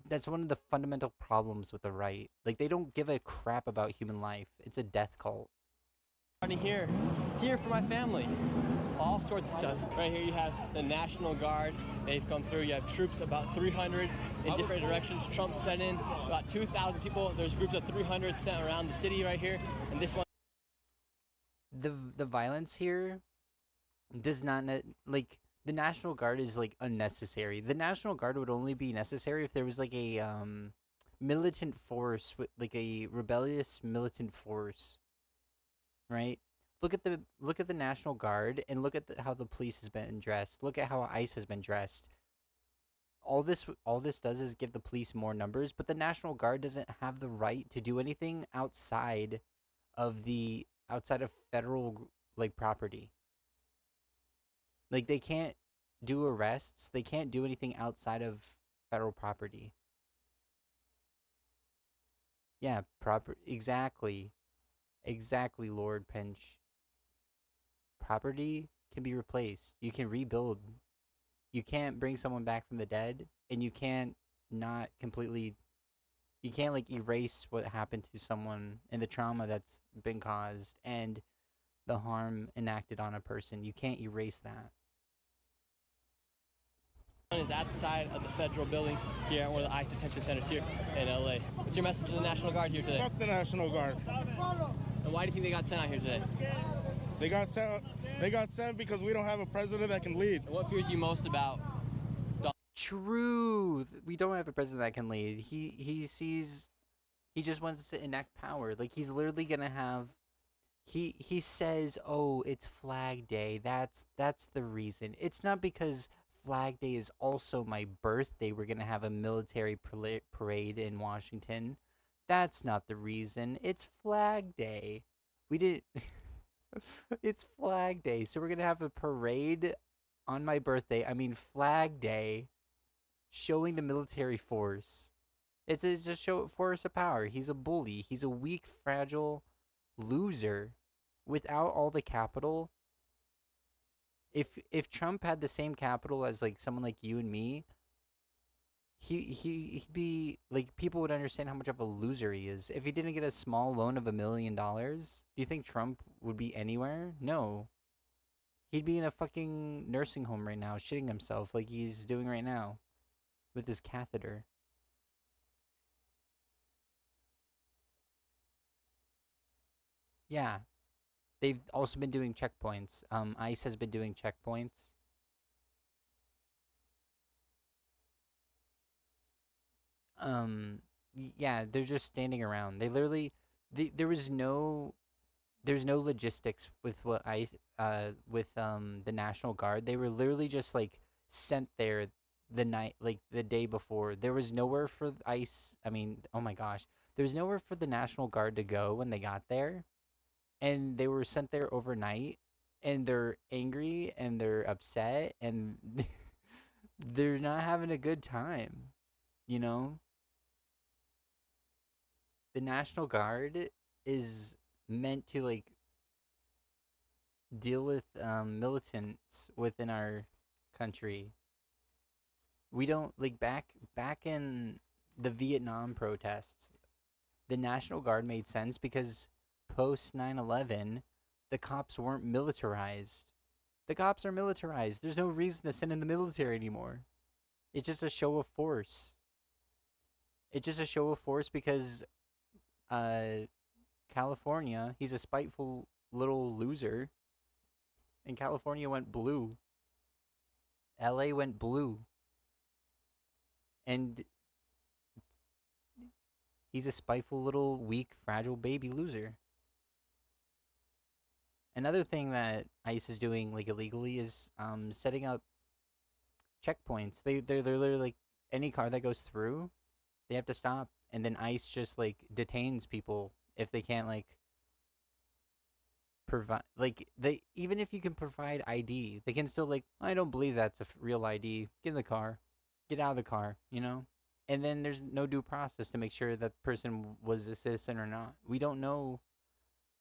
that's one of the fundamental problems with the right. Like, they don't give a crap about human life. It's a death cult. Here for my family. All sorts of stuff. Right here you have the National Guard. They've come through. You have troops, about 300 in different directions. Trump sent in about 2,000 people. There's groups of 300 sent around the city right here. And this one. The violence here does not, like, the National Guard is, like, unnecessary. The National Guard would only be necessary if there was, like, a militant force, like a rebellious militant force. Right? Look at the National Guard and look at how the police has been dressed. Look at how ICE has been dressed. All this does is give the police more numbers, but the National Guard doesn't have the right to do anything outside of federal, like, property. Like, they can't do arrests. They can't do anything outside of federal property. Yeah, exactly. Exactly, Lord Pinch. Property can be replaced. You can rebuild. You can't bring someone back from the dead, and you can't not completely... You can't, like, erase what happened to someone and the trauma that's been caused and the harm enacted on a person. You can't erase that. Is at the side of the federal building here at one of the ICE detention centers here in LA. What's your message to the National Guard here today? Fuck the National Guard. And why do you think they got sent out here today? They got sent because we don't have a president that can lead. And what fears you most about? True. We don't have a president that can lead. He just wants to enact power. Like, he's literally gonna have. He says, "Oh, it's Flag Day. That's the reason." It's not because Flag Day is also my birthday. We're gonna have a military parade in Washington. That's not the reason. It's Flag Day. We didn't. It's Flag Day, so we're gonna have a parade on my birthday. I mean, Flag Day, showing the military force. It's a show force of power. He's a bully. He's a weak, fragile loser without all the capital. If Trump had the same capital as, like, someone like you and me, he'd be like, people would understand how much of a loser he is. If he didn't get a small loan of $1 million, do you think Trump would be anywhere? No. He'd be in a fucking nursing home right now, shitting himself like he's doing right now with his catheter. Yeah. They've also been doing checkpoints. ICE has been doing checkpoints. Yeah, they're just standing around. They literally, there's no logistics with what ICE, with the National Guard. They were literally just, like, sent there the night, like, the day before. There was nowhere for ICE. I mean, oh my gosh, there was nowhere for the National Guard to go when they got there. And they were sent there overnight, and they're angry, and they're upset, and they're not having a good time, you know? The National Guard is meant to, like, deal with militants within our country. We don't, like, back in the Vietnam protests, the National Guard made sense because post 9/11, the cops weren't militarized. The cops are militarized. There's no reason to send in the military anymore. It's just a show of force. It's just a show of force because California, he's a spiteful little loser. And California went blue. LA went blue. And he's a spiteful little weak, fragile baby loser. Another thing that ICE is doing, like, illegally is setting up checkpoints. They're literally, like, any car that goes through, they have to stop, and then ICE just, like, detains people if they can't, like, provide, like, even if you can provide ID, they can still, like, I don't believe that's a real ID. Get in the car, get out of the car, you know. And then there's no due process to make sure that person was a citizen or not. We don't know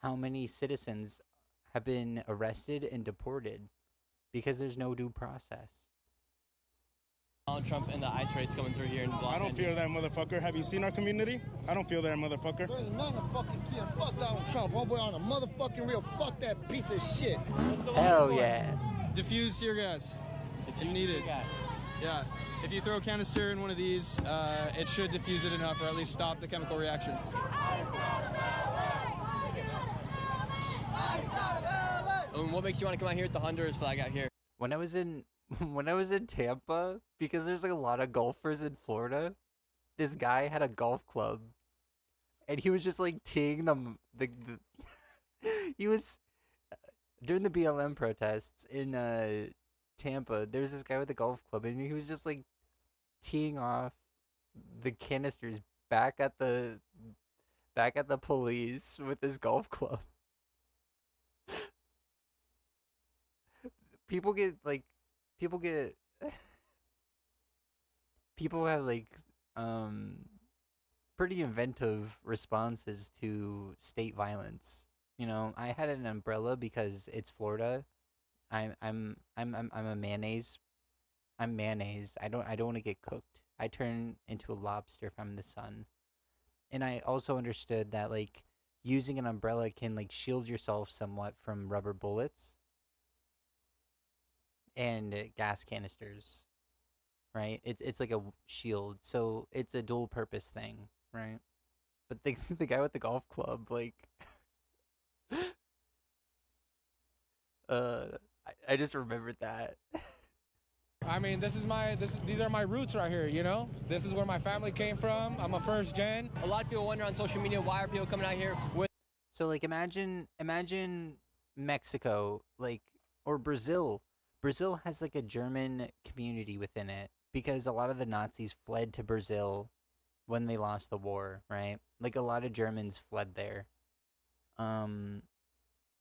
how many citizens have been arrested and deported because there's no due process. Donald Trump and the ICE raids coming through here in Los I don't fear that motherfucker. Have you seen our community? I don't feel that motherfucker. There's nothing to fucking fear. Fuck Donald Trump. Homeboy on a motherfucking real. Fuck that piece of shit. Hell yeah. Diffuse tear gas. If needed. Yeah. If you throw a canister in one of these, it should diffuse it enough, or at least stop the chemical reaction. What makes you want to come out here with the Honduras flag out here? When I was in Tampa, because there's like a lot of golfers in Florida, this guy had a golf club, and he was just like teeing them. He was during the BLM protests in Tampa. There's this guy with a golf club, and he was just like teeing off the canisters back at the police with his golf club. People have like pretty inventive responses to state violence. You know, I had an umbrella because it's Florida. I'm a mayonnaise. I'm mayonnaise. I don't want to get cooked. I turn into a lobster if I'm in the sun. And I also understood that like using an umbrella can like shield yourself somewhat from rubber bullets and gas canisters, right? It's like a shield, so it's a dual purpose thing, right? But the guy with the golf club, like, I just remembered that. I mean, these are my roots right here, you know? This is where my family came from. I'm a first gen. A lot of people wonder on social media, why are people coming out here with... So, like, imagine Mexico, like, or Brazil. Brazil has, like, a German community within it because a lot of the Nazis fled to Brazil when they lost the war, right? Like, a lot of Germans fled there. And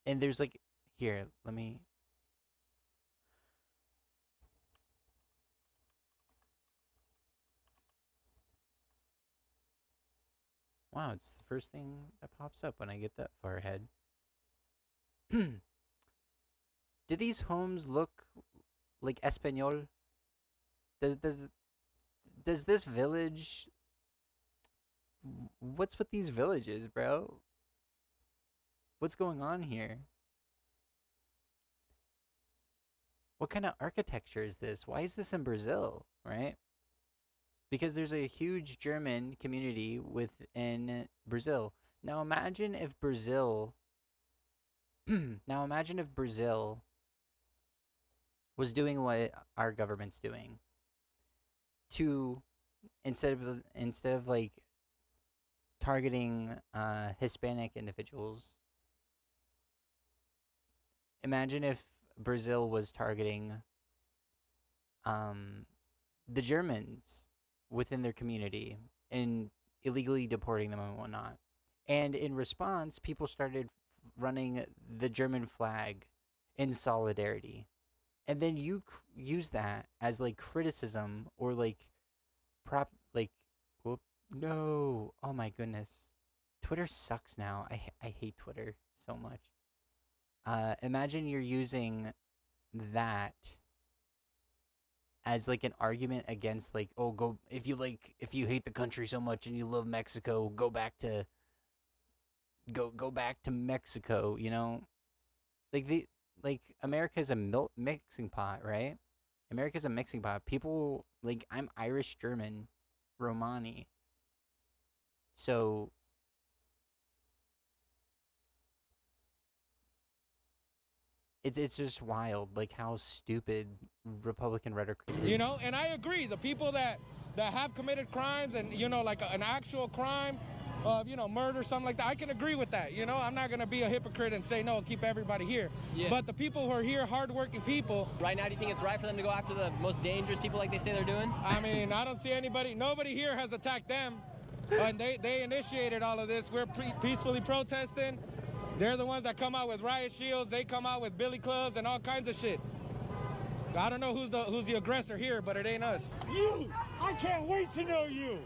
there's, like, here, let me... Wow, it's the first thing that pops up when I get that far ahead. Do these homes look like Espanol? Does this village... What's with these villages, bro? What's going on here? What kind of architecture is this? Why is this in Brazil, right? Because there's a huge German community within Brazil. Now imagine if Brazil was doing what our government's doing. To instead of like targeting Hispanic individuals, imagine if Brazil was targeting the Germans within their community and illegally deporting them and whatnot. And in response, people started running the German flag in solidarity. And then you use that as like criticism or like no. Oh my goodness. Twitter sucks now. I hate Twitter so much. Imagine you're using that as like an argument against like, oh, go if you hate the country so much and you love Mexico, go back to Mexico, you know? Like America's a mixing pot, right? America's a mixing pot. People like, I'm Irish, German, Romani. So it's just wild, like how stupid Republican rhetoric is. You know, and I agree. The people that have committed crimes and, you know, like an actual crime of, you know, murder, something like that, I can agree with that. You know, I'm not going to be a hypocrite and say, no, keep everybody here. Yeah. But the people who are here, hardworking people. Right now, do you think it's right for them to go after the most dangerous people like they say they're doing? I mean, I don't see nobody here has attacked them. And they initiated all of this. We're peacefully protesting. They're the ones that come out with riot shields. They come out with billy clubs and all kinds of shit. I don't know who's the aggressor here, but it ain't us. You! I can't wait to know you!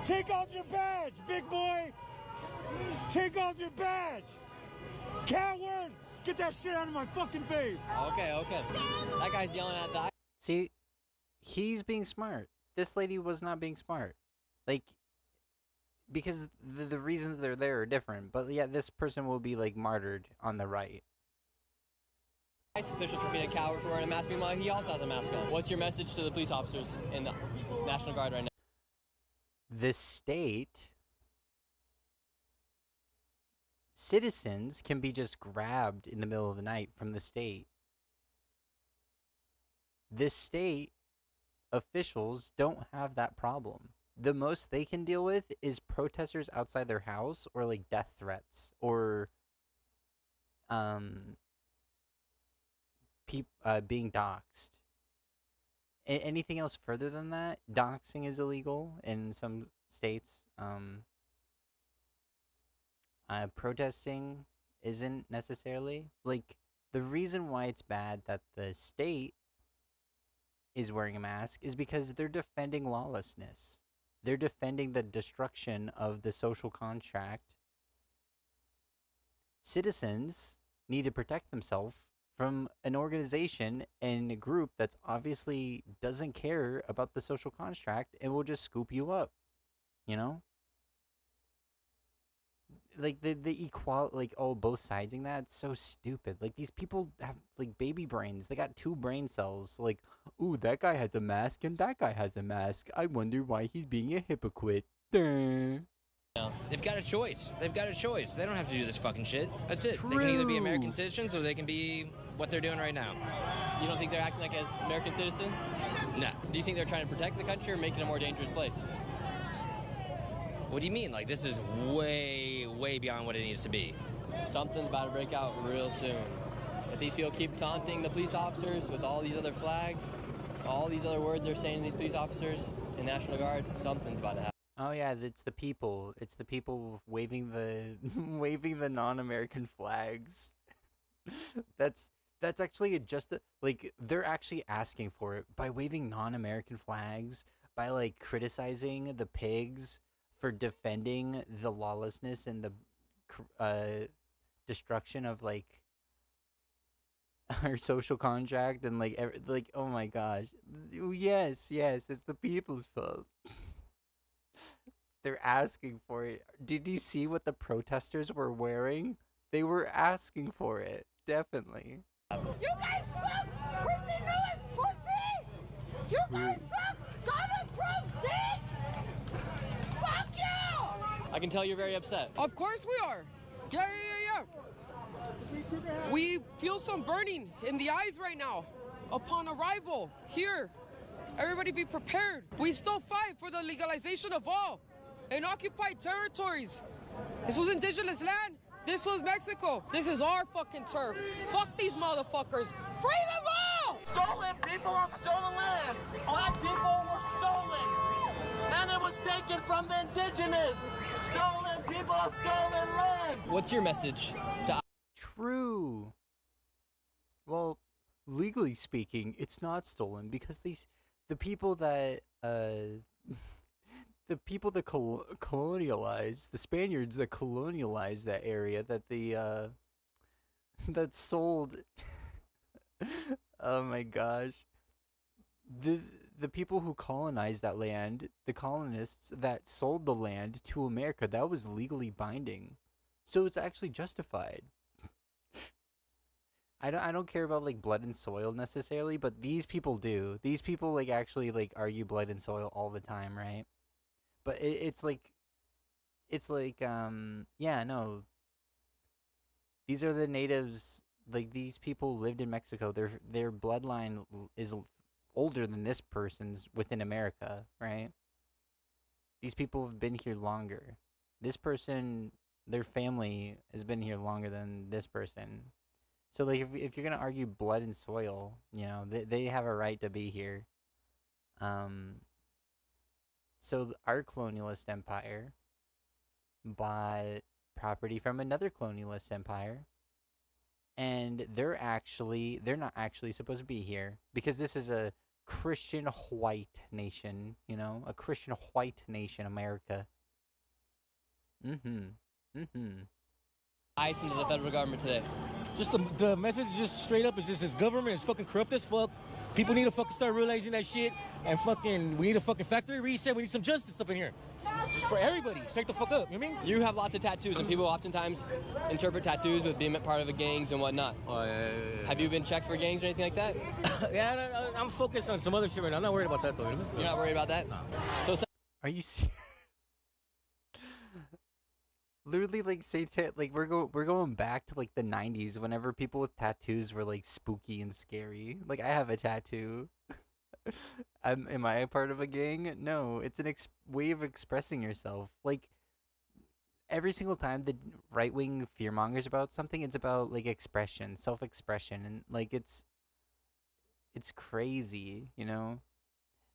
Take off your badge, big boy! Take off your badge! Coward! Get that shit out of my fucking face! Okay. That guy's yelling at the... See, he's being smart. This lady was not being smart. Like, because the reasons they're there are different. But yeah, this person will be like martyred on the right. ICE officials for being a coward for wearing a mask. Meanwhile, he also has a mask on. What's your message to the police officers in the National Guard right now? The state, citizens can be just grabbed in the middle of the night from the state. This state officials don't have that problem. The most they can deal with is protesters outside their house or like death threats or being doxxed. Anything else further than that, doxing is illegal in some states. Protesting isn't necessarily. Like, the reason why it's bad that the state is wearing a mask is because they're defending lawlessness. They're defending the destruction of the social contract. Citizens need to protect themselves from an organization and a group that's obviously doesn't care about the social contract and will just scoop you up, you know? Like, the equality, like, oh, both sidesing that, it's so stupid. Like, these people have, like, baby brains. They got 2 brain cells. Like, ooh, that guy has a mask and that guy has a mask. I wonder why he's being a hypocrite. Duh. They've got a choice. They've got a choice. They don't have to do this fucking shit. That's it. True. They can either be American citizens or they can be what they're doing right now. You don't think they're acting like as American citizens? No. Do you think they're trying to protect the country or make it a more dangerous place? What do you mean? Like, this is way, way beyond what it needs to be. Something's about to break out real soon. If these people keep taunting the police officers with all these other flags, all these other words they're saying to these police officers and National Guard, something's about to happen. Oh yeah, it's the people. It's the people waving the waving the non-American flags. That's actually like they're actually asking for it by waving non-American flags, by like criticizing the pigs for defending the lawlessness and the destruction of like our social contract and like oh my gosh, yes, it's the people's fault. They're asking for it. Did you see what the protesters were wearing? They were asking for it, definitely. You guys suck! Christy Lewis, pussy! You guys suck! Donald Trump's dick! Fuck you! I can tell you're very upset. Of course we are. Yeah. We feel some burning in the eyes right now upon arrival here. Everybody be prepared. We still fight for the legalization of all in occupied territories. This was indigenous land. This was Mexico. This is our fucking turf. Fuck these motherfuckers. Free them all! Stolen people on stolen land. Black people were stolen. And it was taken from the indigenous. Stolen people on stolen land. What's your message to... True. Well, legally speaking, it's not stolen because the people that colonialized, the Spaniards that colonialized that area, that that sold oh my gosh, the people who colonized that land, the colonists that sold the land to America, that was legally binding, so it's actually justified. I don't care about like blood and soil necessarily, but these people do. These people like actually like argue blood and soil all the time, right? But it's like yeah, no. These are the natives. Like, these people lived in Mexico. Their bloodline is older than this person's within America, right? These people have been here longer. This person, their family has been here longer than this person. So like, if you're gonna argue blood and soil, you know, they have a right to be here. So our colonialist empire bought property from another colonialist empire, and they're not actually supposed to be here because this is a Christian white nation, you know, a Christian white nation, America. ICE into the federal government today. Just the message, just straight up, is just this government is fucking corrupt as fuck. People need to fucking start realizing that shit, and fucking, we need a fucking factory reset. We need some justice up in here. Just for everybody, straight the fuck up, you know what I mean? You have lots of tattoos, and people oftentimes interpret tattoos with being part of a gangs and whatnot. Oh, yeah. Have you been checked for gangs or anything like that? Yeah, I'm focused on some other shit right now. I'm not worried about that, though. You know? You're not worried about that? No. So Are you serious? Literally, like, like we're going back to like the 90s, whenever people with tattoos were like spooky and scary. Like, I have a tattoo. Am I a part of a gang? No, it's an way of expressing yourself. Like, every single time the right wing fearmongers about something, it's about like expression, self-expression, and like it's crazy, you know.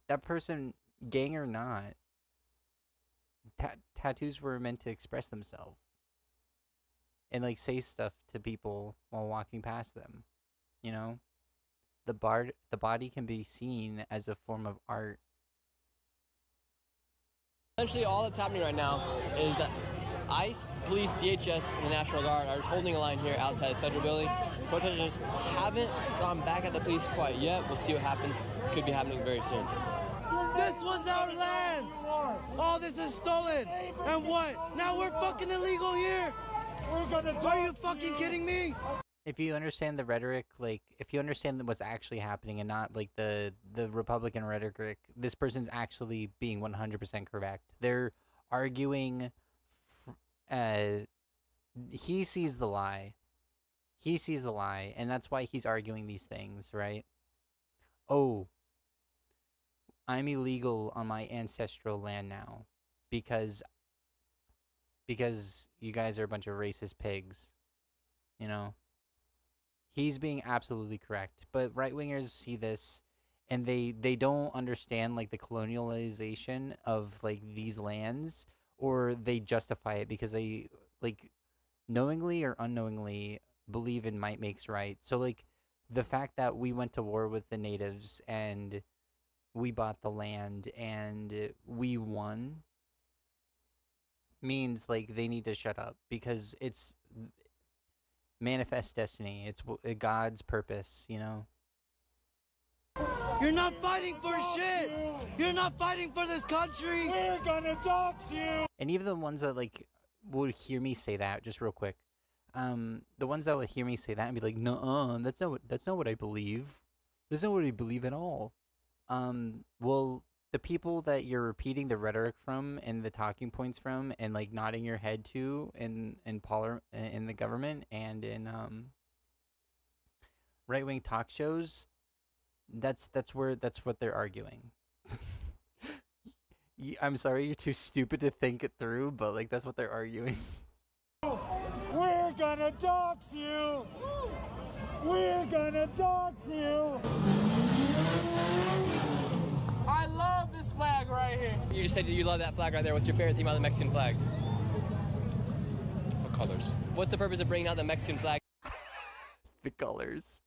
That person, gang or not, tattoos were meant to express themselves and like say stuff to people while walking past them, you know. The body can be seen as a form of art. essentially all that's happening right now is that ICE, police, DHS, and the National Guard are just holding a line here outside this federal building. Protesters haven't gone back at the police quite yet. We'll see what happens. Could be happening very soon. This was our land. All this is stolen. And what? Now we're fucking illegal here. Are you fucking kidding me? If you understand the rhetoric, like, if you understand what's actually happening and not, like, the Republican rhetoric, this person's actually being 100% correct. They're arguing, he sees the lie. He sees the lie, and that's why he's arguing these things, right? Oh, I'm illegal on my ancestral land now because you guys are a bunch of racist pigs, you know? He's being absolutely correct, but right-wingers see this, and they don't understand, like, the colonialization of, like, these lands, or they justify it because they, like, knowingly or unknowingly believe in might makes right. So, like, the fact that we went to war with the natives, and we bought the land, and we won, means, like, they need to shut up, because it's manifest destiny. It's God's purpose, you know? You're not fighting for shit. You're not fighting for this country. We're gonna dox you. And even the ones that, like, would hear me say that, just real quick, the ones that would hear me say that and be like, "Nuh-uh, that's not what I believe. That's not what I believe at all." Well, the people that you're repeating the rhetoric from and the talking points from and, like, nodding your head to in the government and in right-wing talk shows, that's what they're arguing. I'm sorry, you're too stupid to think it through, but, like, that's what they're arguing. We're gonna dox you. We're gonna dox you. I love this flag right here. You just said you love that flag right there. What's your favorite thing about the Mexican flag? What colors? What's the purpose of bringing out the Mexican flag? The colors.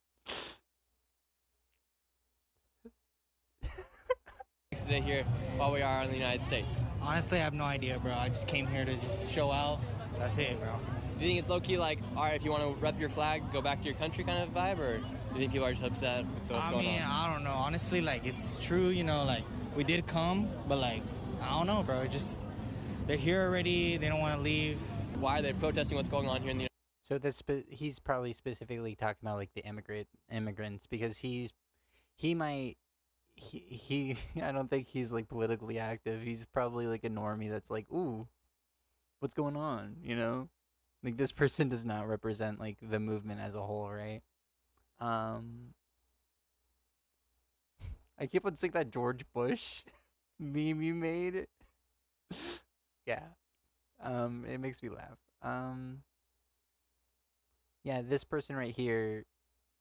Today here while we are in the United States. Honestly, I have no idea, bro. I just came here to just show out. That's it, bro. Do you think it's low-key like, all right, if you want to rep your flag, go back to your country kind of vibe, or do you think people are just upset with what's going on? I don't know. Honestly, like, it's true, you know, like, we did come, but, like, I don't know, bro. Just, they're here already. They don't want to leave. Why are they protesting what's going on here in the United So he's probably specifically talking about, like, the immigrants, because he I don't think he's, like, politically active. He's probably, like, a normie that's like, ooh, what's going on, you know? Like, this person does not represent, like, the movement as a whole, right? I keep on saying that George Bush meme you made. Yeah. It makes me laugh. Yeah, this person right here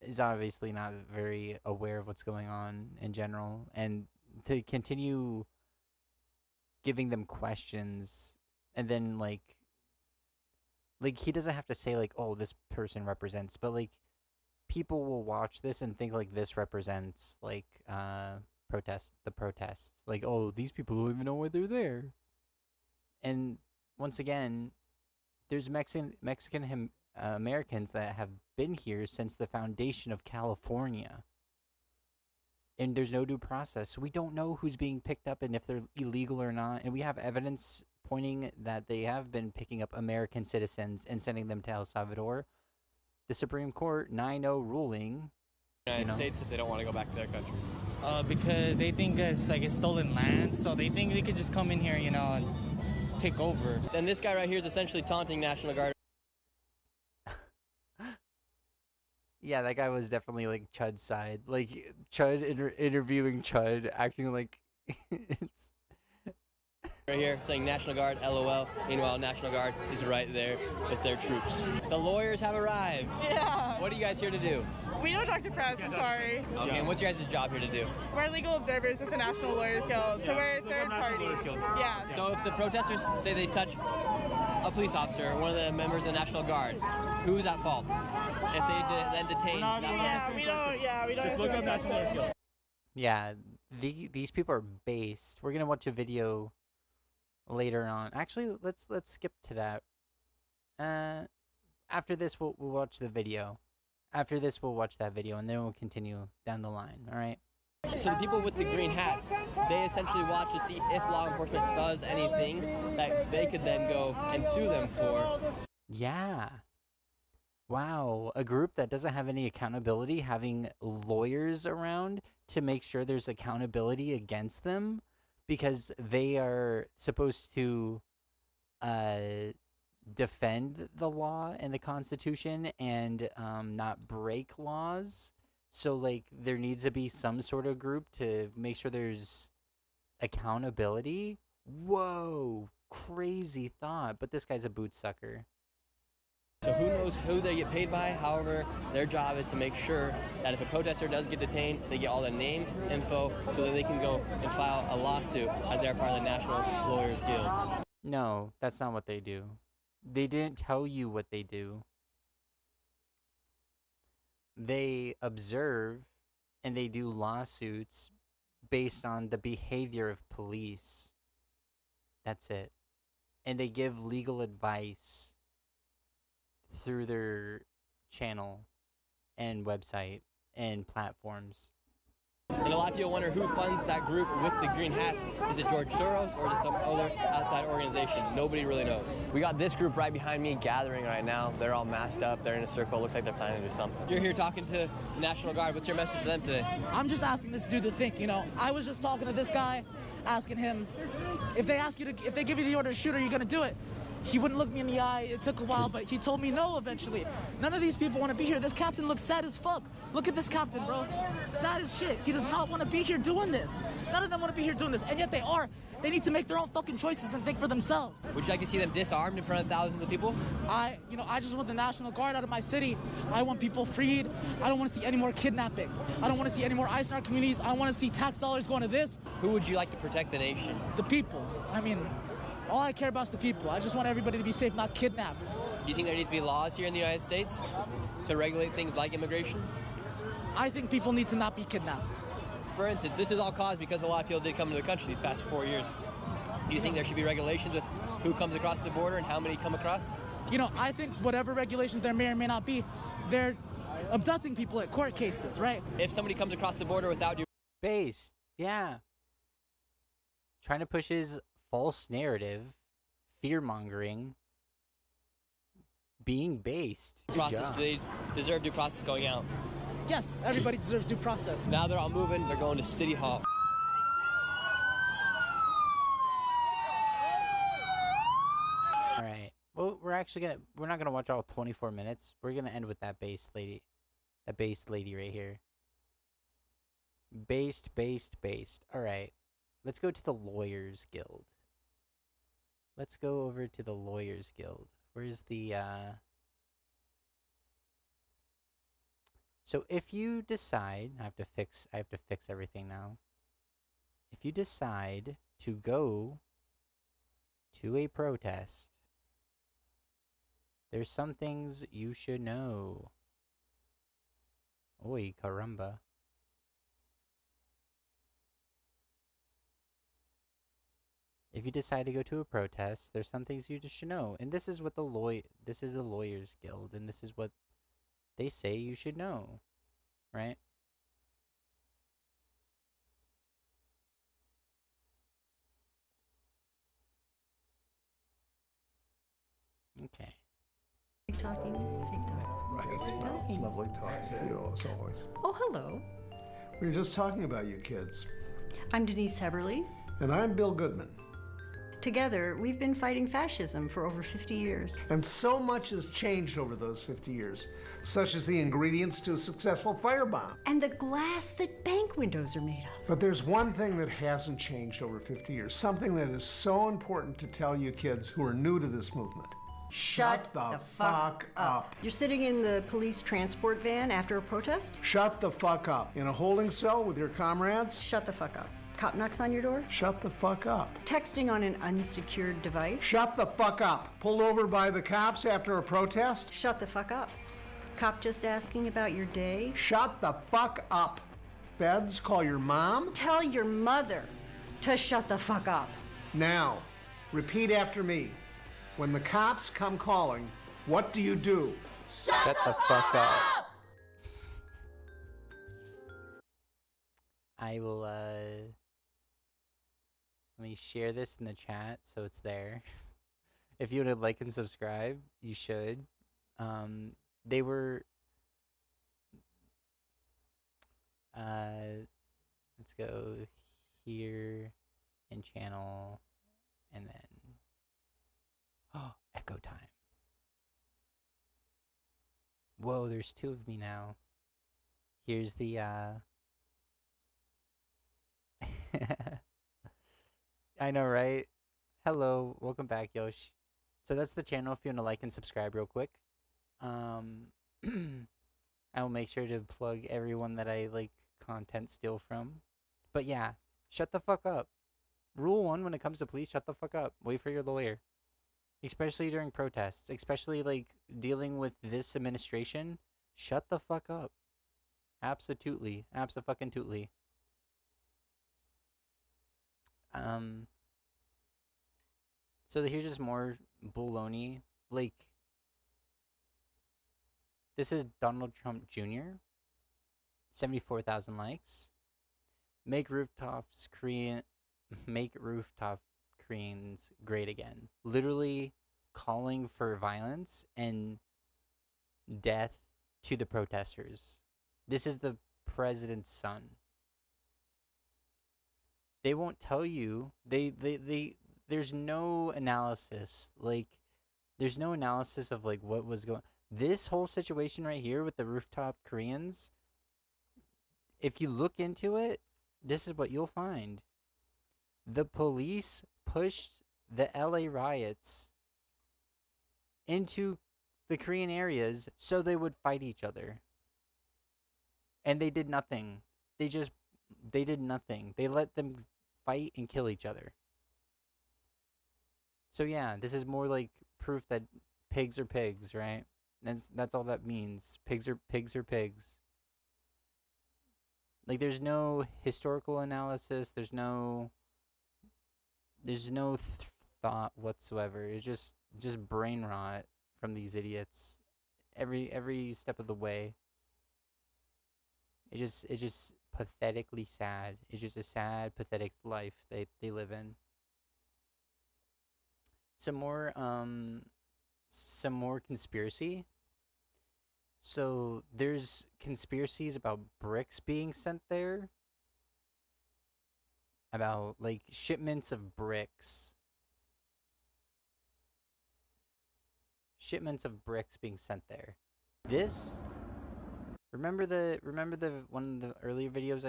is obviously not very aware of what's going on in general, and to continue giving them questions and then, like he doesn't have to say, like, oh, this person represents, but, like, people will watch this and think, like, this represents, like, the protests. Like, oh, these people don't even know why they're there. And once again, there's Mexican Americans that have been here since the foundation of California. and there's no due process. So we don't know who's being picked up and if they're illegal or not. And we have evidence pointing that they have been picking up American citizens and sending them to El Salvador. The Supreme Court 9-0 ruling. United States if they don't want to go back to their country. Because they think it's like it's stolen land, so they think they could just come in here, you know, and take over. Then this guy right here is essentially taunting National Guard. Yeah, that guy was definitely like Chud's side. Like Chud interviewing Chud, acting like it's Right here saying National Guard, LOL. Meanwhile, National Guard is right there with their troops. The lawyers have arrived. Yeah. What are you guys here to do? We don't talk to press, I'm sorry. Okay, and what's your guys' job here to do? We're legal observers with the National Lawyers Guild, so we're a third party. Yeah. So if the protesters say they touch a police officer, one of the members of the National Guard, who's at fault? If they then detain that Yeah, we don't Just look up National Lawyers Guild. yeah. These people are based. We're gonna watch a video later on. Actually, let's skip to that. After this, we'll watch the video. After this, we'll watch that video, and then we'll continue down the line. All right. So the people with the green hats, they essentially watch to see if law enforcement does anything that they could then go and sue them for. Yeah. Wow. A group that doesn't have any accountability, having lawyers around to make sure there's accountability against them because they are supposed to defend the law and the Constitution and not break laws. So, like, there needs to be some sort of group to make sure there's accountability. Whoa, crazy thought. But this guy's a boot sucker. So who knows who they get paid by? However, their job is to make sure that if a protester does get detained, they get all the name, info, so that they can go and file a lawsuit as they're part of the National Lawyers Guild. No, that's not what they do. They didn't tell you what they do. They observe and they do lawsuits based on the behavior of police. That's it. And they give legal advice through their channel and website and platforms. And a lot of people wonder who funds that group with the green hats. Is it George Soros or is it some other outside organization? Nobody really knows. We got this group right behind me gathering right now. They're all masked up. They're in a circle. Looks like they're planning to do something. You're here talking to the National Guard. What's your message to them today? I'm just asking this dude to think, you know. I was just talking to this guy, asking him, if they give you the order to shoot, are you going to do it? He wouldn't look me in the eye. It took a while, but he told me no eventually. None of these people want to be here. This captain looks sad as fuck. Look at this captain, bro. Sad as shit. He does not want to be here doing this. None of them want to be here doing this, and yet they are. They need to make their own fucking choices and think for themselves. Would you like to see them disarmed in front of thousands of people? I just want the National Guard out of my city. I want people freed. I don't want to see any more kidnapping. I don't want to see any more ICE in our communities. I want to see tax dollars going to this. Who would you like to protect the nation? The people. I mean, all I care about is the people. I just want everybody to be safe, not kidnapped. Do you think there needs to be laws here in the United States to regulate things like immigration? I think people need to not be kidnapped. For instance, this is all caused because a lot of people did come into the country these past 4 years. Do you think there should be regulations with who comes across the border and how many come across? You know, I think whatever regulations there may or may not be, they're abducting people at court cases, right? If somebody comes across the border without your... Based, yeah. Trying to push his false narrative, fear-mongering, being based. Process, do they deserve due process going out? Yes, everybody deserves due process. Now they're all moving, they're going to City Hall. All right. Well, we're not gonna watch all 24 minutes. We're gonna end with that based lady right here. Based. All right. Let's go to the Lawyers Guild. Let's go over to the Lawyers Guild. Where's the, So if you decide, I have to fix everything now. If you decide to go to a protest, there's some things you should know. Oy, caramba. If you decide to go to a protest, there's some things you just should know. And this is what this is the Lawyers Guild, and this is what they say you should know. Right? Okay. Talking. Right. It's lovely talking to you as always. Oh, hello. We were just talking about you kids. I'm Denise Heberly. And I'm Bill Goodman. Together, we've been fighting fascism for over 50 years. And so much has changed over those 50 years, such as the ingredients to a successful firebomb. And the glass that bank windows are made of. But there's one thing that hasn't changed over 50 years, something that is so important to tell you kids who are new to this movement. Shut the fuck up. You're sitting in the police transport van after a protest? Shut the fuck up. In a holding cell with your comrades? Shut the fuck up. Cop knocks on your door? Shut the fuck up. Texting on an unsecured device? Shut the fuck up. Pulled over by the cops after a protest? Shut the fuck up. Cop just asking about your day? Shut the fuck up. Feds, call your mom? Tell your mother to shut the fuck up. Now, repeat after me. When the cops come calling, what do you do? Shut the fuck up. I will, let me share this in the chat so it's there. If you want to like and subscribe, you should. They were, let's go here in channel and then, oh, echo time. Whoa, there's two of me now. Here's the, I know, right? Hello, welcome back, Yosh. So that's the channel if you want to like and subscribe real quick. I will make sure to plug everyone that I like content steal from. But yeah, shut the fuck up. Rule 1 when it comes to police, shut the fuck up. Wait for your lawyer. Especially during protests. Especially like dealing with this administration. Shut the fuck up. Absolutely. Abso-fucking-tootly. So here's just more baloney. Like, this is Donald Trump Jr. 74,000 likes. Make rooftop Koreans great again. Literally calling for violence and death to the protesters. This is the president's son. They won't tell you. There's no analysis. Like, there's no analysis of like what was going. This whole situation right here with the rooftop Koreans, if you look into it, this is what you'll find. The police pushed the LA riots into the Korean areas so they would fight each other. And they did nothing. They did nothing. They let them fight and kill each other. So yeah, this is more like proof that pigs are pigs, right? That's all that means. Pigs are pigs. Like, there's no historical analysis. There's no thought whatsoever. It's just brain rot from these idiots. Every step of the way. It's just pathetically sad. It's just a sad, pathetic life they live in. Some more conspiracy. So there's conspiracies about bricks being sent there. About like shipments of bricks. Shipments of bricks being sent there. This, remember the one of the earlier videos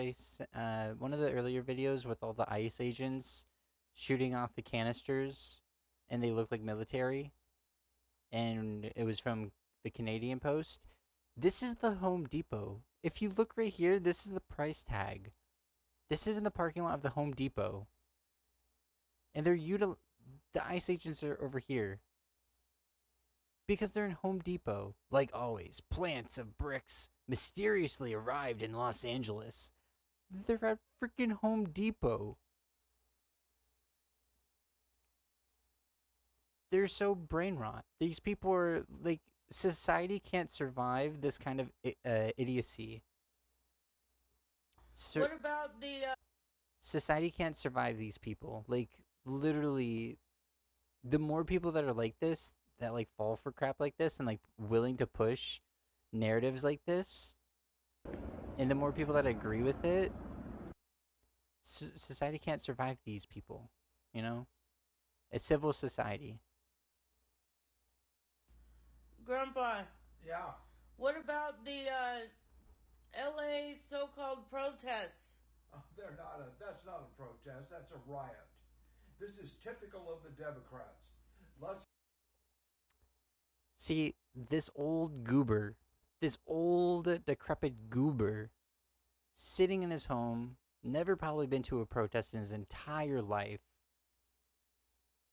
one of the earlier videos with all the ICE agents shooting off the canisters and they look like military, and it was from the Canadian Post. This is the Home Depot. If you look right here, this is the price tag. This is in the parking lot of the Home Depot. And the ICE agents are over here. Because they're in Home Depot. Like always, plants of bricks mysteriously arrived in Los Angeles. They're at freaking Home Depot. They're so brain rot. These people are like, society can't survive this kind of idiocy. What about the Society can't survive these people. Like, literally, the more people that are like this, that like fall for crap like this and like willing to push narratives like this, and the more people that agree with it, society can't survive these people, you know? A civil society. Grandpa, Yeah. what about the LA so-called protests? That's not a protest. That's a riot. This is typical of the Democrats. Let's See, this old goober, this old decrepit goober, sitting in his home, never probably been to a protest in his entire life.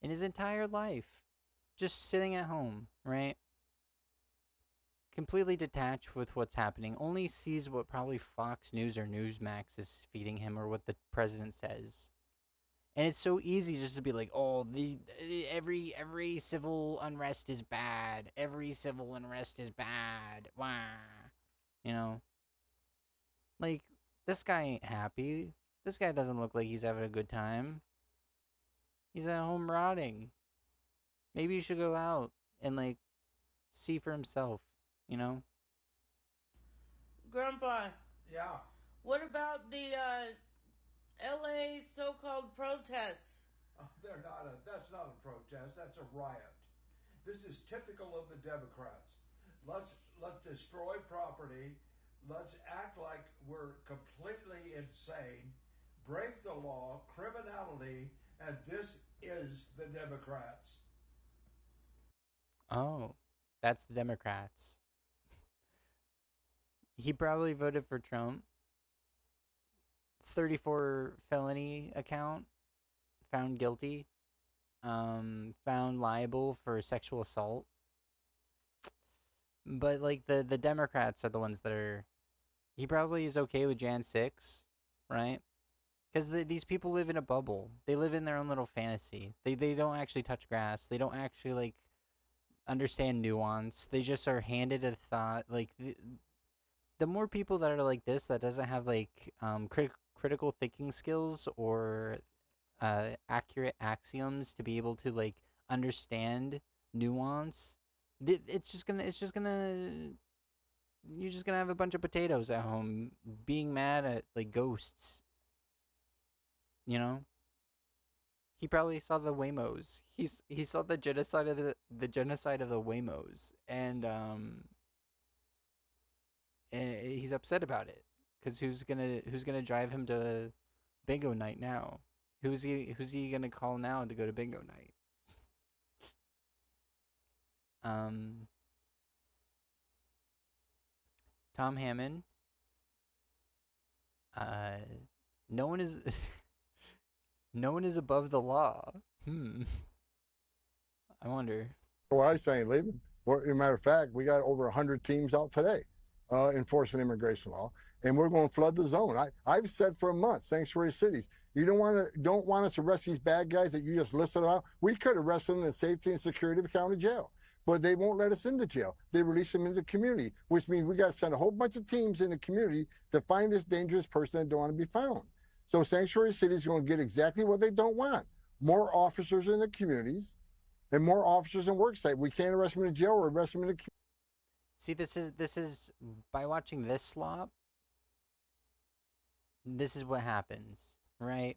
In his entire life. Just sitting at home, right? Completely detached with what's happening. Only sees what probably Fox News or Newsmax is feeding him or what the president says. And it's so easy just to be like, oh, every civil unrest is bad. Every civil unrest is bad. Wah. You know? Like, this guy ain't happy. This guy doesn't look like he's having a good time. He's at home rotting. Maybe you should go out and, like, see for himself, you know? Grandpa, Yeah. what about the LA so-called protests? That's not a protest. That's a riot. This is typical of the Democrats. Let's destroy property. Let's act like we're completely insane. Break the law, criminality, and this is the Democrats. Oh, that's the Democrats. He probably voted for Trump. 34 felony account. Found guilty. Found liable for sexual assault. But, like, the Democrats are the ones that are... He probably is okay with Jan 6, right? Because these people live in a bubble. They live in their own little fantasy. They don't actually touch grass. They don't actually, like, understand nuance. They just are handed a thought. Like, the more people that are like this, that doesn't have, like, critical thinking skills or accurate axioms to be able to, like, understand nuance, you're just gonna have a bunch of potatoes at home being mad at, like, ghosts. You know? He probably saw the Waymos. He saw the genocide of the genocide of the Waymos, and he's upset about it. Cause who's gonna drive him to bingo night now? Who's he gonna call now to go to bingo night? Tom Hammond. No one is no one is above the law. I wonder. Well, I ain't leaving. Well, as a matter of fact, we got over 100 teams out today enforcing immigration law, and we're going to flood the zone. I've said for a month, sanctuary cities, you don't want us to arrest these bad guys that you just listed out. We could arrest them in the safety and security of the county jail, but they won't let us into jail. They release them into the community, which means we got to send a whole bunch of teams in the community to find this dangerous person that don't want to be found. So sanctuary cities are going to get exactly what they don't want: more officers in the communities and more officers in work site. We can't arrest them in the jail or arrest them in the community. See, this is by watching this slop, this is what happens, right?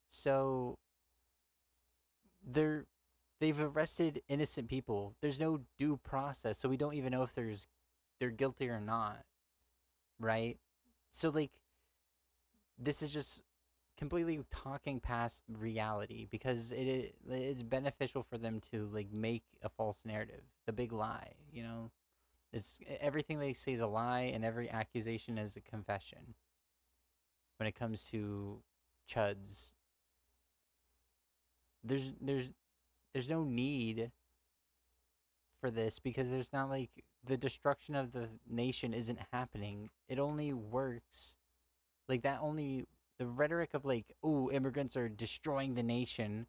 So they've arrested innocent people. There's no due process, so we don't even know if they're guilty or not, right? So, like, this is just completely talking past reality because it's beneficial for them to, like, make a false narrative, the big lie, you know? Everything they say is a lie, and every accusation is a confession when it comes to chuds. There's no need for this because there's not, like, the destruction of the nation isn't happening. It only works like that. Only the rhetoric of, like, oh, immigrants are destroying the nation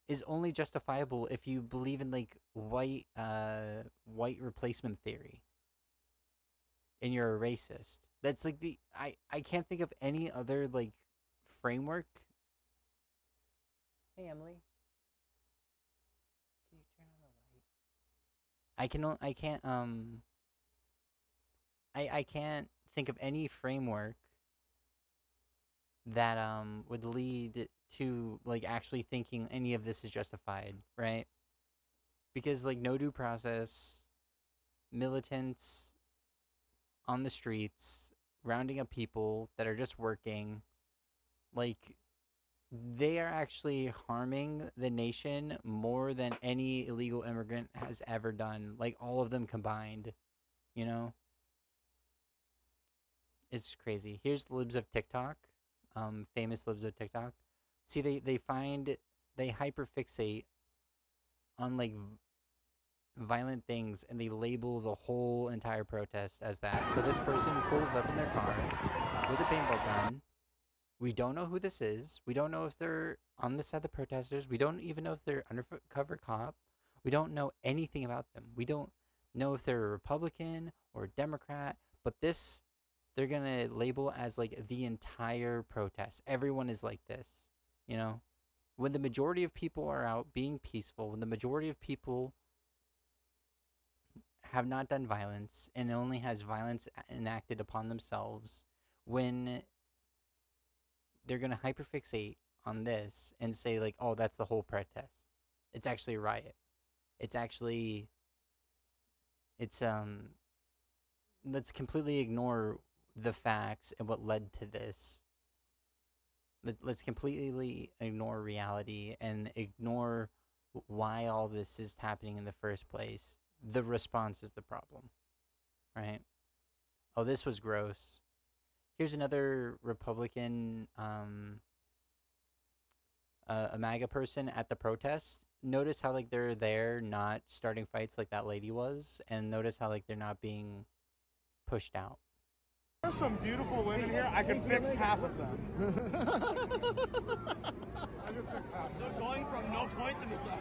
is only justifiable if you believe in, like, white replacement theory and you're a racist. That's like I can't think of any other, like, framework. Hey, Emily. I can't I can't think of any framework that would lead to like actually thinking any of this is justified, right? Because like no due process, militants on the streets rounding up people that are just working, like they are actually harming the nation more than any illegal immigrant has ever done, like all of them combined, you know? It's crazy. Here's the libs of TikTok, famous libs of TikTok. See, they hyperfixate on like violent things and they label the whole entire protest as that. So this person pulls up in their car with a paintball gun. We don't know who this is. We don't know if they're on the side of the protesters. We don't even know if they're undercover cop. We don't know anything about them. We don't know if they're a Republican or a Democrat. But this, they're going to label as like the entire protest. Everyone is like this, you know? When the majority of people are out being peaceful, when the majority of people have not done violence and only has violence enacted upon themselves, when they're going to hyperfixate on this and say like, oh, that's the whole protest. It's actually a riot. Let's completely ignore the facts and what led to this. Let's completely ignore reality and ignore why all this is happening in the first place. The response is the problem, right? Oh, this was gross. Here's another Republican, a MAGA person at the protest. Notice how like they're there not starting fights like that lady was, and notice how like they're not being pushed out. There's some beautiful women here. I can fix half of them. So going from no points in the sun.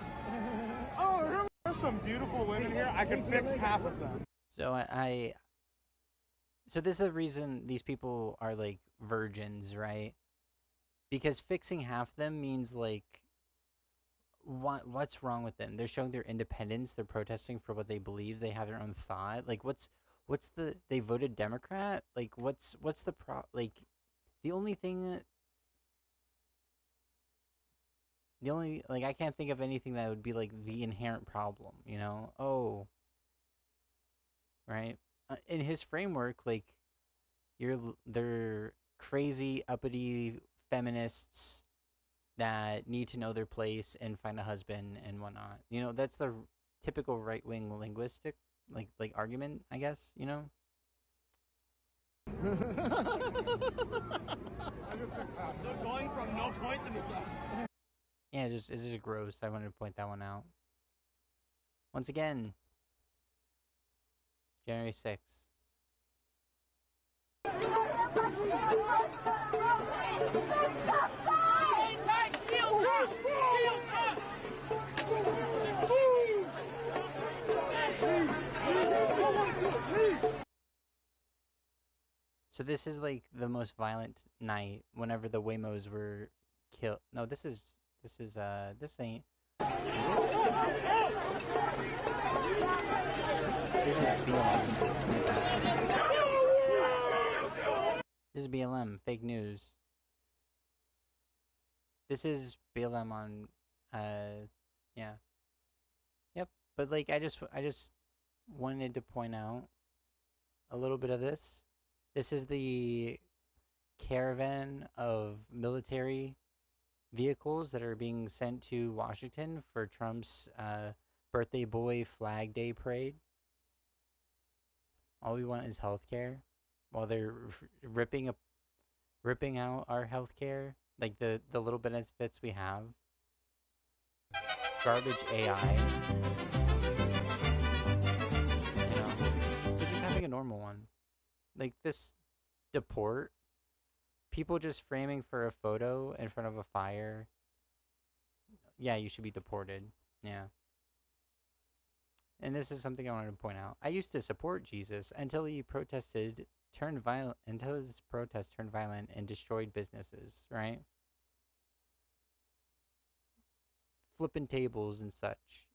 Oh, there's some beautiful women here. I can fix half of them. So so this is the reason these people are like virgins, right? Because fixing half of them means like, what's wrong with them? They're showing their independence. They're protesting for what they believe. They have their own thought. Like they voted Democrat? Like what's the like the only thing like I can't think of anything that would be like the inherent problem, you know? Oh. Right? In his framework, like they're crazy uppity feminists that need to know their place and find a husband and whatnot. You know, that's the typical right-wing linguistic like argument, I guess, you know? So going from no points in the sun. Yeah, it's just gross. I wanted to point that one out. Once again, January 6th. So this is like the most violent night whenever the Waymos were killed. No, this ain't. This is BLM. This is BLM, fake news. This is BLM on, yeah. Yep, but like I just wanted to point out a little bit of this. This is the caravan of military vehicles that are being sent to Washington for Trump's birthday boy Flag Day parade. All we want is healthcare, while they're ripping out our healthcare, like the little benefits we have. Garbage AI. You know, they're just having a normal one. Like this deport, people just framing for a photo in front of a fire. Yeah, you should be deported. Yeah. And this is something I wanted to point out. I used to support Jesus until he turned violent and destroyed businesses, right? Flipping tables and such.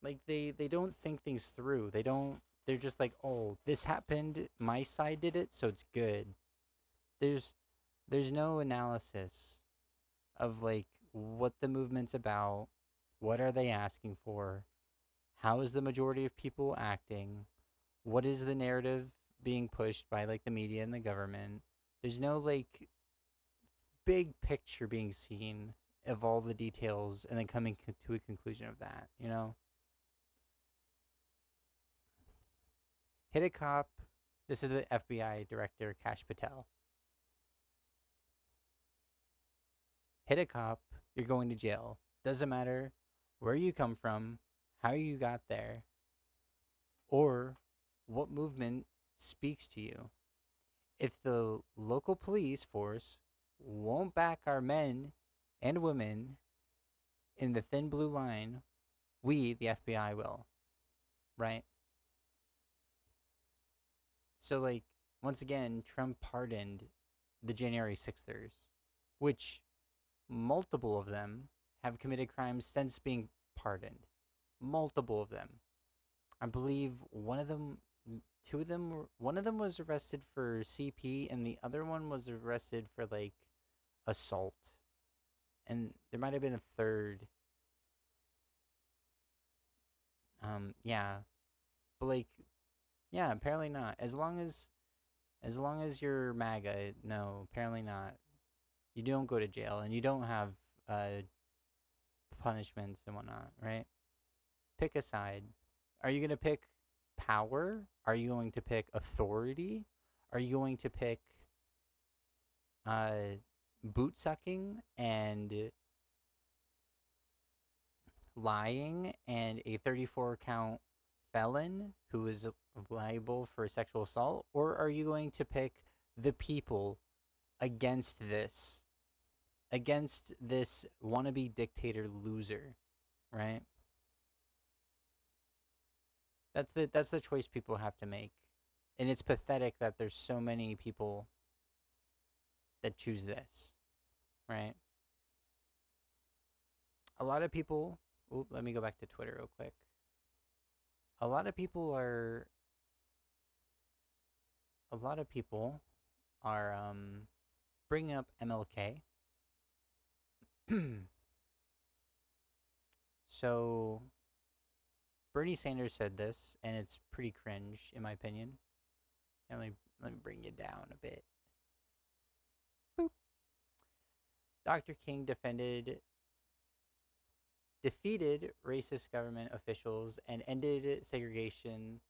Like they don't think things through. They're just like, "Oh, this happened, my side did it, so it's good." There's no analysis of like what the movement's about, what are they asking for, how is the majority of people acting, what is the narrative being pushed by like the media and the government. There's no like big picture being seen of all the details and then coming to a conclusion of that, you know? Hit a cop. This is the FBI director, Kash Patel. Hit a cop, you're going to jail. Doesn't matter where you come from, how you got there, or what movement speaks to you. If the local police force won't back our men and women in the thin blue line, we, the FBI, will. Right? So, like, once again, Trump pardoned the January 6thers, which multiple of them have committed crimes since being pardoned. Multiple of them. I believe one of them was arrested for CP and the other one was arrested for like assault. And there might have been a third. Yeah. But like, yeah, apparently not. As long as you're MAGA, no, apparently not. You don't go to jail and you don't have punishments and whatnot, right? Pick a side. Are you going to pick power? Are you going to pick authority? Are you going to pick boot sucking and lying and a 34 count felon who is liable for sexual assault? Or are you going to pick the people against this wannabe dictator loser, right? That's the choice people have to make. And it's pathetic that there's so many people that choose this, right? A lot of people, let me go back to Twitter real quick. A lot of people are bringing up MLK. So Bernie Sanders said this, and it's pretty cringe, in my opinion. Let me bring you down a bit. Boop. Dr. King defeated racist government officials and ended segregation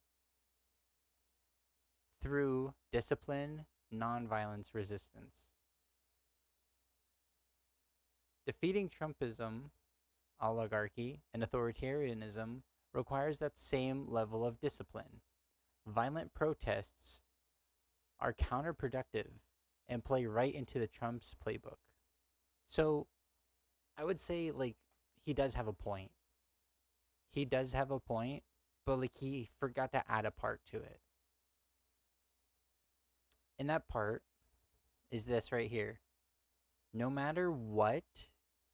through discipline, nonviolence, resistance. Defeating Trumpism, oligarchy, and authoritarianism requires that same level of discipline. Violent protests are counterproductive and play right into the Trump's playbook. So I would say, like, he does have a point. He does have a point, but like he forgot to add a part to it. And that part is this right here. No matter what,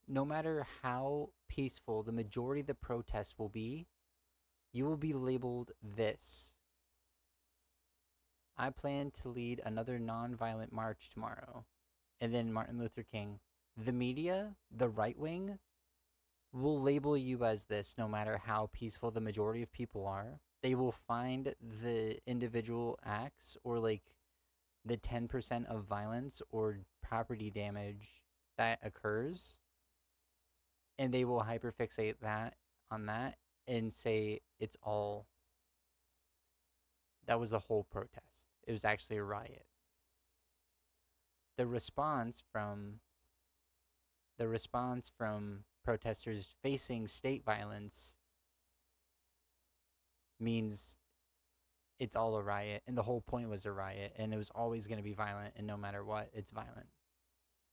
no matter how peaceful the majority of the protests will be, you will be labeled this. I plan to lead another nonviolent march tomorrow. And then Martin Luther King. The media, the right wing, will label you as this no matter how peaceful the majority of people are. They will find the individual acts or like the 10% of violence or property damage that occurs, and they will hyperfixate that on that and say it's all, that was the whole protest. It was actually a riot. The response from protesters facing state violence means it's all a riot, and the whole point was a riot, and it was always going to be violent, and no matter what, it's violent,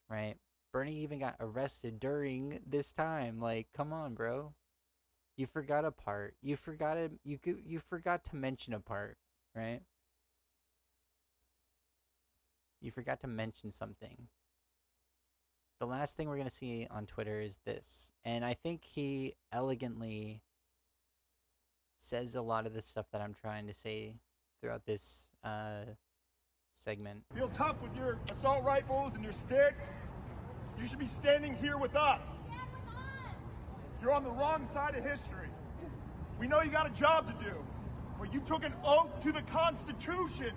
right? Bernie even got arrested during this time. Like, come on, bro. You forgot a part. You forgot to mention a part, right? You forgot to mention something. The last thing we're going to see on Twitter is this. And I think he elegantly says a lot of the stuff that I'm trying to say throughout this segment. Feel tough with your assault rifles and your sticks. You should be standing here with us. You're on the wrong side of history. We know you got a job to do, but you took an oath to the Constitution,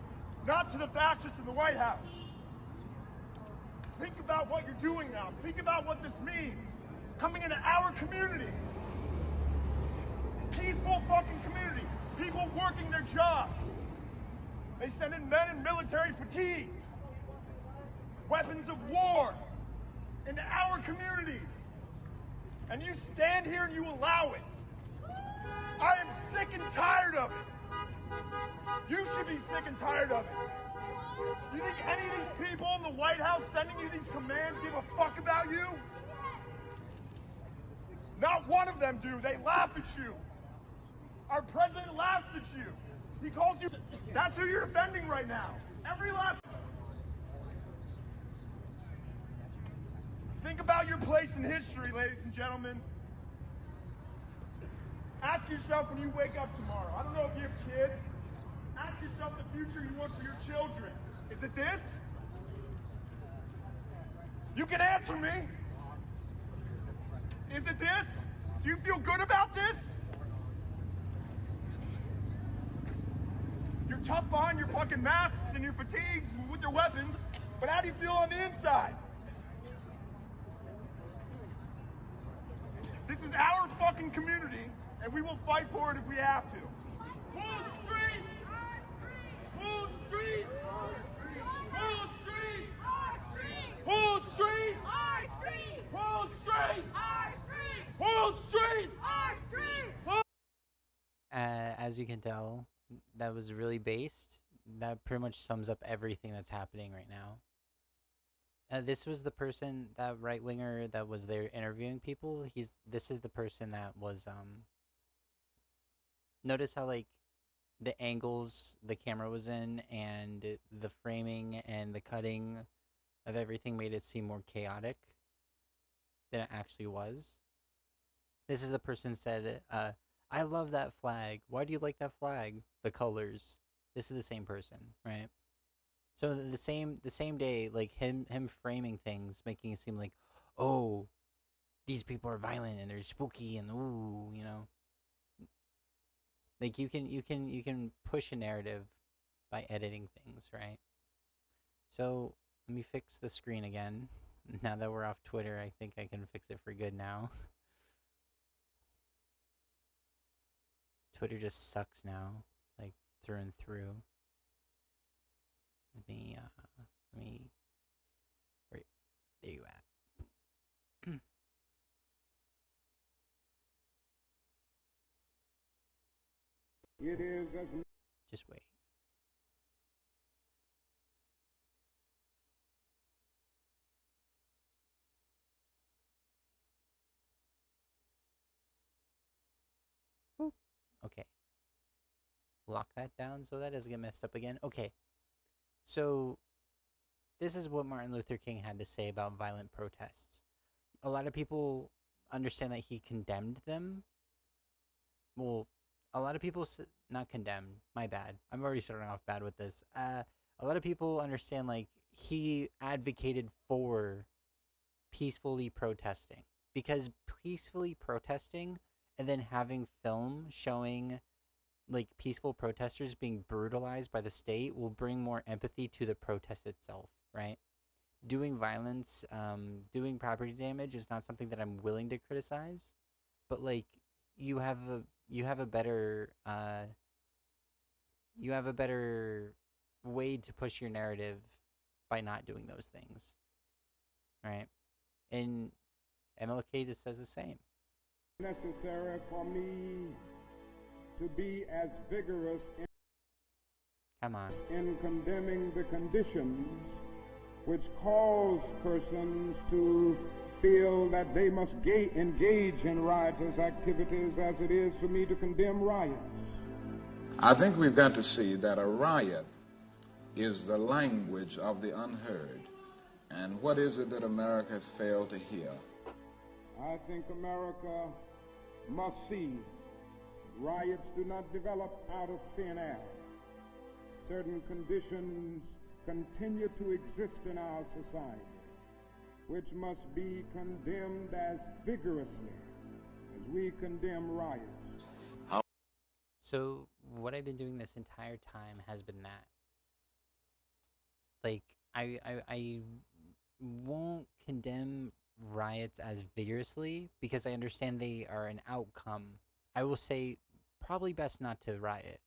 not to the fascists in the White House. Think about what you're doing now. Think about what this means. Coming into our community. Peaceful fucking community. People working their jobs. They send in men in military fatigues. Weapons of war into our communities. And you stand here and you allow it. I am sick and tired of it. You should be sick and tired of it. You think any of these people in the White House sending you these commands give a fuck about you? Not one of them do. They laugh at you. Our president laughs at you. He calls you... That's who you're defending right now. Every last... Think about your place in history, ladies and gentlemen. Ask yourself when you wake up tomorrow. I don't know if you have kids. Ask yourself the future you want for your children. Is it this? You can answer me. Is it this? Do you feel good about this? You're tough behind your fucking masks and your fatigues and with your weapons, but how do you feel on the inside? This is our fucking community, and we will fight for it if we have to. Whose streets? Whose streets? Whose streets? Our streets! Whose streets? Our streets! Whose streets? Our streets! Whose streets? Our streets! As you can tell, that was really based. That pretty much sums up everything that's happening right now. This was the person, that right winger that was there interviewing people. This is the person that was notice how like the angles the camera was in and the framing and the cutting of everything made it seem more chaotic than it actually was. This is the person said, I love that flag. Why do you like that flag? The colors. This is the same person, right? So the same day, like him framing things, making it seem like, oh, these people are violent and they're spooky and ooh, you know. Like you can push a narrative by editing things, right? So let me fix the screen again. Now that we're off Twitter, I think I can fix it for good now. Twitter just sucks now, like through and through. Let me, wait, there you at. It is as... Just wait. Boop. Okay. Lock that down so that doesn't get messed up again. Okay. So, this is what Martin Luther King had to say about violent protests. A lot of people understand that he condemned them. Well, a lot of people, not condemned, my bad. I'm already starting off bad with this. A lot of people understand, like, he advocated for peacefully protesting. Because peacefully protesting and then having film showing like peaceful protesters being brutalized by the state will bring more empathy to the protest itself, right? Doing violence, doing property damage is not something that I'm willing to criticize, but like you have a better way to push your narrative by not doing those things, right? And MLK just says the same. Necessary for me to be as vigorous in condemning the conditions which cause persons to feel that they must engage in riotous activities as it is for me to condemn riots. I think we've got to see that a riot is the language of the unheard. And what is it that America has failed to hear? I think America must see Riots do not develop out of thin air. Certain conditions continue to exist in our society, which must be condemned as vigorously as we condemn riots. So what I've been doing this entire time has been that. Like, I won't condemn riots as vigorously because I understand they are an outcome. I will say probably best not to riot.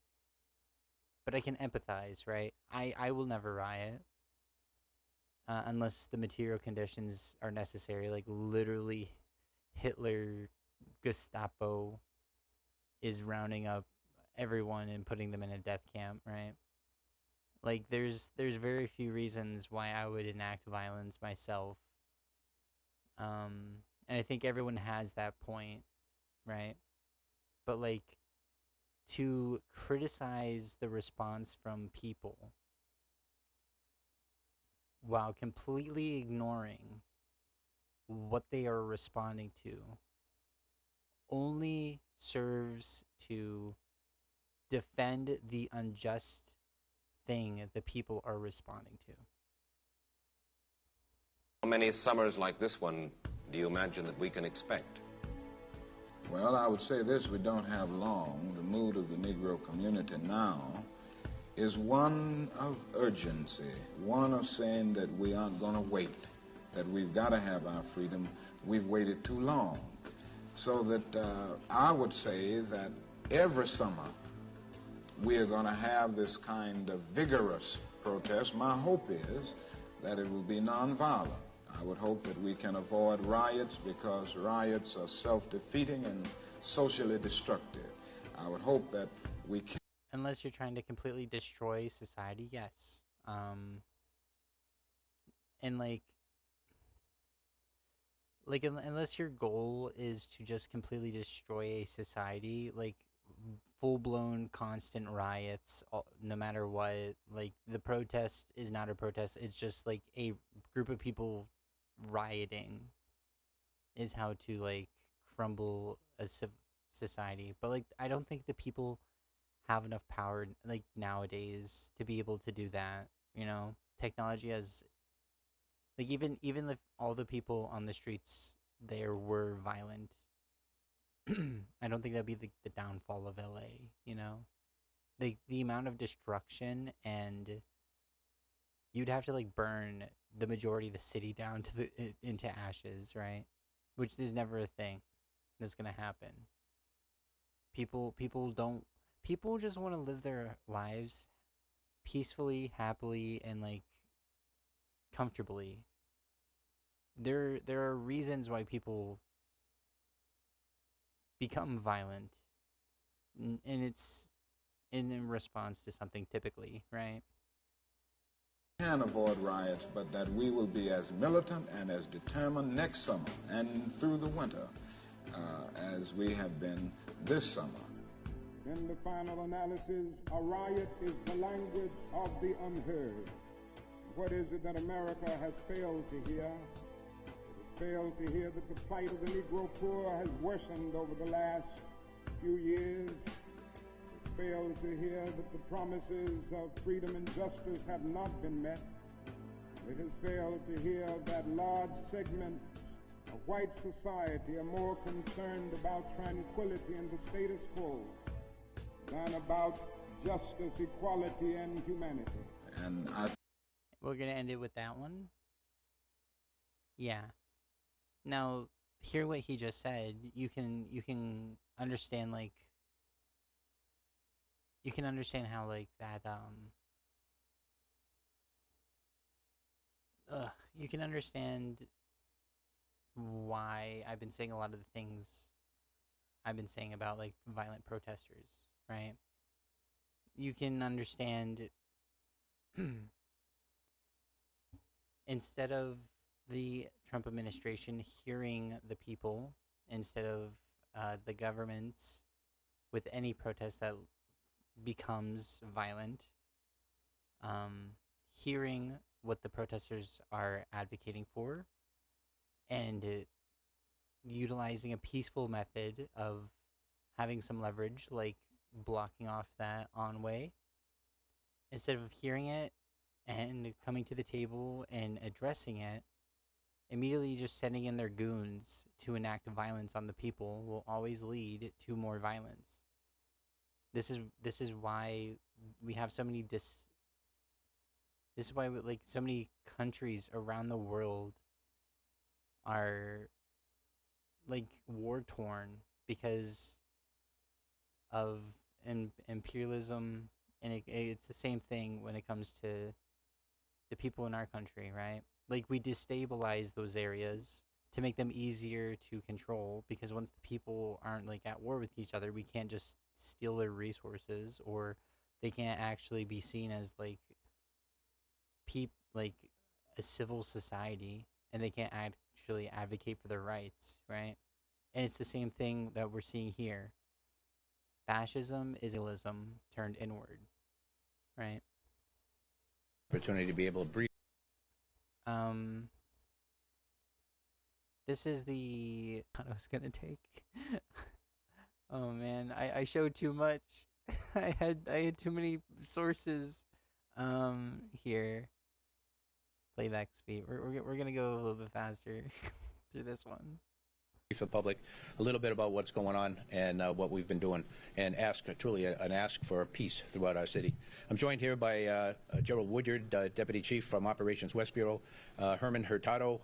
But I can empathize, right? I will never riot. Unless the material conditions are necessary. Like, literally, Hitler, Gestapo is rounding up everyone and putting them in a death camp, right? Like, there's very few reasons why I would enact violence myself. And I think everyone has that point, right? But, like, to criticize the response from people while completely ignoring what they are responding to only serves to defend the unjust thing the people are responding to. How many summers like this one do you imagine that we can expect? Well, I would say this, we don't have long. The mood of the Negro community now is one of urgency, one of saying that we aren't going to wait, that we've got to have our freedom. We've waited too long. So that I would say that every summer we are going to have this kind of vigorous protest. My hope is that it will be nonviolent. I would hope that we can avoid riots because riots are self-defeating and socially destructive. I would hope that we can... Unless you're trying to completely destroy society, yes. And unless your goal is to just completely destroy a society, like full-blown constant riots, no matter what, like the protest is not a protest, it's just like a group of people rioting is how to like crumble a society. But like I don't think the people have enough power like nowadays to be able to do that, you know. Technology has like even if all the people on the streets there were violent, I don't think that'd be the downfall of LA, you know. The amount of destruction, and you'd have to like burn the majority of the city down to into ashes, right? Which is never a thing that's gonna happen. People just want to live their lives peacefully, happily, and like comfortably. There are reasons why people become violent, and it's in response to something typically, right? Can avoid riots, but that we will be as militant and as determined next summer and through the winter as we have been this summer. In the final analysis, a riot is the language of the unheard. What is it that America has failed to hear? It has failed to hear that the plight of the Negro poor has worsened over the last few years. It failed to hear that the promises of freedom and justice have not been met. It has failed to hear that large segments of white society are more concerned about tranquility and the status quo than about justice, equality, and humanity. And we're gonna end it with that one. Yeah. Now, hear what he just said. You can understand like. You can understand how like that you can understand why I've been saying a lot of the things I've been saying about like violent protesters, right? You can understand instead of the Trump administration hearing the people, instead of the government with any protest that becomes violent, hearing what the protesters are advocating for, and utilizing a peaceful method of having some leverage, like blocking off that on-way, instead of hearing it and coming to the table and addressing it, immediately just sending in their goons to enact violence on the people will always lead to more violence. This is why we have so many this is why like so many countries around the world are like war torn because of imperialism, and it's the same thing when it comes to the people in our country, right? Like, we destabilize those areas to make them easier to control, because once the people aren't like at war with each other, we can't just steal their resources, or they can't actually be seen as like like a civil society, and they can't actually advocate for their rights, right? And it's the same thing that we're seeing here. Fascism is illism turned inward, right? Opportunity to be able to breathe. This is the I was gonna take. Oh man, I showed too much. I had too many sources. Here. Playback speed. We're gonna go a little bit faster through this one. For the public a little bit about what's going on and what we've been doing, and truly an ask for peace throughout our city. I'm joined here by Gerald Woodyard, Deputy Chief from Operations West Bureau, Herman Hurtado,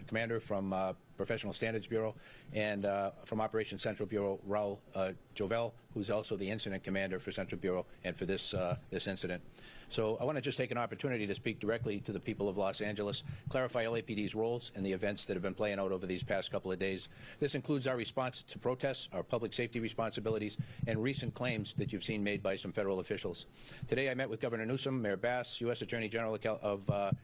Commander from Professional Standards Bureau, and from Operations Central Bureau, Raul Jovel, who's also the Incident Commander for Central Bureau and for this incident. So I want to just take an opportunity to speak directly to the people of Los Angeles, clarify LAPD's roles in the events that have been playing out over these past couple of days. This includes our response to protests, our public safety responsibilities, and recent claims that you've seen made by some federal officials. Today I met with Governor Newsom, Mayor Bass, U.S. Attorney General of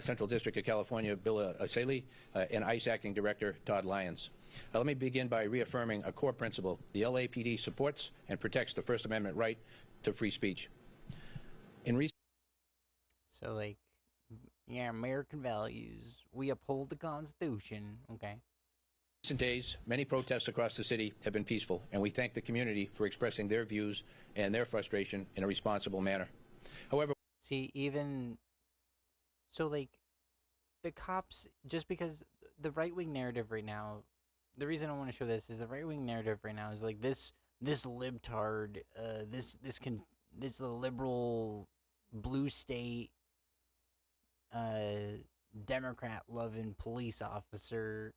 Central District of California, Bill Aseli, and ICE Acting Director Todd Lyons. Let me begin by reaffirming a core principle. The LAPD supports and protects the First Amendment right to free speech. So, like, yeah, American values. We uphold the Constitution. Okay. In recent days, many protests across the city have been peaceful, and we thank the community for expressing their views and their frustration in a responsible manner. However, see, even so, like, the cops, just because the right-wing narrative right now, the reason I want to show this is the right-wing narrative right now is like this libtard, this liberal blue state Democrat loving police officer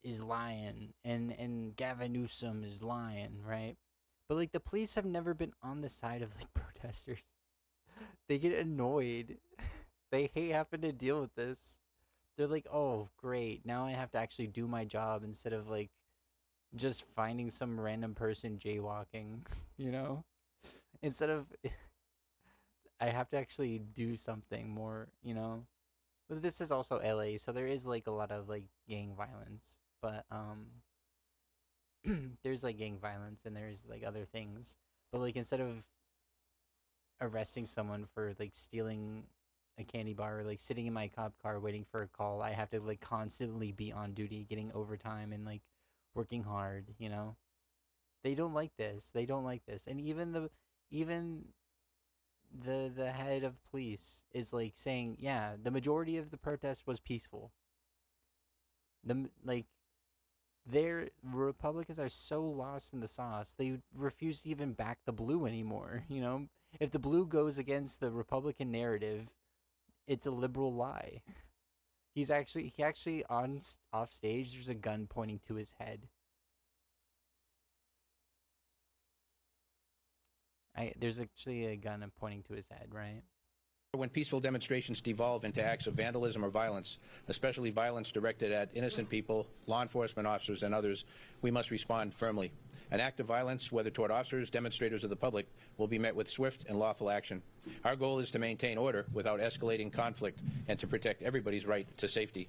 is lying, and Gavin Newsom is lying, right? But like, the police have never been on the side of like protesters. They get annoyed. They hate having to deal with this. They're like, oh great, now I have to actually do my job instead of like just finding some random person jaywalking, you know? Instead of I have to actually do something more, you know? But this is also LA, so there is like a lot of like gang violence. But there's like gang violence and there's like other things. But like, instead of arresting someone for like stealing a candy bar or like sitting in my cop car waiting for a call, I have to like constantly be on duty, getting overtime and like working hard, you know? They don't like this. They don't like this. And even the head of police is like saying, yeah, the majority of the protest was peaceful. Their Republicans are so lost in the sauce, they refuse to even back the blue anymore, you know? If the blue goes against the Republican narrative, it's a liberal lie. He actually off stage, there's a gun pointing to his head. There's actually a gun pointing to his head, right? when peaceful demonstrations devolve into acts of vandalism or violence, especially violence directed at innocent people, law enforcement officers, and others, we must respond firmly. An act of violence, whether toward officers, demonstrators, or the public, will be met with swift and lawful action. Our goal is to maintain order without escalating conflict and to protect everybody's right to safety.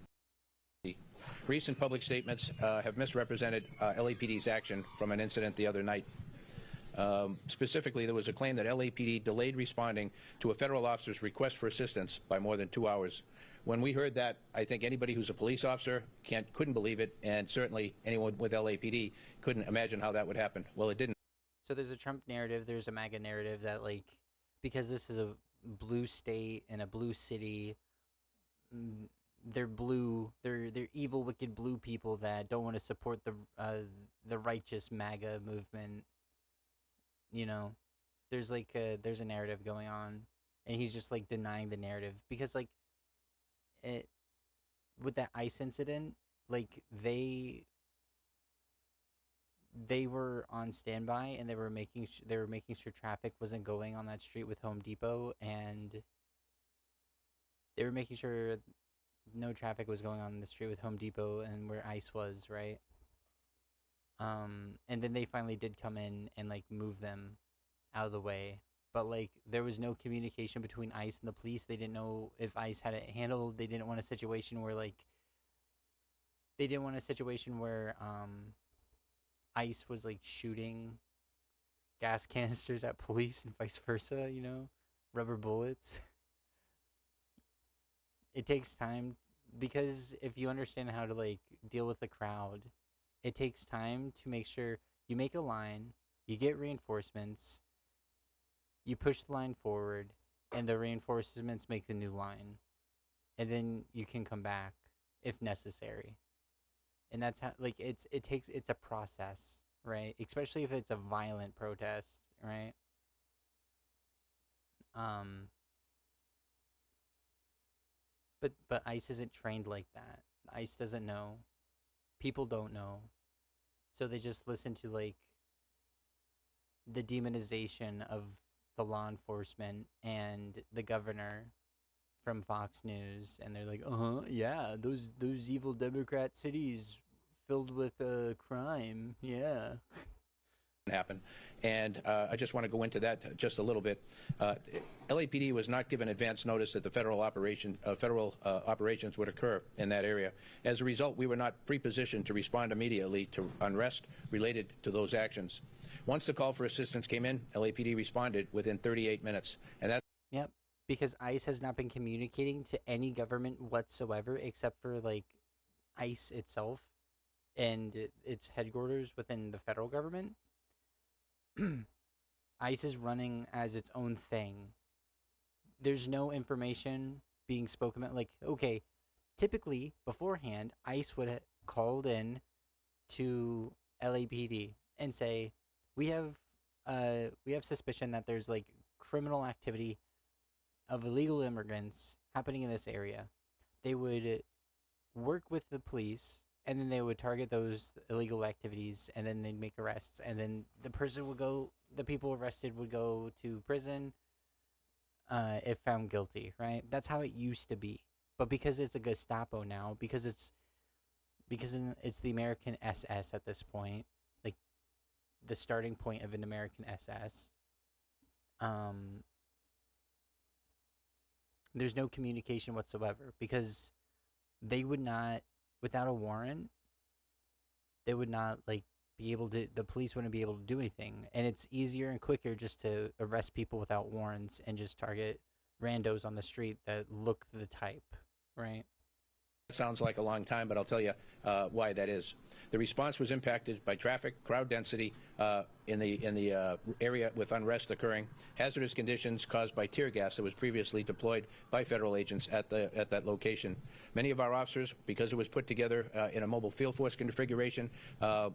Recent public statements have misrepresented LAPD's action from an incident the other night. Specifically, there was a claim that LAPD delayed responding to a federal officer's request for assistance by more than 2 hours. when we heard that, I think anybody who's a police officer couldn't believe it, and certainly anyone with LAPD couldn't imagine how that would happen. Well, it didn't. So there's a Trump narrative, there's a MAGA narrative that, like, because this is a blue state and a blue city, they're blue, they're evil, wicked blue people that don't want to support the righteous MAGA movement. You know, there's like there's a narrative going on, and he's just like denying the narrative because, like, it with that ICE incident, like they were on standby and they were making sure traffic wasn't going on that street with Home Depot, and they were making sure no traffic was going on the street with Home Depot and where ICE was, right? And then they finally did come in and like move them out of the way, but like there was no communication between ICE and the police. They didn't know if ICE had it handled. They didn't want a situation where ICE was like shooting gas canisters at police and vice versa, you know, rubber bullets. It takes time, because if you understand how to like deal with the crowd, it takes time to make sure you make a line, you get reinforcements, you push the line forward, and the reinforcements make the new line, and then you can come back if necessary. And that's how, like, it's a process, right? Especially if it's a violent protest, right? But ICE isn't trained like that. ICE doesn't know. People don't know. So they just listen to, like, the demonization of the law enforcement and the governor from Fox News, and they're like, yeah, those evil Democrat cities filled with crime, yeah. Happen. And I just want to go into that just a little bit. LAPD was not given advance notice that the federal operations would occur in that area. As a result, we were not pre-positioned to respond immediately to unrest related to those actions. Once the call for assistance came in, LAPD responded within 38 minutes. And that's... Yep, because ICE has not been communicating to any government whatsoever except for, like, ICE itself and its headquarters within the federal government. ICE is running as its own thing. There's no information being spoken about. Like, okay, typically beforehand, ICE would have called in to LAPD and say, we have suspicion that there's like criminal activity of illegal immigrants happening in this area. They would work with the police, and then they would target those illegal activities, and then they'd make arrests, and then the people arrested would go to prison if found guilty, right? That's how it used to be. But because it's a Gestapo now, because it's the American SS at this point, like the starting point of an American SS, there's no communication whatsoever, because they would not, without a warrant, they would not like be able to, the police wouldn't be able to do anything. And it's easier and quicker just to arrest people without warrants and just target randos on the street that look the type, right? It sounds like a long time, but I'll tell you why that is. The response was impacted by traffic, crowd density in the area with unrest occurring, hazardous conditions caused by tear gas that was previously deployed by federal agents at that location. Many of our officers, because it was put together in a mobile field force configuration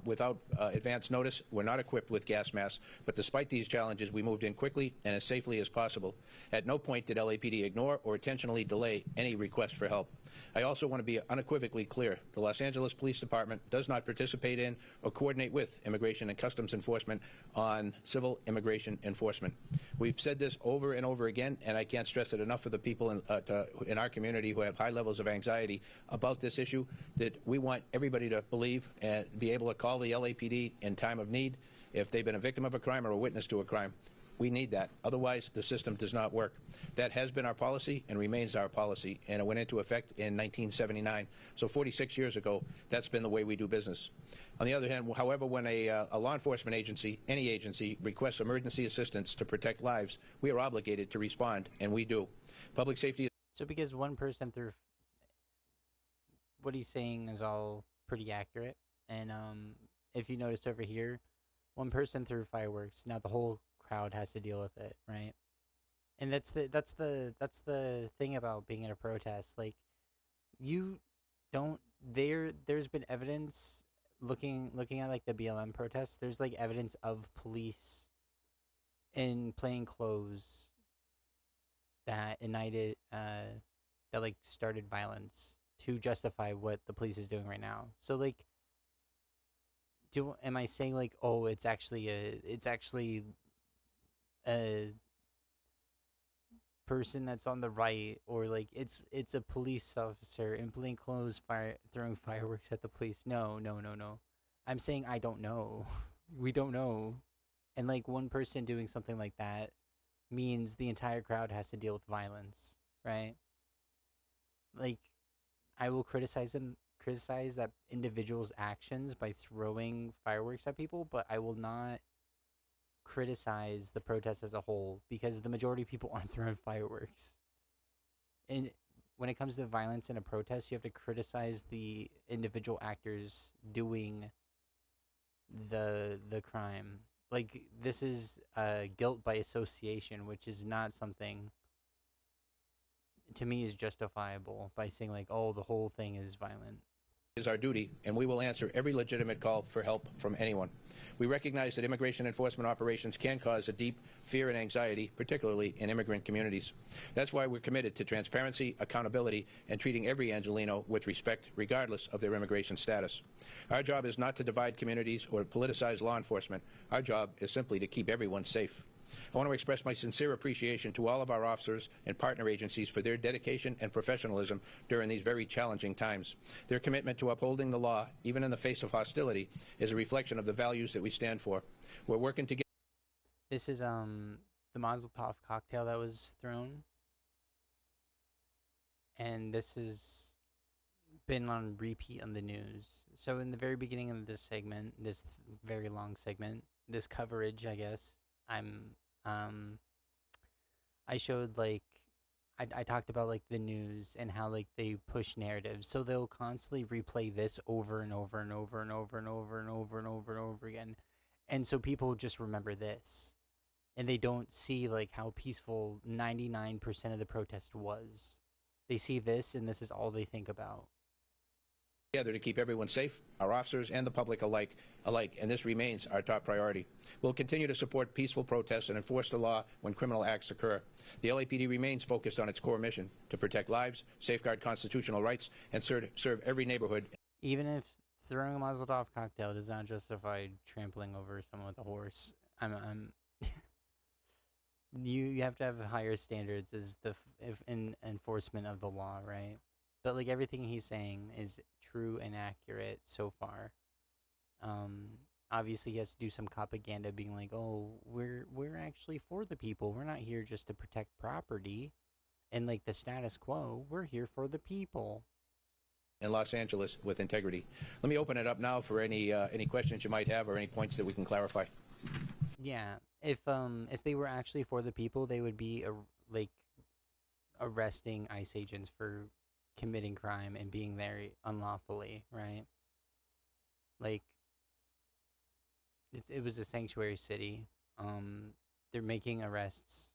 without advance notice, were not equipped with gas masks. But despite these challenges, we moved in quickly and as safely as possible. At no point did LAPD ignore or intentionally delay any request for help. I also want to be unequivocally clear. The Los Angeles Police Department does not participate in or coordinate with Immigration and Customs Enforcement on civil immigration enforcement. We've said this over and over again, and I can't stress it enough for the people in our community who have high levels of anxiety about this issue, that we want everybody to believe and be able to call the LAPD in time of need if they've been a victim of a crime or a witness to a crime. We need that. Otherwise, the system does not work. That has been our policy and remains our policy, and it went into effect in 1979. So 46 years ago, that's been the way we do business. On the other hand, however, when a law enforcement agency, any agency, requests emergency assistance to protect lives, we are obligated to respond, and we do. Public safety... So because one person threw what he's saying is all pretty accurate. And if you notice over here, one person threw fireworks. Now the whole crowd has to deal with it, right? And that's the thing about being in a protest. Like, you don't there's been evidence looking at like the BLM protests. There's like evidence of police in plain clothes that ignited that like started violence to justify what the police is doing right now. So like, am I saying like, oh, it's actually a person that's on the right, or like it's a police officer in plain clothes throwing fireworks at the police? No. I'm saying I don't know. We don't know. And like, one person doing something like that means the entire crowd has to deal with violence, right? Like, I will criticize that individual's actions by throwing fireworks at people, but I will not criticize the protest as a whole, because the majority of people aren't throwing fireworks. And when it comes to violence in a protest, you have to criticize the individual actors doing the crime. Like, this is guilt by association, which is not something, to me, is justifiable by saying like, oh, the whole thing is violent. Is our duty, and we will answer every legitimate call for help from anyone. We recognize that immigration enforcement operations can cause a deep fear and anxiety, particularly in immigrant communities. That's why we're committed to transparency, accountability, and treating every Angelino with respect, regardless of their immigration status. Our job is not to divide communities or politicize law enforcement. Our job is simply to keep everyone safe. I want to express my sincere appreciation to all of our officers and partner agencies for their dedication and professionalism during these very challenging times. Their commitment to upholding the law, even in the face of hostility, is a reflection of the values that we stand for. We're working together. This is the Mazel Tov cocktail that was thrown, and this has been on repeat on the news. So in the very beginning of this segment, this very long segment, this coverage, I guess, I showed like, I talked about like the news and how like they push narratives, so they'll constantly replay this over and over and over and over and over and over and over and over again, and so people just remember this, and they don't see like how peaceful 99% of the protest was. They see this, and this is all they think about. Together to keep everyone safe, our officers and the public alike, and this remains our top priority. We'll continue to support peaceful protests and enforce the law when criminal acts occur. The LAPD remains focused on its core mission to protect lives, safeguard constitutional rights, and serve every neighborhood. Even if throwing a Mazel Tov cocktail does not justify trampling over someone with a horse, you have to have higher standards as in enforcement of the law, right? But like, everything he's saying is true and accurate so far. Obviously he has to do some propaganda being like, oh, we're actually for the people. We're not here just to protect property and like the status quo. We're here for the people. In Los Angeles with integrity. Let me open it up now for any questions you might have or any points that we can clarify. Yeah, if they were actually for the people, they would be arresting ICE agents for committing crime and being there unlawfully, right? Like, it was a sanctuary city. They're making arrests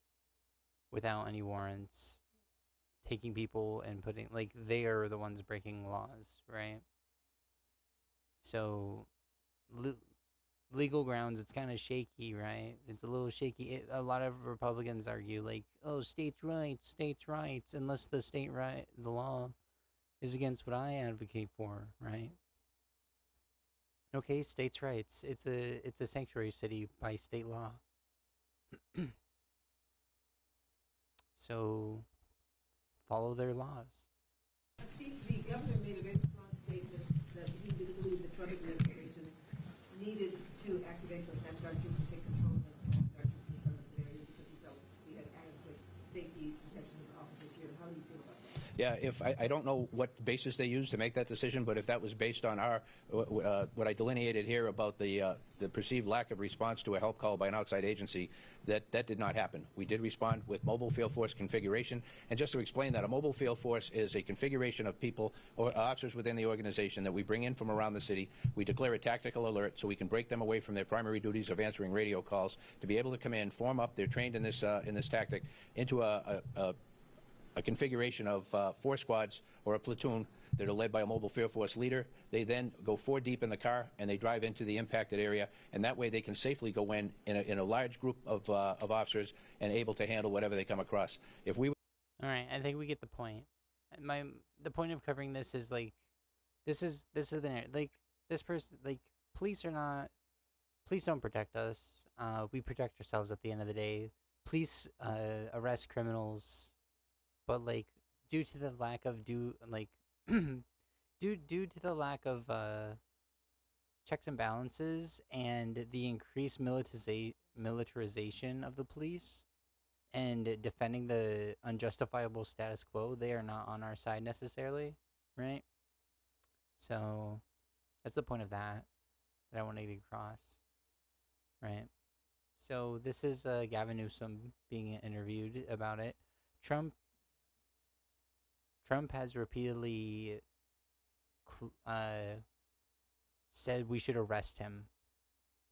without any warrants, taking people and putting, like, they are the ones breaking laws, right? So legal grounds, it's kind of shaky, right? It's a little shaky. A lot of Republicans argue like, oh, states' rights, unless the law is against what I advocate for, right? Okay, states' rights. It's a sanctuary city by state law. So follow their laws. Chief, the governor made a very strong statement that he didn't believe the Trump administration needed to activate those National Guard troops to take control of those National Guard troops in the Summerton area because he felt we had adequate safety protections officers here. How do you feel about that? Yeah, if I don't know what basis they used to make that decision, but if that was based on our what I delineated here about the perceived lack of response to a help call by an outside agency, that did not happen. We did respond with mobile field force configuration, and just to explain that, a mobile field force is a configuration of people or officers within the organization that we bring in from around the city. We declare a tactical alert so we can break them away from their primary duties of answering radio calls to be able to come in, form up. They're trained in this tactic into a configuration of 4 squads or a platoon that are led by a mobile field force leader. They then go 4 deep in the car and they drive into the impacted area, and that way they can safely go in a large group of officers and able to handle whatever they come across. If we All right, I think we get the point. The point of covering this is like, this is like this person, like police don't protect us. We protect ourselves at the end of the day. Police arrest criminals. But like, due to the lack of due to the lack of checks and balances and the increased militarization of the police and defending the unjustifiable status quo, they are not on our side necessarily, right? So that's the point of that I want to get across, right? So this is Gavin Newsom being interviewed about it. Trump has repeatedly said we should arrest him.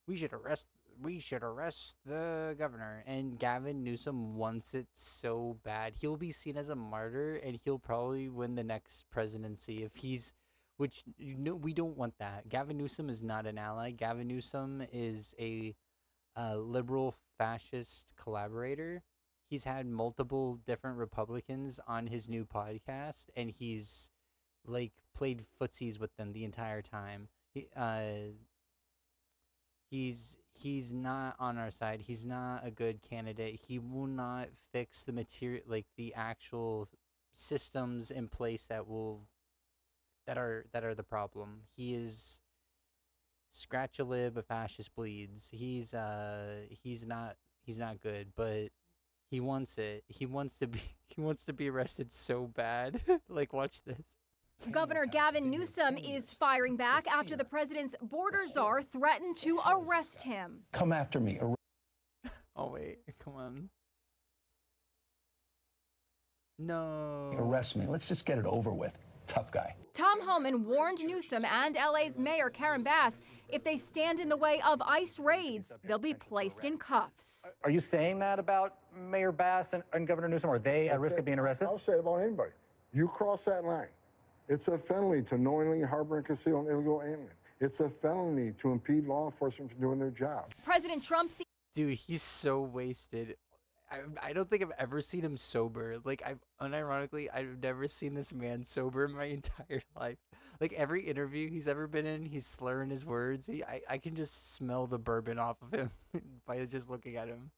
We should arrest the governor. And Gavin Newsom wants it so bad. He'll be seen as a martyr, and he'll probably win the next presidency if he's, which, you know, we don't want that. Gavin Newsom is not an ally. Gavin Newsom is a liberal fascist collaborator. He's had multiple different Republicans on his new podcast, and he's like played footsies with them the entire time. He's not on our side. He's not a good candidate. He will not fix the material, like the actual systems in place that are the problem. He is scratch a lib, a fascist bleeds. He's not good, but he wants it. He wants to be arrested so bad. Like, watch this. Governor Gavin Newsom is firing back after the president's border czar threatened to arrest him. Come after me. Oh, wait. Come on. No. Arrest me. Let's just get it over with. Tough guy. Tom Homan warned Newsom and LA's Mayor Karen Bass if they stand in the way of ICE raids, they'll be placed in cuffs. Are you saying that about Mayor Bass and Governor Newsom? Are they at risk of being arrested? I'll say it about anybody. You cross that line, it's a felony to knowingly harbor and conceal an illegal alien. It's a felony to impede law enforcement from doing their job. President Trump... Dude, he's so wasted. I don't think I've ever seen him sober. Like, unironically, I've never seen this man sober in my entire life. Like, every interview he's ever been in, he's slurring his words. I can just smell the bourbon off of him by just looking at him.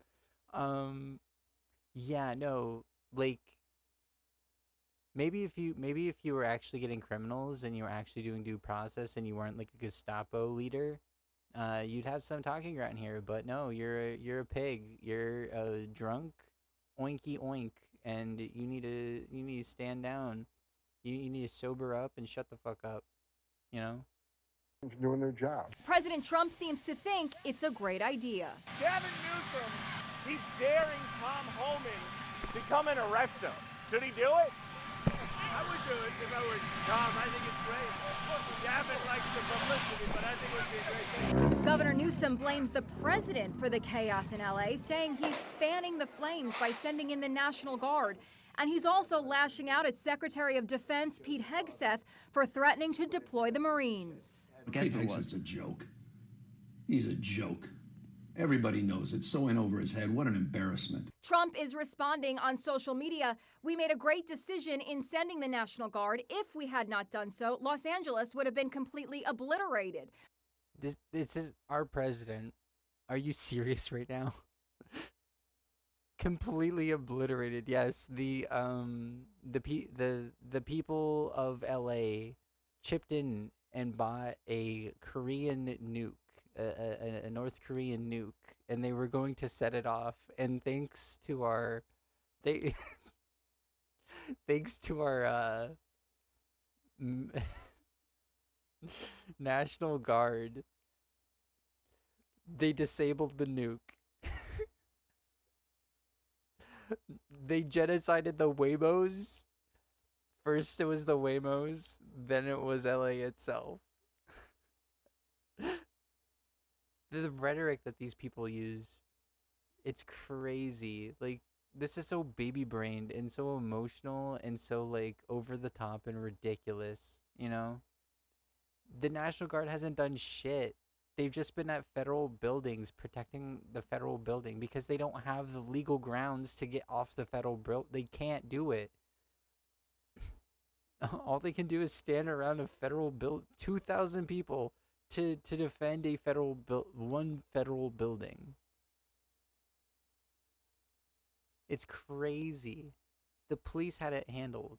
Yeah, no, like, maybe if you were actually getting criminals and you were actually doing due process and you weren't like a Gestapo leader, you'd have some talking ground here. But no, you're a pig. You're a drunk, oinky oink, and you need to stand down. You need to sober up and shut the fuck up. You know? Doing their job. President Trump seems to think it's a great idea. Gavin Newsom, he's daring Tom Homan to come and arrest him. Should he do it? I would do it if I were Tom. I think it's great. Gavin likes the publicity, but I think it would be a great thing. Governor Newsom blames the president for the chaos in LA, saying he's fanning the flames by sending in the National Guard. And he's also lashing out at Secretary of Defense Pete Hegseth for threatening to deploy the Marines. Pete Hegseth's a joke. He's a joke. Everybody knows it. So in over his head. What an embarrassment. Trump is responding on social media. We made a great decision in sending the National Guard. If we had not done so, Los Angeles would have been completely obliterated. This is our president. Are you serious right now? Completely obliterated. Yes, the people of LA chipped in and bought a Korean nuke. A North Korean nuke, and they were going to set it off, and thanks to thanks to our National Guard, they disabled the nuke. They genocided the Waymos. First it was the Waymos, then it was LA itself. The rhetoric that these people use, it's crazy. Like, this is so baby-brained and so emotional and so, like, over the top and ridiculous, you know? The National Guard hasn't done shit. They've just been at federal buildings protecting the federal building because they don't have the legal grounds to get off the federal building. They can't do it. All they can do is stand around a federal 2,000 people to defend a one federal building. It's crazy. The police had it handled.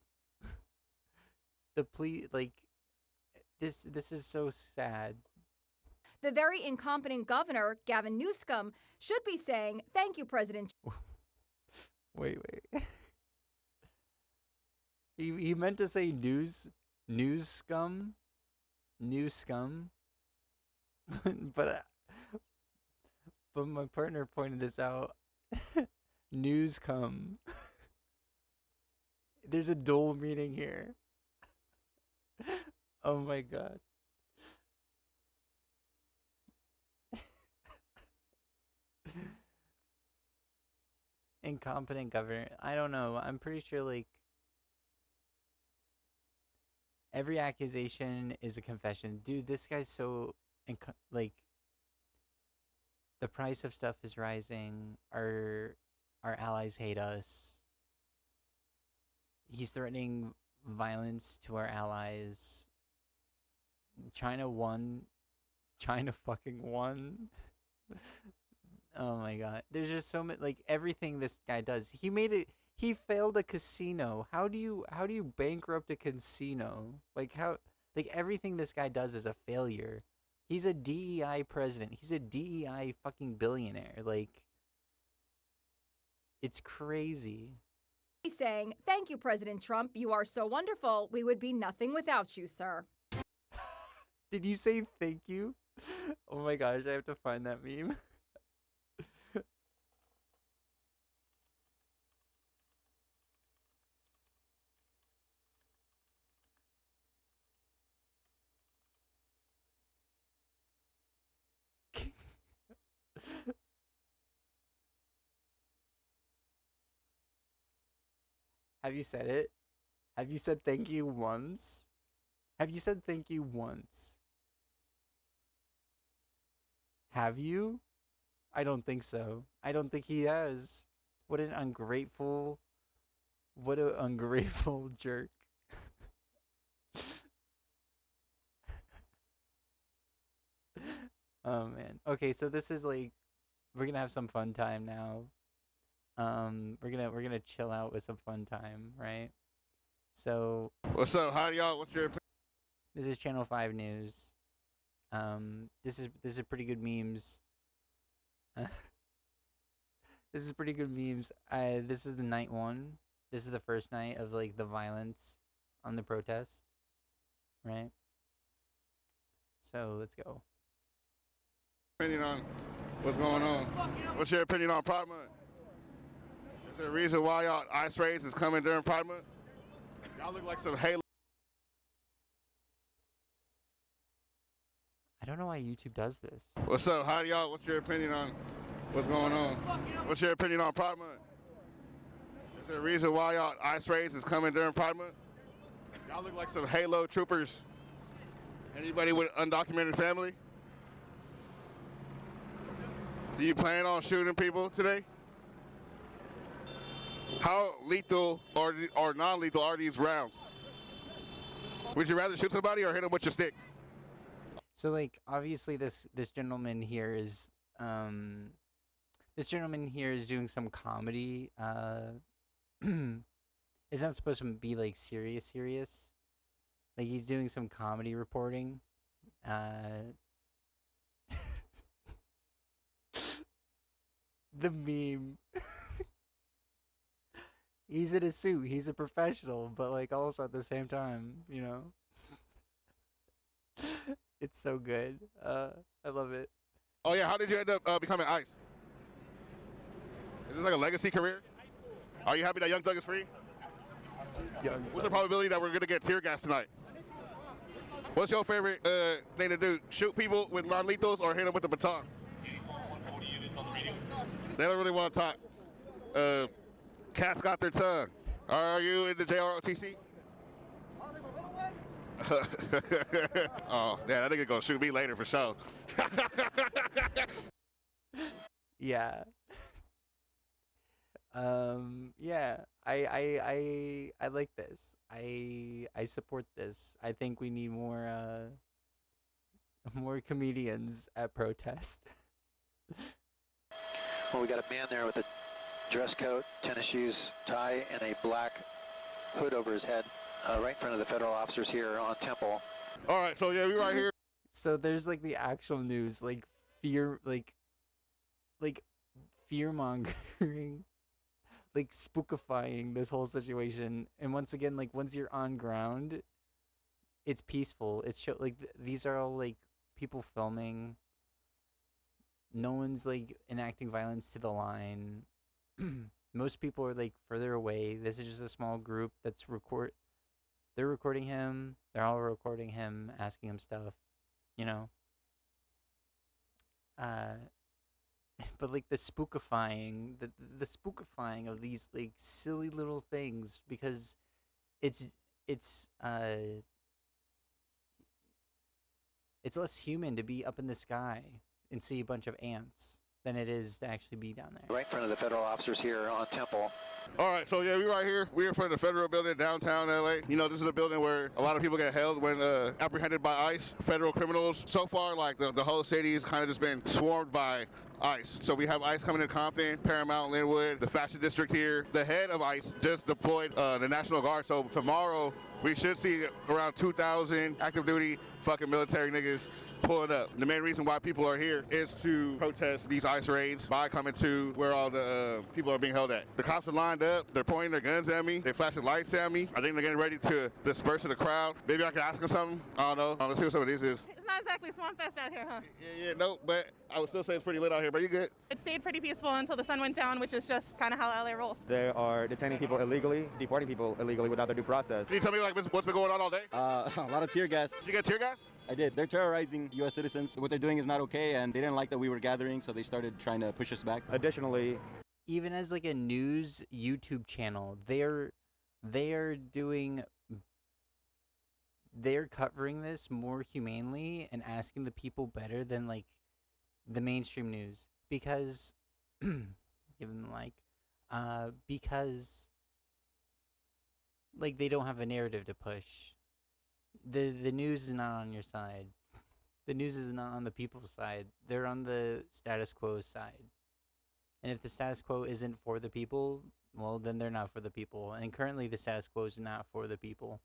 The police, like, this is so sad. The very incompetent governor, Gavin Newsom, should be saying, "Thank you, President." Wait. He meant to say news scum. but my partner pointed this out. News cum. There's a dual meaning here. Oh my god. Incompetent governor. I don't know. I'm pretty sure, like, every accusation is a confession. Dude, this guy's so like, the price of stuff is rising. Our allies hate us. He's threatening violence to our allies. China won. China fucking won. Oh my god. There's just so much, like, everything this guy does. He failed a casino. How do you bankrupt a casino? Like, everything this guy does is a failure. He's a DEI president. He's a DEI fucking billionaire. Like, it's crazy. He's saying, "Thank you, President Trump. You are so wonderful. We would be nothing without you, sir." Did you say thank you? Oh my gosh, I have to find that meme. Have you said it? Have you said thank you once? Have you said thank you once? Have you? I don't think so. I don't think he has. What an ungrateful jerk. Oh man. Okay, so this is like, we're gonna have some fun time now. We're gonna chill out with some fun time, right? So what's up? How y'all? What's your opinion? This is Channel 5 News. This is pretty good memes. This is pretty good memes. This is the night one. This is the first night of, like, the violence on the protest, right? So let's go. Opinion on what's going on? What's your opinion on Pride Month? Is there a reason why y'all ice raids is coming during Pride Month? Y'all look like some Halo. I don't know why YouTube does this. What's up? How y'all? What's your opinion on what's going on? What's your opinion on Pride Month? Is there a reason why y'all ice raids is coming during Pride Month? Y'all look like some Halo troopers. Anybody with undocumented family? Do you plan on shooting people today? How lethal or non-lethal are these rounds? Would you rather shoot somebody or hit them with your stick? So, like, obviously this gentleman here is doing some comedy. It's not supposed to be, like, serious. Like, he's doing some comedy reporting. The meme. He's in a suit. He's a professional, but like also at the same time, you know. It's so good. I love it. Oh yeah, how did you end up becoming ICE? Is this like a legacy career? Are you happy that Young Thug is free? What's the probability that we're gonna get tear gas tonight? What's your favorite thing to do? Shoot people with non-lethals or hit them with the baton? They don't really want to talk. Cats got their tongue. Are you in the JROTC? Oh, yeah, that nigga gonna shoot me later for sure. Yeah. Yeah. I like this. I support this. I think we need more comedians at protest. Well, we got a man there with a dress coat, tennis shoes, tie, and a black hood over his head, right in front of the federal officers here on Temple. All right, so yeah, we right here. So there's like the actual news, like fear mongering, like spookifying this whole situation. And once again, like once you're on ground, it's peaceful. It's these are all like people filming. No one's like enacting violence to the line. Most people are like further away. This is just a small group that's they're recording him. They're all recording him, asking him stuff, you know. But like the spookifying of these like silly little things, because it's less human to be up in the sky and see a bunch of ants than it is to actually be down there. Right in front of the federal officers here on Temple. All right, so yeah, we right here. We're in front of the federal building downtown LA. You know, this is a building where a lot of people get held when apprehended by ICE, federal criminals. So far, like the whole city has kind of just been swarmed by ICE. So we have ICE coming to Compton, Paramount, Linwood, the Fashion District here. The head of ICE just deployed the National Guard. So tomorrow we should see around 2,000 active duty fucking military niggas pulling up. The main reason why people are here is to protest these ICE raids by coming to where all the people are being held at. The cops are lined up. They're pointing their guns at me. They're flashing lights at me. I think they're getting ready to disperse in the crowd. Maybe I can ask them something. I don't know. Let's see what some of these is. It's not exactly Swamp Fest out here, huh? Yeah, no, but I would still say it's pretty lit out here, but you good? It stayed pretty peaceful until the sun went down, which is just kind of how LA rolls. They are detaining people illegally, deporting people illegally without their due process. Can you tell me like what's been going on all day? A lot of tear gas. Did you get tear gas? I did. They're terrorizing U.S. citizens. What they're doing is not okay, and they didn't like that we were gathering, so they started trying to push us back. Additionally, even as like a news YouTube channel, they're covering this more humanely and asking the people better than like the mainstream news, because give them because like they don't have a narrative to push. The news is not on your side. The news is not on the people's side. They're on the status quo side. And if the status quo isn't for the people, well, then they're not for the people. And currently the status quo is not for the people.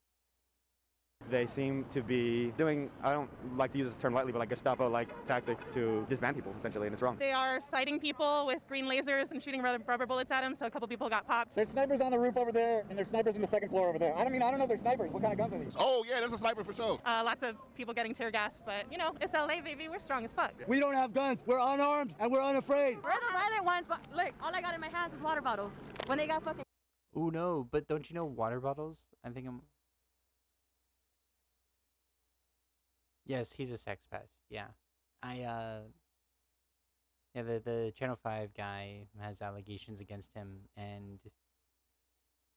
they seem to be doing, I don't like to use this term lightly, but like Gestapo-like tactics to disband people, essentially, and it's wrong. They are sighting people with green lasers and shooting rubber bullets at them, so a couple people got popped. There's snipers on the roof over there, and there's snipers in the second floor over there. I don't know if they're snipers. What kind of guns are these? Oh, yeah, there's a sniper for sure. Lots of people getting tear gas, but, you know, it's LA, baby. We're strong as fuck. We don't have guns. We're unarmed, and we're unafraid. We're the violent ones, but look, all I got in my hands is water bottles. When they got fucking... Ooh, no, but don't you know water bottles? I think I'm... Yes, he's a sex pest. Yeah. Yeah, the Channel 5 guy has allegations against him, and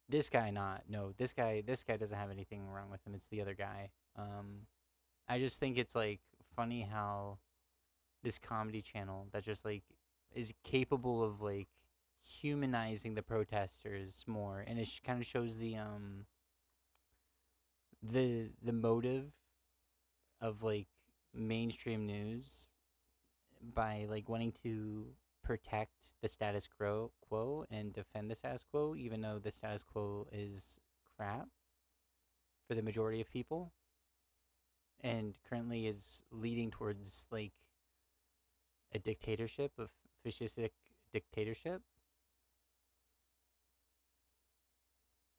this guy this guy doesn't have anything wrong with him. It's the other guy. I just think it's like funny how this comedy channel that just like is capable of like humanizing the protesters more, and it kind of shows the motive of like mainstream news by like wanting to protect the status quo and defend the status quo, even though the status quo is crap for the majority of people, and currently is leading towards like a dictatorship, of fascistic dictatorship.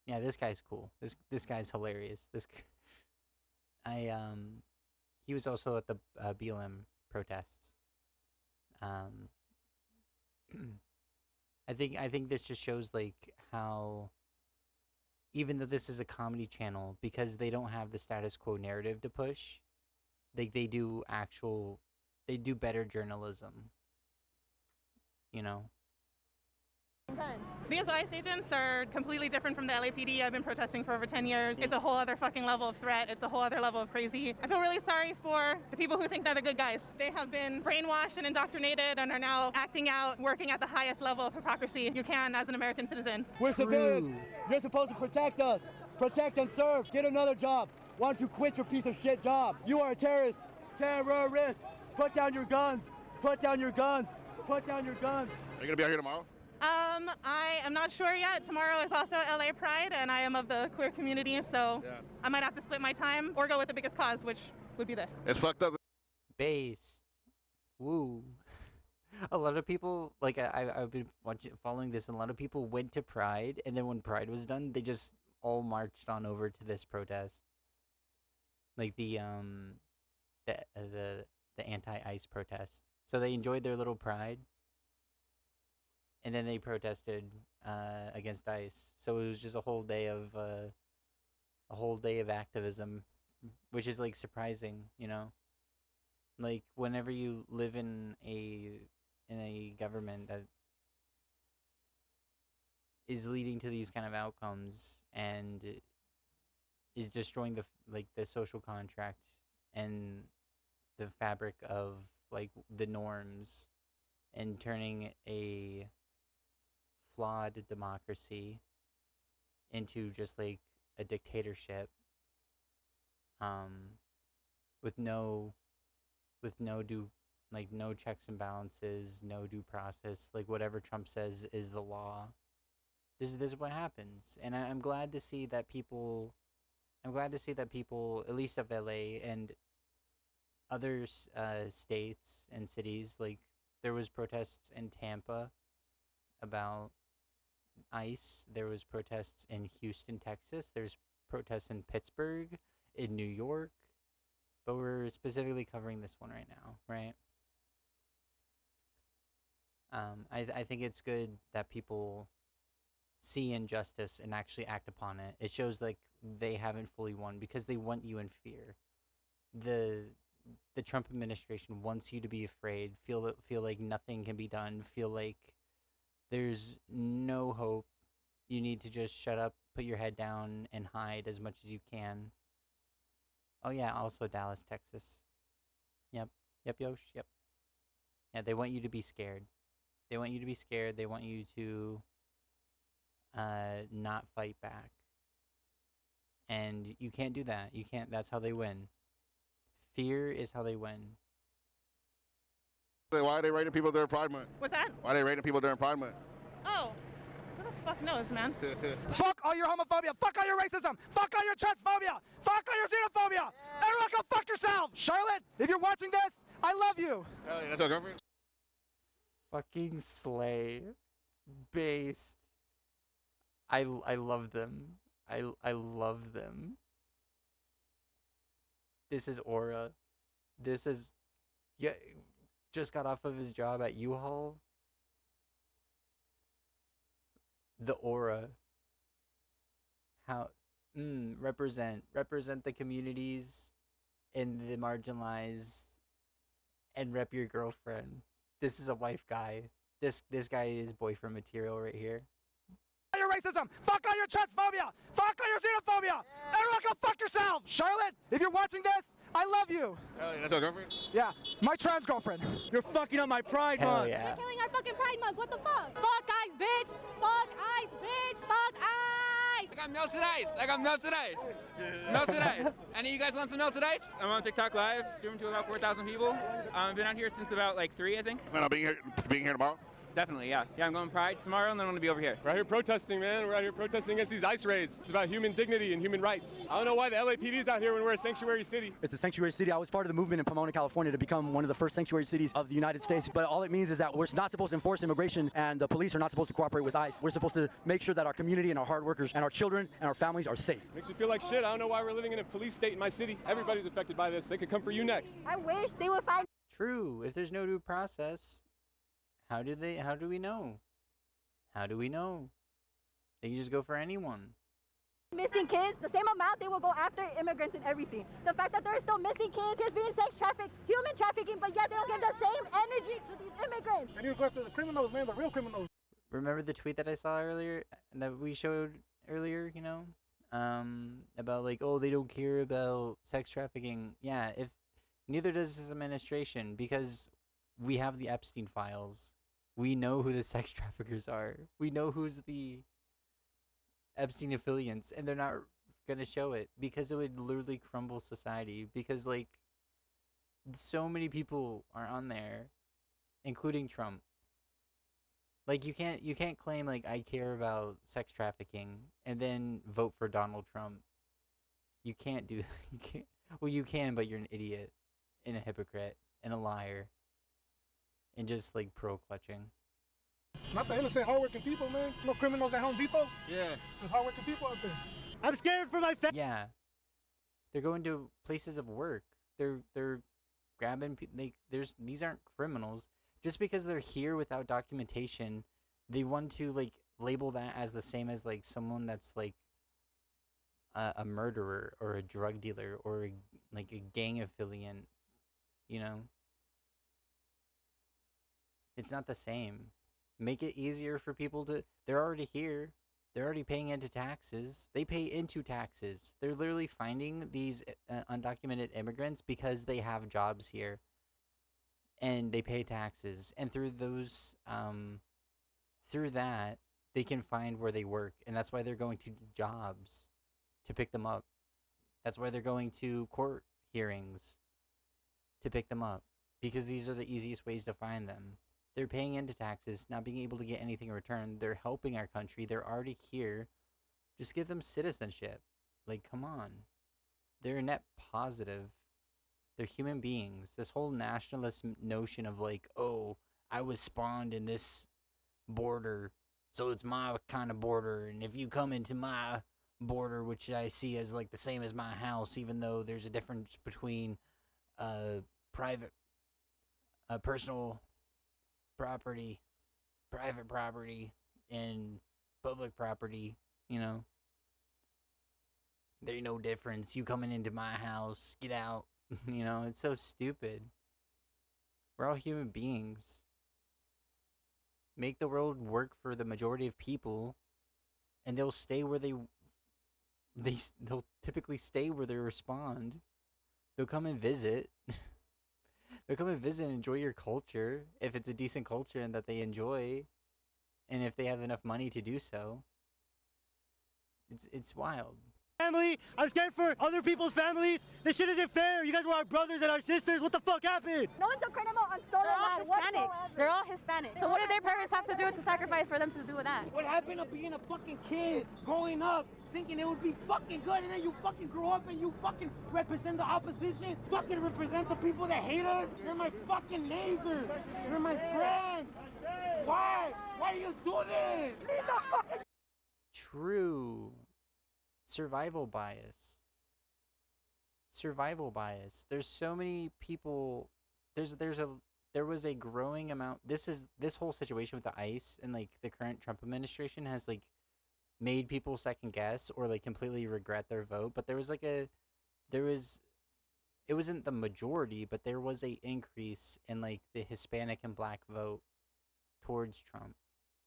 Yeah, this guy's cool. This guy's hilarious. He was also at the BLM protests. I think this just shows like how, even though this is a comedy channel, because they don't have the status quo narrative to push, they do better journalism. You know. These ICE agents are completely different from the LAPD. I've been protesting for over 10 years. It's a whole other fucking level of threat. It's a whole other level of crazy. I feel really sorry for the people who think they're the good guys. They have been brainwashed and indoctrinated and are now acting out, working at the highest level of hypocrisy you can as an American citizen. We're civilians. You're supposed to protect us. Protect and serve. Get another job. Why don't you quit your piece of shit job? You are a terrorist. Terrorist. Put down your guns. Put down your guns. Put down your guns. Are you going to be out here tomorrow? I am not sure yet. Tomorrow is also LA Pride, and I am of the queer community, so I might have to split my time or go with the biggest cause, which would be this. It's fucked up. Based. Woo. A lot of people, like, I've been following this, and a lot of people went to Pride, and then when Pride was done, they just all marched on over to this protest. Like the anti-ICE protest. So they enjoyed their little Pride. And then they protested against ICE. So it was just a whole day of activism, which is like surprising, you know. Like whenever you live in a government that is leading to these kind of outcomes and is destroying the social contract and the fabric of like the norms and turning a flawed democracy into just like a dictatorship, with no checks and balances, no due process, like whatever Trump says is the law. This is what happens, and I'm glad to see that people, at least of LA and other states and cities, like there was protests in Tampa about ICE. There was protests in Houston, Texas. There's protests in Pittsburgh, in New York. But we're specifically covering this one right now, right? I think it's good that people see injustice and actually act upon it. It shows like they haven't fully won because they want you in fear. The Trump administration wants you to be afraid, feel like nothing can be done, feel like there's no hope. You need to just shut up, put your head down, and hide as much as you can. Oh yeah, also Dallas, Texas. Yep, Yosh, yep. Yeah, they want you to be scared. They want you to be scared. They want you to not fight back. And you can't do that. You can't. That's how they win. Fear is how they win. Why are they raiding people during Pride Month? What's that? Why are they raiding people during Pride Month? Oh, who the fuck knows, man? Fuck all your homophobia. Fuck all your racism. Fuck all your transphobia. Fuck all your xenophobia. Everyone go fuck yourself. Charlotte, if you're watching this, I love you. Hell yeah, that's your girlfriend? Fucking slay. Based. I love them. I love them. This is Aura. This is... Yeah, just got off of his job at U-Haul. The Aura. How... represent the communities and the marginalized and rep your girlfriend. This is a wife guy. This guy is boyfriend material right here. Fuck all your racism. Fuck all your transphobia. Fuck all your xenophobia. Everyone go fuck yourself. Charlotte, if you're watching this, I love you. Hell yeah, that's your girlfriend? Yeah, my trans girlfriend. You're fucking up my Pride Hell Month. yeah. You're killing our fucking Pride Month. What the fuck? Fuck ICE, bitch. Fuck ICE, bitch. Fuck ICE. I got melted ice. I got melted ice. Melted ice. Any of you guys want some melted ice? I'm on TikTok Live, streaming to about 4,000 people. I've been out here since about like 3, I think. Plan on being here tomorrow? Definitely, yeah. Yeah, I'm going Pride tomorrow, and then I'm going to be over here. We're out here protesting, man. We're out here protesting against these ICE raids. It's about human dignity and human rights. I don't know why the LAPD is out here when we're a sanctuary city. It's a sanctuary city. I was part of the movement in Pomona, California to become one of the first sanctuary cities of the United States. But all it means is that we're not supposed to enforce immigration, and the police are not supposed to cooperate with ICE. We're supposed to make sure that our community and our hard workers and our children and our families are safe. Makes me feel like shit. I don't know why we're living in a police state in my city. Everybody's affected by this. They could come for you next. I wish they would find. True. If there's no due process, how do we know? How do we know? They can just go for anyone. Missing kids, the same amount they will go after immigrants and everything. The fact that there are still missing kids being sex trafficked, human trafficking, but yet they don't give the same energy to these immigrants. They need to go after the criminals, man, the real criminals. Remember the tweet that I saw earlier, that we showed earlier, you know? About like, oh, they don't care about sex trafficking. Yeah, if neither does this administration, because we have the Epstein files. We know who the sex traffickers are. We know who's the Epstein affiliates, and they're not gonna show it because it would literally crumble society. Because like, so many people are on there, including Trump. Like you can't claim like I care about sex trafficking and then vote for Donald Trump. You can't do that. You can't. Well, you can, but you're an idiot and a hypocrite and a liar and just like pro clutching. Not the innocent, hardworking people, man. No criminals at Home Depot. Yeah, just hardworking people out there. I'm scared for my family. Yeah, they're going to places of work. They're grabbing. These aren't criminals. Just because they're here without documentation, they want to like label that as the same as like someone that's like a murderer or a drug dealer or like a gang affiliate. You know, it's not the same. Make it easier for people to. They're already here. They're already paying into taxes. They pay into taxes. They're literally finding these undocumented immigrants because they have jobs here. And they pay taxes. And through those, through that, they can find where they work. And that's why they're going to jobs to pick them up. That's why they're going to court hearings to pick them up. Because these are the easiest ways to find them. They're paying into taxes, not being able to get anything in return. They're helping our country. They're already here. Just give them citizenship. Like, come on. They're a net positive. They're human beings. This whole nationalist notion of like, oh, I was spawned in this border, so it's my kind of border. And if you come into my border, which I see as like the same as my house, even though there's a difference between personal property, private property, and public property, you know. There ain't no difference. You coming into my house, get out. You know, it's so stupid. We're all human beings. Make the world work for the majority of people, and they'll stay where they'll typically stay where they respond. They'll come and visit. They'll come and visit and enjoy your culture if it's a decent culture and that they enjoy, and if they have enough money to do so. It's wild. Family, I'm scared for other people's families. This shit isn't fair. You guys were our brothers and our sisters. What the fuck happened? No one's a criminal on stolen land whatsoever. They're all Hispanic. So what did their parents have to do to sacrifice for them to do with that? What happened to being a fucking kid, growing up, thinking it would be fucking good, and then you fucking grow up and you fucking represent the opposition, fucking represent the people that hate us? You're my fucking neighbor. You're my friend. Why? Why do you do this? Leave the fucking... True. Survival bias. Survival bias. There's so many people. There was a growing amount. This whole situation with the ICE and like the current Trump administration has like made people second guess or like completely regret their vote. But it wasn't the majority, but there was a increase in like the Hispanic and Black vote towards Trump.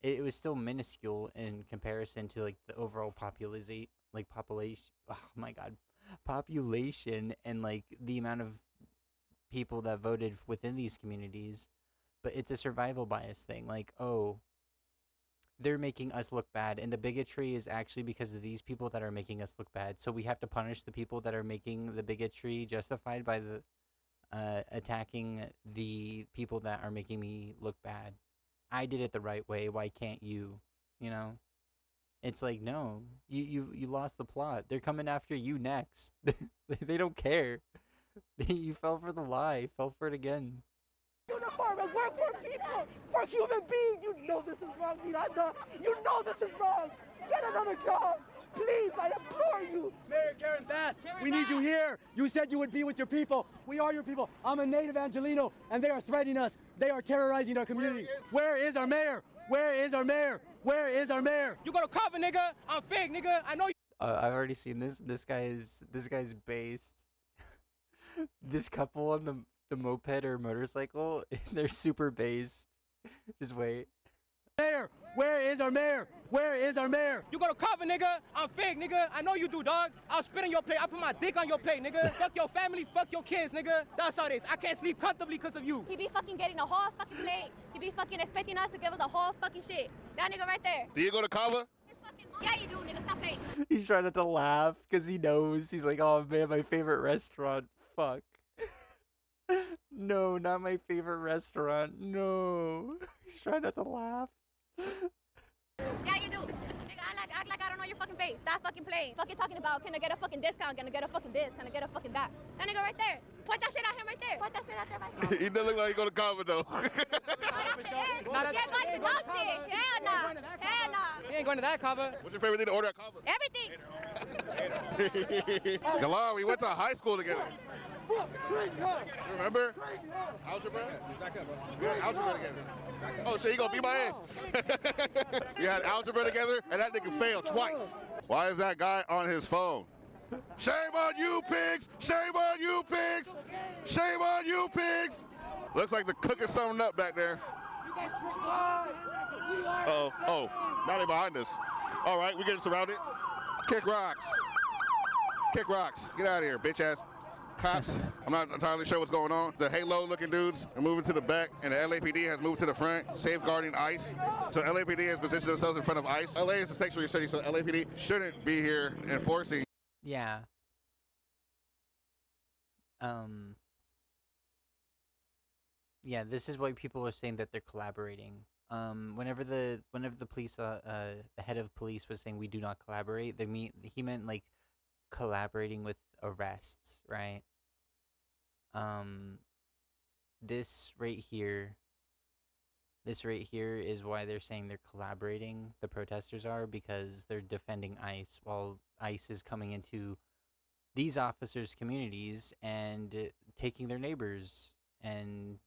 It was still minuscule in comparison to like the overall population. Oh my god, population and like the amount of people that voted within these communities. But it's a survival bias thing. Like, oh, they're making us look bad, and the bigotry is actually because of these people that are making us look bad. So we have to punish the people that are making the bigotry justified by the attacking the people that are making me look bad. I did it the right way. Why can't you? You know? It's like, no, you lost the plot. They're coming after you next. They don't care. You fell for the lie. Fell for it again. Uniform and work for people, for human beings. You know this is wrong, Miranda. You know this is wrong. Get another job. Please, I implore you. Mayor Karen Bass, we need you here. You said you would be with your people. We are your people. I'm a native Angelino, and they are threatening us. They are terrorizing our community. Where is our mayor? Where is our mayor? Where is our mayor? You go to cover, nigga. I'm fake, nigga. I know you. I've already seen this. This guy's based. This couple on the moped or motorcycle, they're super based. Just wait. Mayor, where is our mayor? Where is our mayor? You go to cover, nigga. I'm fake, nigga. I know you do, dog. I'll spit on your plate. I'll put my dick on your plate, nigga. Fuck your family. Fuck your kids, nigga. That's how it is. I can't sleep comfortably because of you. He be fucking getting a whole fucking plate. He be fucking expecting us to give us a whole fucking shit. That nigga right there. Do you go to cover? Yeah, you do, nigga. Stop playing. He's trying not to laugh because he knows. He's like, oh man, my favorite restaurant. Fuck. No, not my favorite restaurant. No. He's trying not to laugh. Yeah, you do. Nigga, act like I don't know your fucking face. Stop fucking playing. Fucking talking about, can I get a fucking discount? Can I get a fucking this? Can I get a fucking that? That nigga right there. Point that shit at him right there. Point that shit out there right there. He doesn't look like he go to cover though. Yeah, going to no shit. Hell nah. Hell nah. He ain't going to that cover. What's your favorite thing to order at cover? Everything. Galan, we went to high school together. Remember? Algebra? Yeah, algebra together. Oh, so you gonna beat my ass? We had algebra together, and that nigga failed twice. Why is that guy on his phone? Shame on you, pigs! Shame on you, pigs! Shame on you, pigs! Looks like they're cooking something up back there. Oh, now they're behind us. All right, we're getting surrounded. Kick rocks. Kick rocks. Get out of here, bitch ass. Cops, I'm not entirely sure what's going on. The halo-looking dudes are moving to the back, and the LAPD has moved to the front, safeguarding ICE. So LAPD has positioned themselves in front of ICE. LA is a sanctuary city, so LAPD shouldn't be here enforcing. Yeah. Yeah, this is why people are saying that they're collaborating. Whenever the police, the head of police was saying we do not collaborate, he meant like collaborating with arrests, right? This right here is why they're saying they're collaborating. The protesters are, because they're defending ICE while ICE is coming into these officers' communities and taking their neighbors, and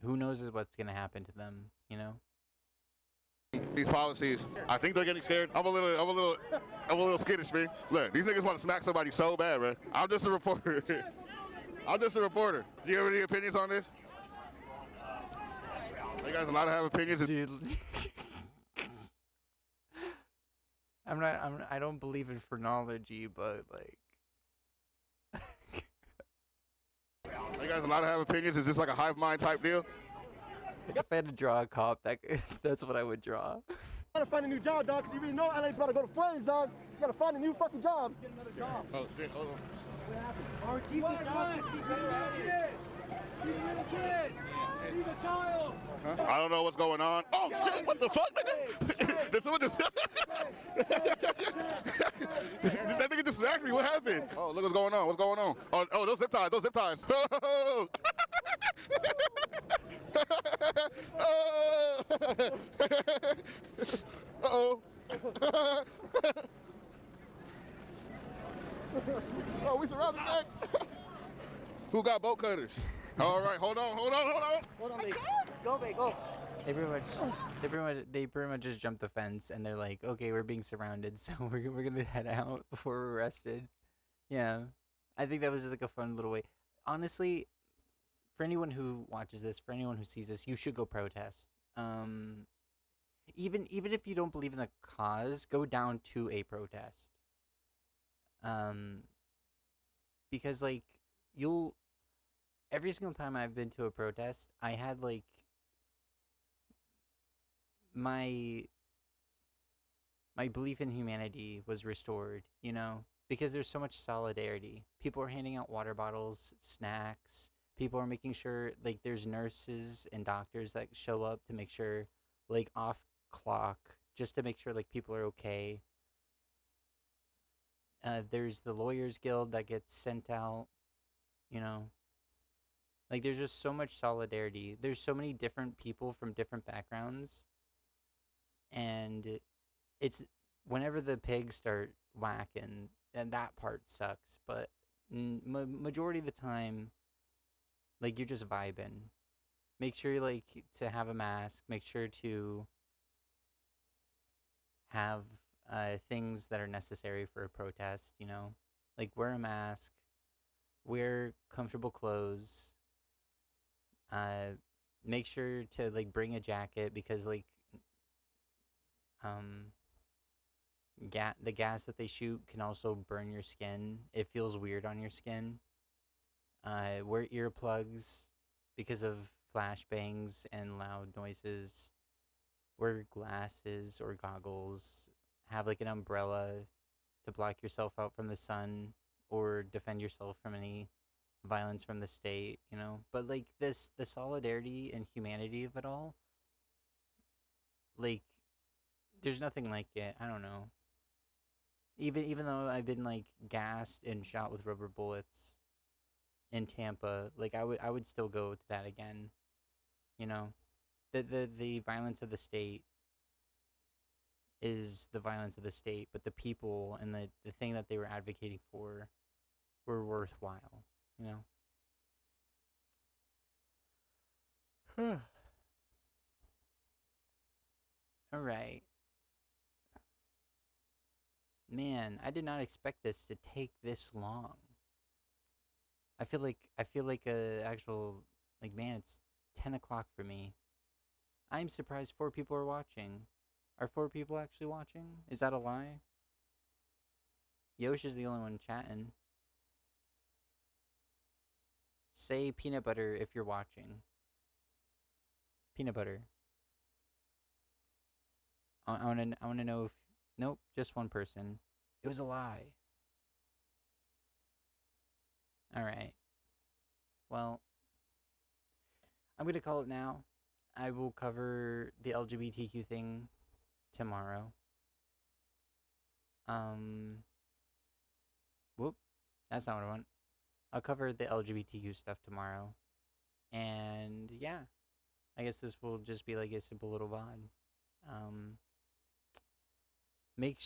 who knows what's gonna happen to them, you know? These policies, I think they're getting scared. I'm a little skittish, man. Look, these niggas want to smack somebody so bad, man. I'm just a reporter. I'm just a reporter. Do you have any opinions on this? You guys allowed to have opinions? Dude. I don't believe in phrenology, but like. Are you guys allowed to have opinions? Is this like a hive mind type deal? If I had to draw a cop, that's what I would draw. Gotta find a new job, dog, because you already know LA about to go to flames, dog. You gotta find a new fucking job. Get another job. Oh, shit, hold on. What happened? Keep the job. He's a little kid. He's a child. Huh? I don't know what's going on. Oh, shit, what the fuck, nigga? Did someone just... That nigga just smacked me. What happened? Oh, look what's going on. What's going on? Oh, those zip ties. Those zip ties. Uh-oh. Oh, we surrounded back. Who got boat cutters? All right, hold on. Hold on, babe. Go, babe, go. They pretty much just jumped the fence, and they're like, okay, we're being surrounded, so we're gonna head out before we're arrested. Yeah, I think that was just like a fun little way. Honestly, for anyone who watches this, for anyone who sees this, you should go protest. Even if you don't believe in the cause, go down to a protest. Because like every single time I've been to a protest, I had like my belief in humanity was restored, you know, because there's so much solidarity. People are handing out water bottles, snacks, People are making sure, like, there's nurses and doctors that show up to make sure, like, off clock, just to make sure, like, people are okay. There's the Lawyers Guild that gets sent out, you know. Like, there's just so much solidarity. There's so many different people from different backgrounds. And it's whenever the pigs start whacking, and that part sucks. But majority of the time, like, you're just vibing. Make sure, like, to have a mask. Make sure to have things that are necessary for a protest, you know? Like, wear a mask. Wear comfortable clothes. Make sure to, like, bring a jacket because, like, the gas that they shoot can also burn your skin. It feels weird on your skin. Wear earplugs because of flashbangs and loud noises. Wear glasses or goggles. Have, like, an umbrella to block yourself out from the sun or defend yourself from any violence from the state, you know? But, like, the solidarity and humanity of it all, like, there's nothing like it. I don't know. Even though I've been, like, gassed and shot with rubber bullets in Tampa, like, I would still go to that again. You know, the violence of the state is the violence of the state, but the people and the thing that they were advocating for were worthwhile. You know. All right. Man, I did not expect this to take this long. I feel like a actual, like, man, it's 10 o'clock for me. I'm surprised 4 people are watching. Are 4 people actually watching? Is that a lie? Yosh is the only one chatting. Say peanut butter if you're watching. Peanut butter. I wanna know if... Nope, just one person. It was a lie. Alright. Well, I'm gonna call it now. I will cover the LGBTQ thing tomorrow. Whoop. That's not what I want. I'll cover the LGBTQ stuff tomorrow. And yeah. I guess this will just be like a simple little VOD.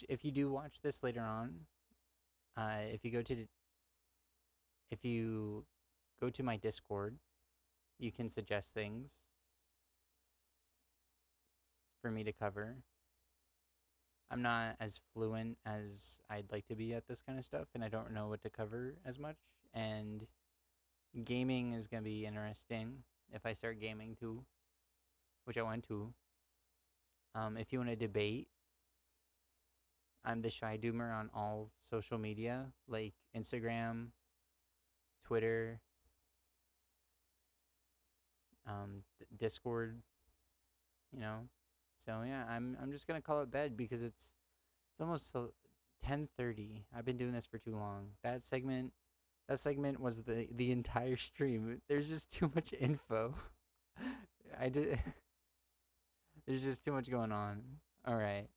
If you do watch this later on, if you go to my Discord, you can suggest things for me to cover. I'm not as fluent as I'd like to be at this kind of stuff, and I don't know what to cover as much. And gaming is going to be interesting if I start gaming too, which I want to. If you want to debate, I'm the Shy Doomer on all social media, like Instagram, Twitter, Discord, you know. So yeah, I'm just gonna call it bed because it's almost 10:30. I've been doing this for too long. That segment was the entire stream. There's just too much info. There's just too much going on. All right.